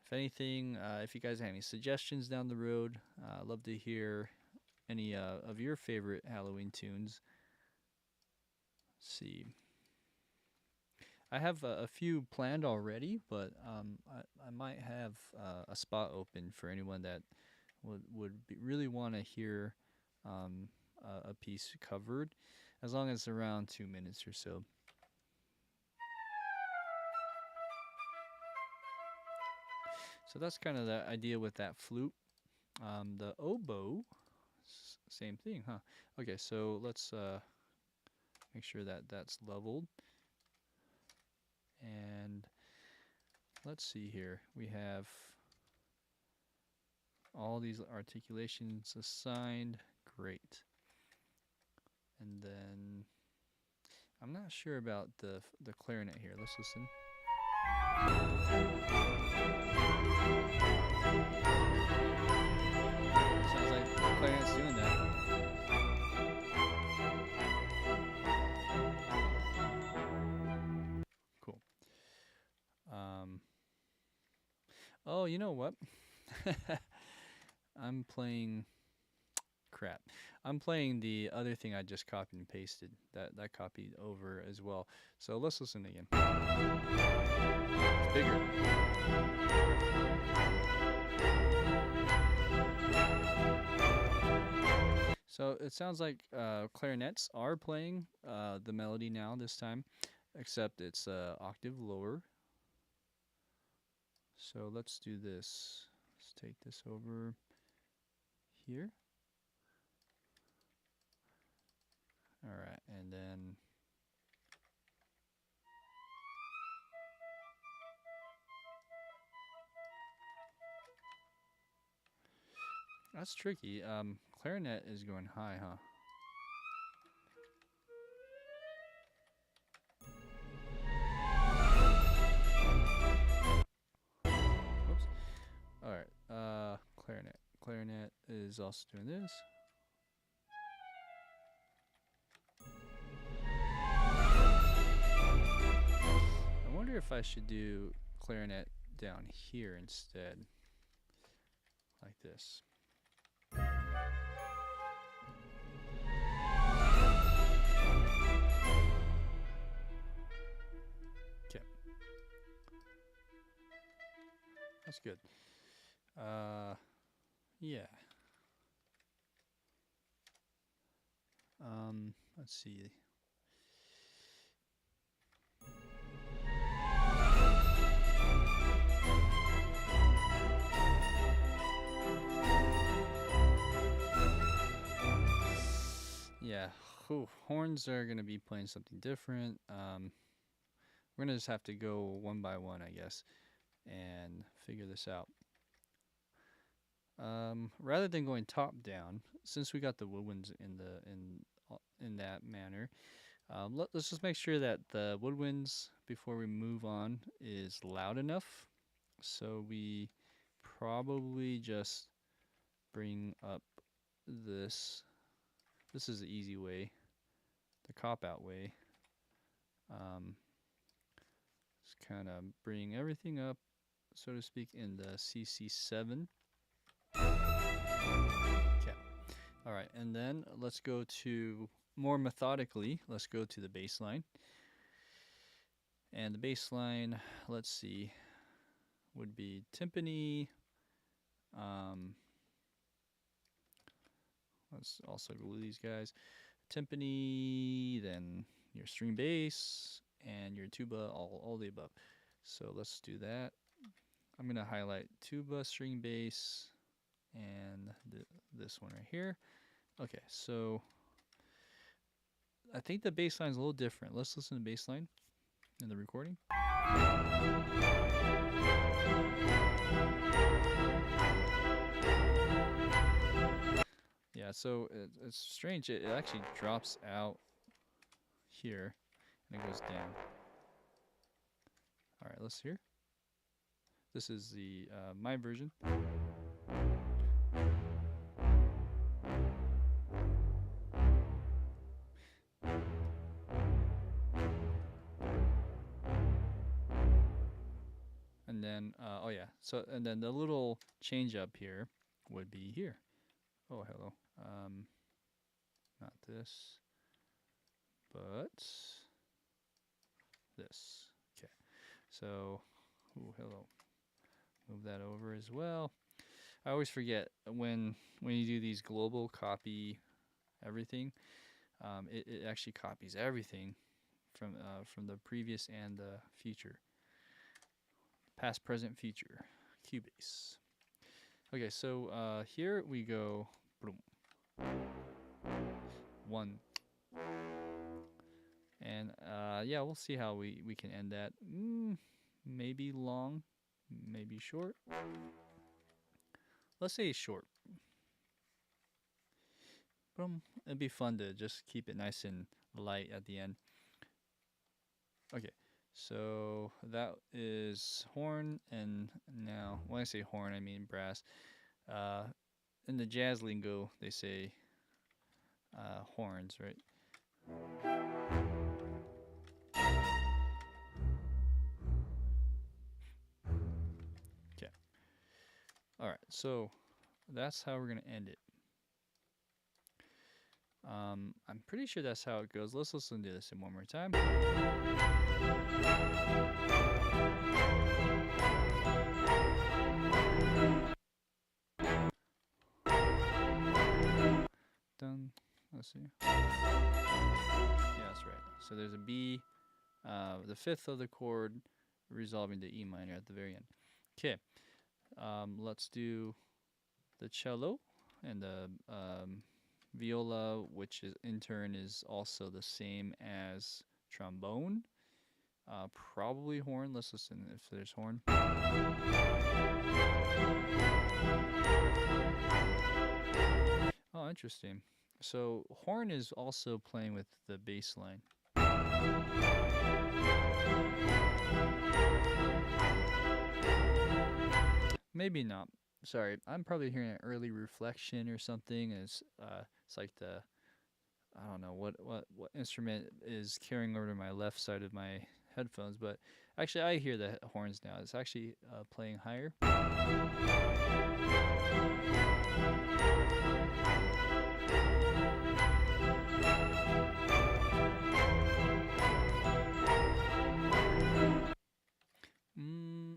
if anything, if you guys have any suggestions down the road, I'd love to hear any of your favorite Halloween tunes. Let's see. I have a few planned already, but I might have a spot open for anyone that really want to hear a piece covered, as long as it's around 2 minutes or so. So that's kind of the idea with that flute. The oboe, same thing, huh? Okay, so let's make sure that that's leveled. And let's see here. We have all these articulations assigned. Great. And then I'm not sure about the clarinet here. Let's listen. Sounds like the clarinet's doing that. Cool. Oh, you know what? I'm playing crap. I'm playing the other thing I just copied and pasted. That copied over as well. So let's listen again. It's bigger. So it sounds like clarinets are playing the melody now this time, except it's octave lower. So let's do this. Let's take this over here. All right, and then that's tricky. Clarinet is going high, huh? Oops. All right. Clarinet. Clarinet is also doing this. I wonder if I should do clarinet down here instead, like this. Okay. That's good. Yeah. Let's see. Yeah, horns are gonna be playing something different. We're gonna just have to go one by one, I guess, and figure this out. Rather than going top down, since we got the woodwinds in that manner, let's just make sure that the woodwinds before we move on is loud enough. So we probably just bring up this. This is the easy way, the cop-out way. Just kind of bring everything up, so to speak, in the CC7. Okay. All right, and then let's go to more methodically. Let's go to the bass line. And the bass line, let's see, would be timpani. Let's also glue these guys. Timpani, then your string bass, and your tuba, all the above. So let's do that. I'm going to highlight tuba, string bass, and this one right here. Okay, so I think the bass line is a little different. Let's listen to the bass line in the recording. Yeah, so it's strange. It actually drops out here and it goes down. All right, let's hear. This is the my version. And then, oh yeah, so and then the little change up here would be here. Oh, hello. Not this, but this. Okay, so, oh, hello. Move that over as well. I always forget when you do these global copy everything, it actually copies everything from the previous and the future. Past, present, future. Cubase. Okay, so here we go. Boom. 1. And yeah, we'll see how we can end that. Maybe long. maybe short. Let's say short. It'd be fun to just keep it nice and light at the end. Okay, so that is horn, and now when I say horn, I mean brass. In the jazz lingo, they say horns, right? Okay. All right, so that's how we're gonna end it. I'm pretty sure that's how it goes. Let's listen to this one more time. Done. Let's see. Yeah, that's right. So there's a B, the fifth of the chord, resolving to E minor at the very end. Okay. Let's do the cello and the viola, which is in turn is also the same as trombone. Probably horn. Let's listen if there's horn. Oh, interesting. So horn is also playing with the bass line. Maybe not. Sorry, I'm probably hearing an early reflection or something. It's like the I don't know what instrument is carrying over to my left side of my headphones, but actually I hear the horns now. It's actually playing higher.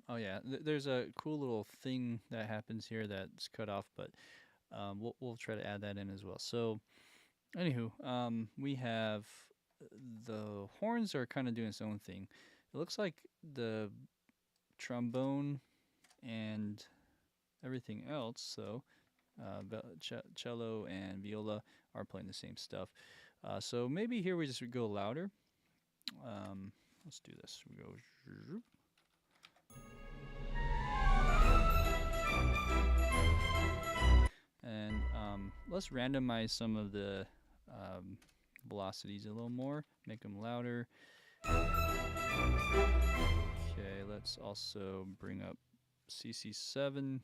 Oh yeah, there's a cool little thing that happens here that's cut off, but we'll try to add that in as well. So, anywho, we have the horns are kind of doing its own thing. It looks like the trombone and everything else, so cello and viola are playing the same stuff. So maybe here we just go louder. Let's do this. We go. And let's randomize some of the velocities a little more, make them louder. Okay, let's also bring up CC7.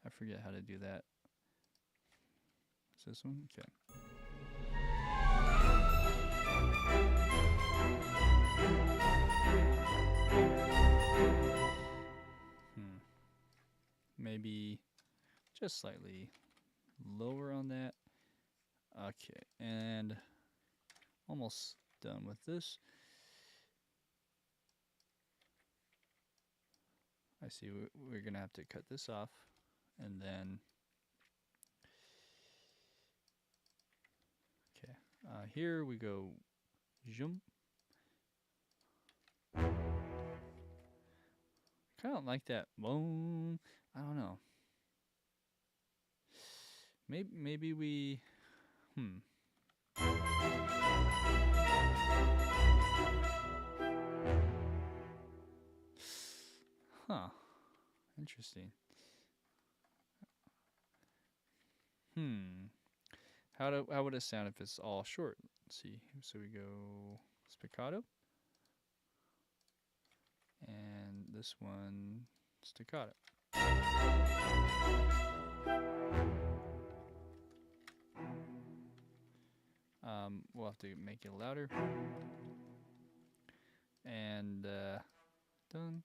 I forget how to do that. Is this one? Okay. Maybe just slightly lower on that. Okay, and almost done with this. I see we're gonna have to cut this off, and then okay, here we go. Jump. Kind of like that. Boom. I don't know. Maybe we. Huh. Interesting. How would it sound if it's all short? Let's see. So we go spiccato. And this one staccato. We'll have to make it louder. And done.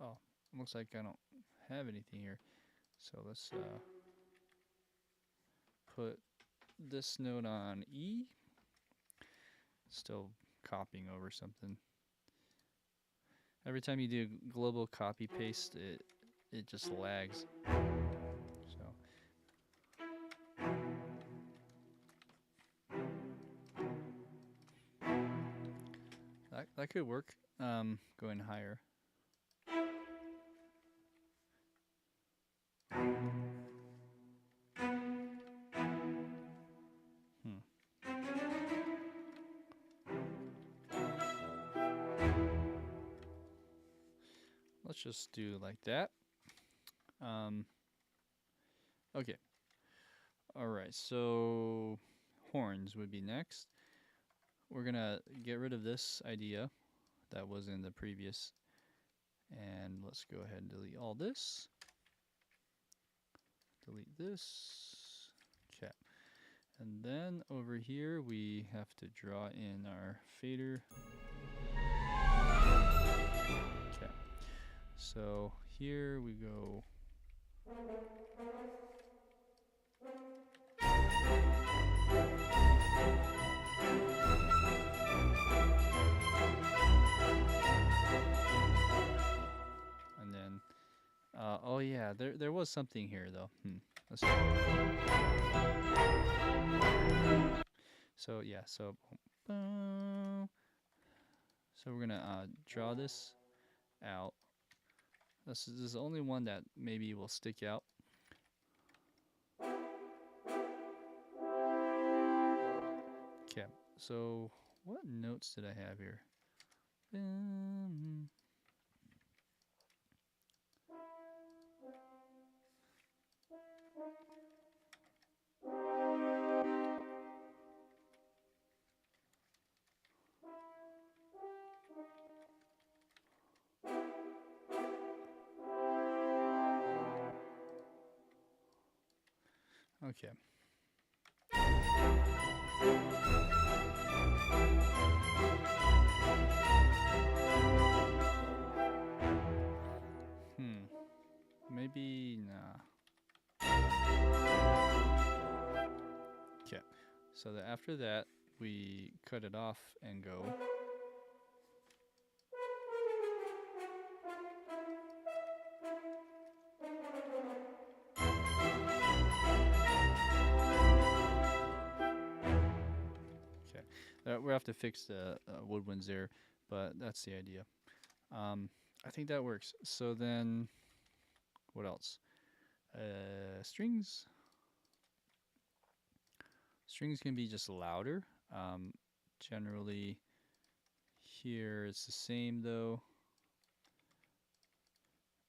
Oh, looks like I don't have anything here. So let's put this note on E. Still copying over something. Every time you do global copy paste, it just lags. So that could work. Going higher. Let's just do like that. Okay. All right, so horns would be next. We're gonna get rid of this idea that was in the previous, and let's go ahead and delete all this. Delete this. Okay. And then over here we have to draw in our fader. Okay. So here we go. And then, oh yeah, there was something here though. Let's see. So yeah, so we're gonna draw this out. This is the only one that maybe will stick out. Okay, so what notes did I have here? Okay. Maybe nah. Okay. So that after that, we cut it off and go. We have to fix the woodwinds there, but that's the idea. I think that works. So then, what else? Strings. Strings can be just louder. Generally, here it's the same though.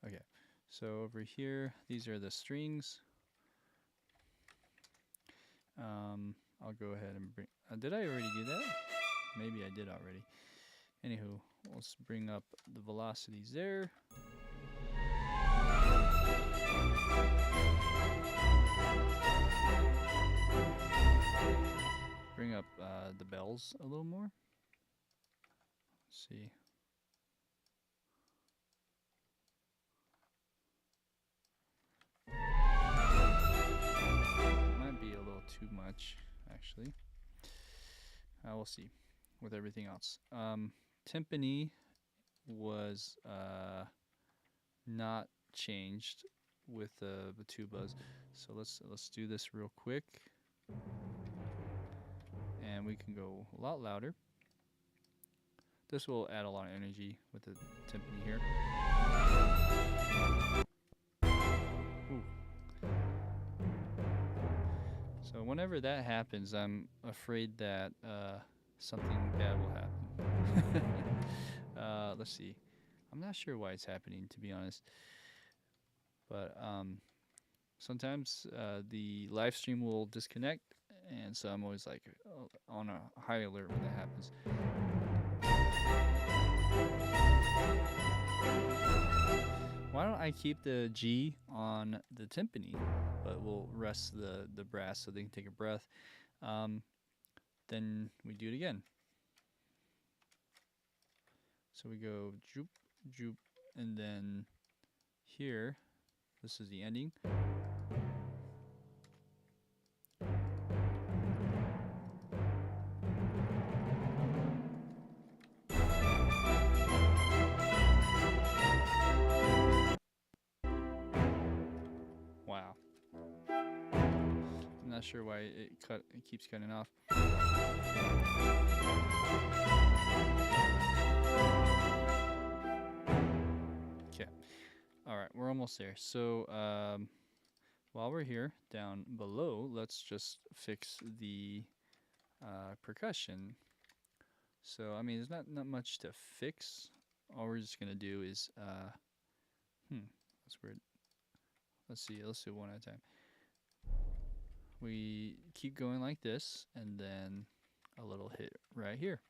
Okay, so over here, these are the strings. I'll go ahead and bring. Did I already do that? Maybe I did already. Anywho, let's bring up the velocities there. Bring up the bells a little more. Let's see. Might be a little too much, actually. We'll see with everything else. Timpani was not changed with the tubas, so let's do this real quick, and we can go a lot louder. This will add a lot of energy with the timpani here. Ooh. So whenever that happens, I'm afraid that something bad will happen. Let's see. I'm not sure why it's happening, to be honest. But sometimes the live stream will disconnect, and so I'm always like on a high alert when that happens. Why don't I keep the G on the timpani, but we'll rest the brass so they can take a breath. Then we do it again. So we go joop, joop, and then here, this is the ending. Wow. I'm not sure why it keeps cutting off. Okay. All right, we're almost there. So while we're here down below, let's just fix the percussion. So I mean, there's not much to fix. All we're just gonna do is that's weird. Let's see. Let's do it one at a time. We keep going like this, and then a little hit right here.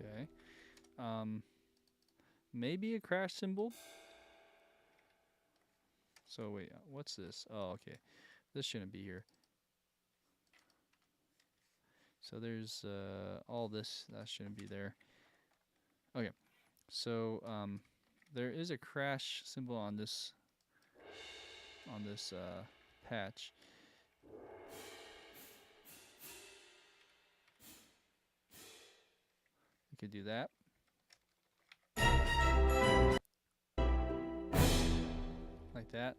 Okay. Maybe a crash cymbal. So wait, what's this? Oh, okay. This shouldn't be here. So there's all this that shouldn't be there. Okay. So there is a crash symbol on this patch. We could do that. Like that.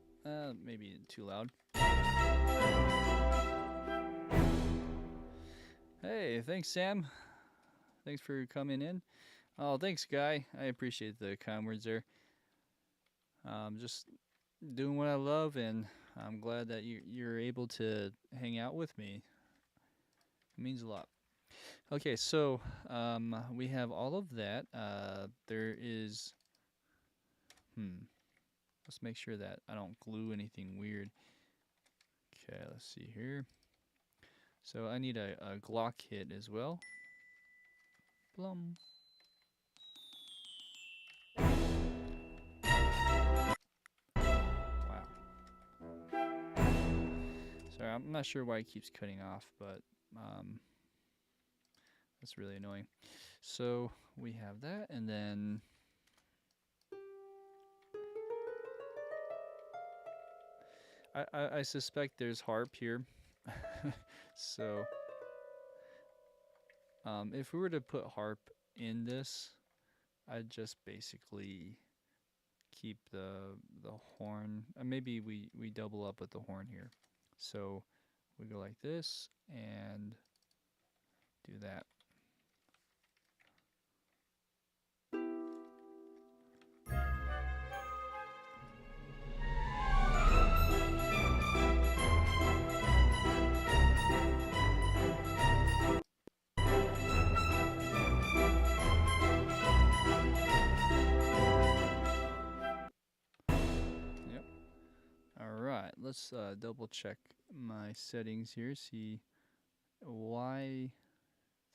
Maybe too loud. Hey, thanks, Sam. Thanks for coming in. Oh, thanks, Guy. I appreciate the kind words there. Just doing what I love, and I'm glad that you're able to hang out with me. It means a lot. Okay, so we have all of that. There is... Let's make sure that I don't glue anything weird. Okay, let's see here. So I need a Glock hit as well. Blum. Wow. Sorry, I'm not sure why it keeps cutting off, but that's really annoying. So we have that, and then I suspect there's harp here. So if we were to put harp in this, I'd just basically keep the horn. Maybe we double up with the horn here. So we go like this and do that. Alright, let's double check my settings here, see why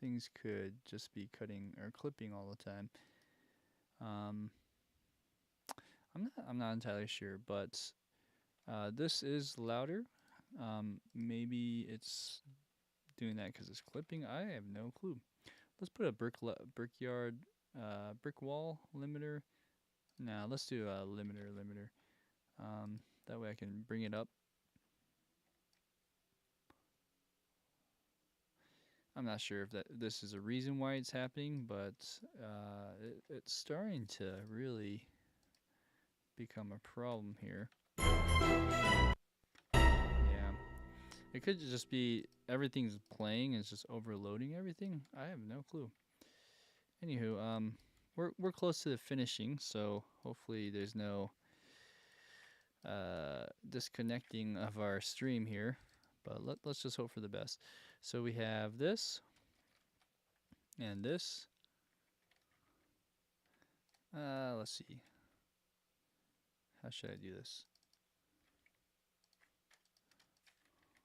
things could just be cutting or clipping all the time. I'm not entirely sure, but this is louder. Maybe it's doing that because it's clipping. I have no clue. Let's put a brick wall limiter. Nah, let's do a limiter. That way I can bring it up. I'm not sure if this is a reason why it's happening, but it's starting to really become a problem here. Yeah, it could just be everything's playing, it's just overloading everything. I have no clue. Anywho, we're close to the finishing, so hopefully there's no disconnecting of our stream here. But let's just hope for the best. So we have this and this. Let's see. How should I do this?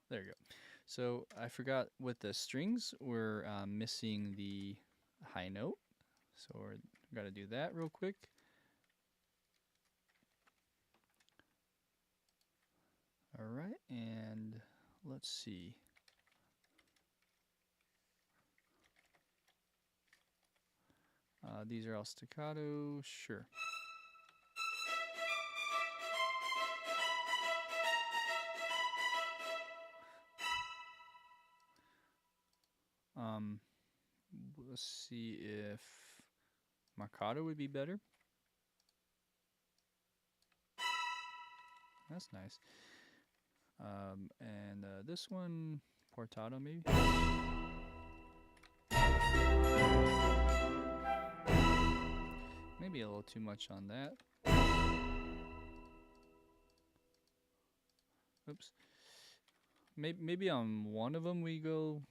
There you go. So I forgot with the strings, we're missing the high note. So we're gotta do that real quick. All right, and let's see. These are all staccato, sure. Let's see if marcato would be better. That's nice. And this one, portato maybe. Maybe a little too much on that. Oops. maybe on one of them we go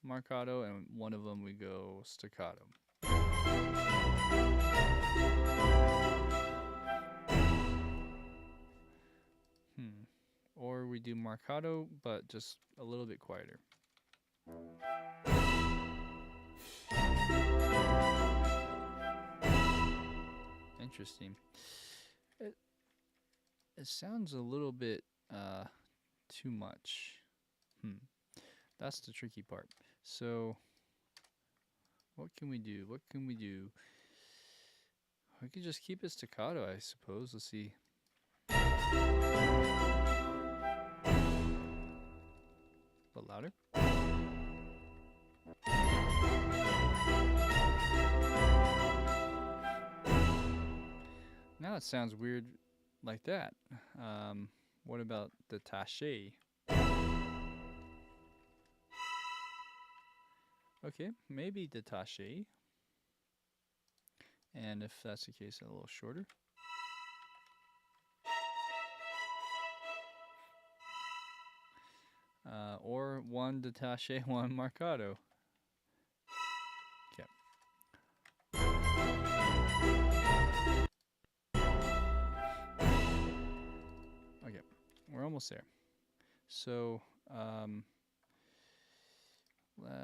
marcato and one of them we go staccato. Or we do marcato, but just a little bit quieter. Interesting. It sounds a little bit too much. That's the tricky part. So what can we do? What can we do? We could just keep it staccato, I suppose. Let's see. A little louder. Now it sounds weird like that. What about the taché? Okay, maybe the taché. And if that's the case, a little shorter. Or one detaché, one marcato. Okay. Okay, we're almost there. So,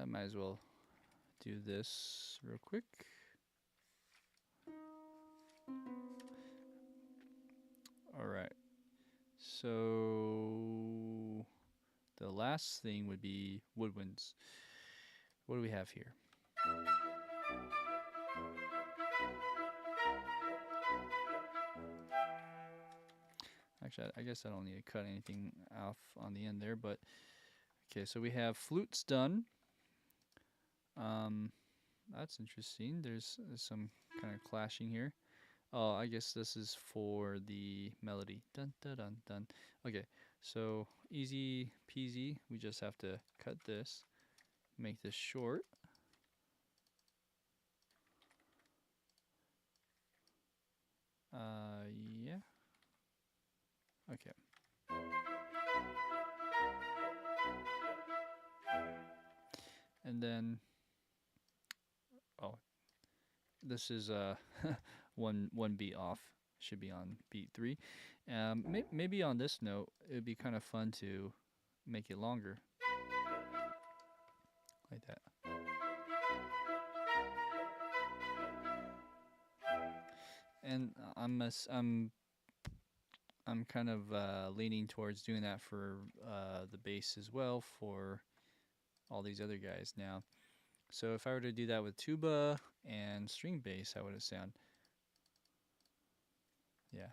might as well do this real quick. All right. So the last thing would be woodwinds. What do we have here? Actually, I guess I don't need to cut anything off on the end there, but okay, so we have flutes done. That's interesting. There's some kind of clashing here. Oh, I guess this is for the melody. Dun dun dun dun. Okay, so easy peasy. We just have to cut this, make this short. Yeah. Okay. And then, oh, this is one beat off. Should be on beat 3. Maybe on this note, it'd be kind of fun to make it longer, like that. And I'm kind of leaning towards doing that for the bass as well for all these other guys now. So if I were to do that with tuba and string bass, how would it sound? Yeah.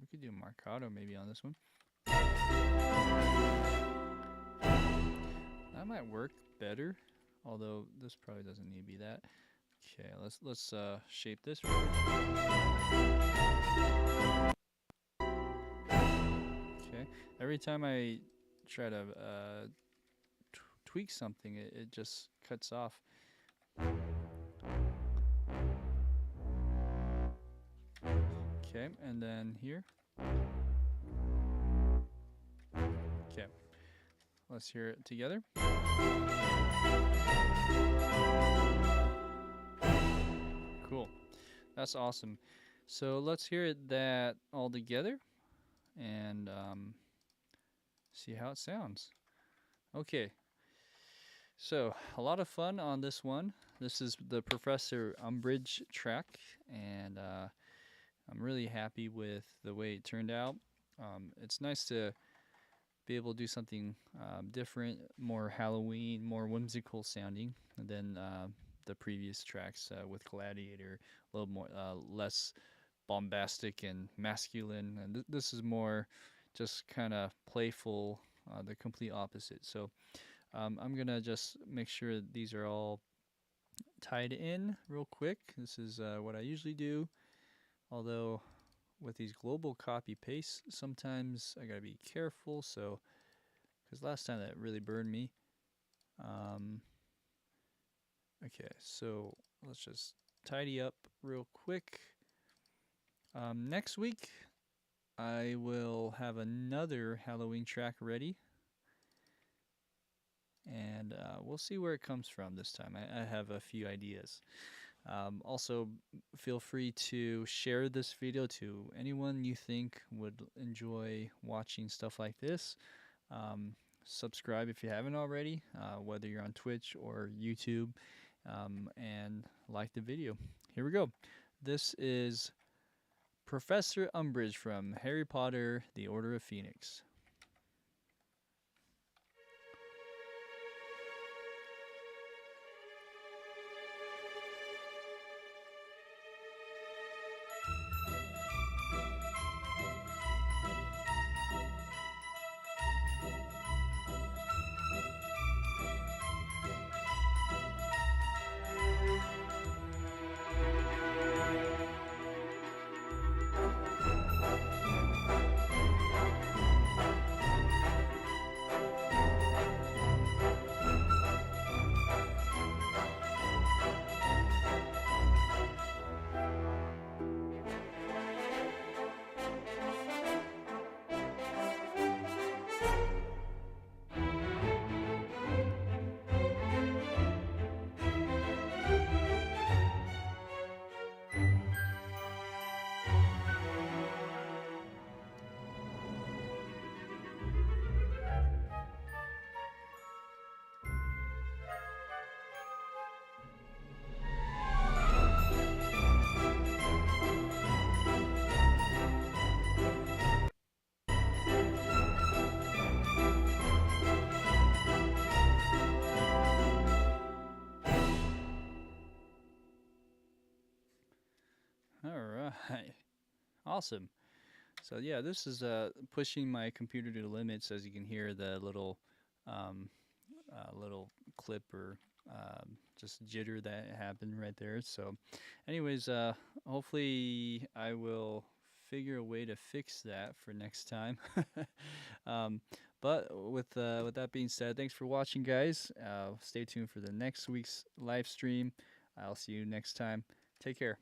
We could do marcato maybe on this one. That might work better, although this probably doesn't need to be that. Okay, let's shape this. Okay, every time I try to tweak something, it just cuts off. Okay, and then here. Okay, let's hear it together. Cool, that's awesome. So let's hear that all together and see how it sounds. Okay, so a lot of fun on this one. This is the Professor Umbridge track, and I'm really happy with the way it turned out. It's nice to be able to do something different, more Halloween, more whimsical sounding than the previous tracks with Gladiator, a little more less bombastic and masculine, and this is more just kind of playful, the complete opposite. So I'm gonna just make sure these are all tied in real quick. This is what I usually do, although with these global copy pastes, sometimes I gotta be careful. So, because last time that really burned me. Okay, so let's just tidy up real quick. Next week, I will have another Halloween track ready, and we'll see where it comes from this time. I have a few ideas. Also, feel free to share this video to anyone you think would enjoy watching stuff like this. Subscribe if you haven't already, whether you're on Twitch or YouTube, and like the video. Here we go. This is Professor Umbridge from Harry Potter, The Order of Phoenix. All right. Awesome. So yeah, this is pushing my computer to the limits. As you can hear, the um, little clip or just jitter that happened right there. So, anyways, hopefully I will figure a way to fix that for next time. um, but with that being said, thanks for watching, guys. Stay tuned for the next week's live stream. I'll see you next time. Take care.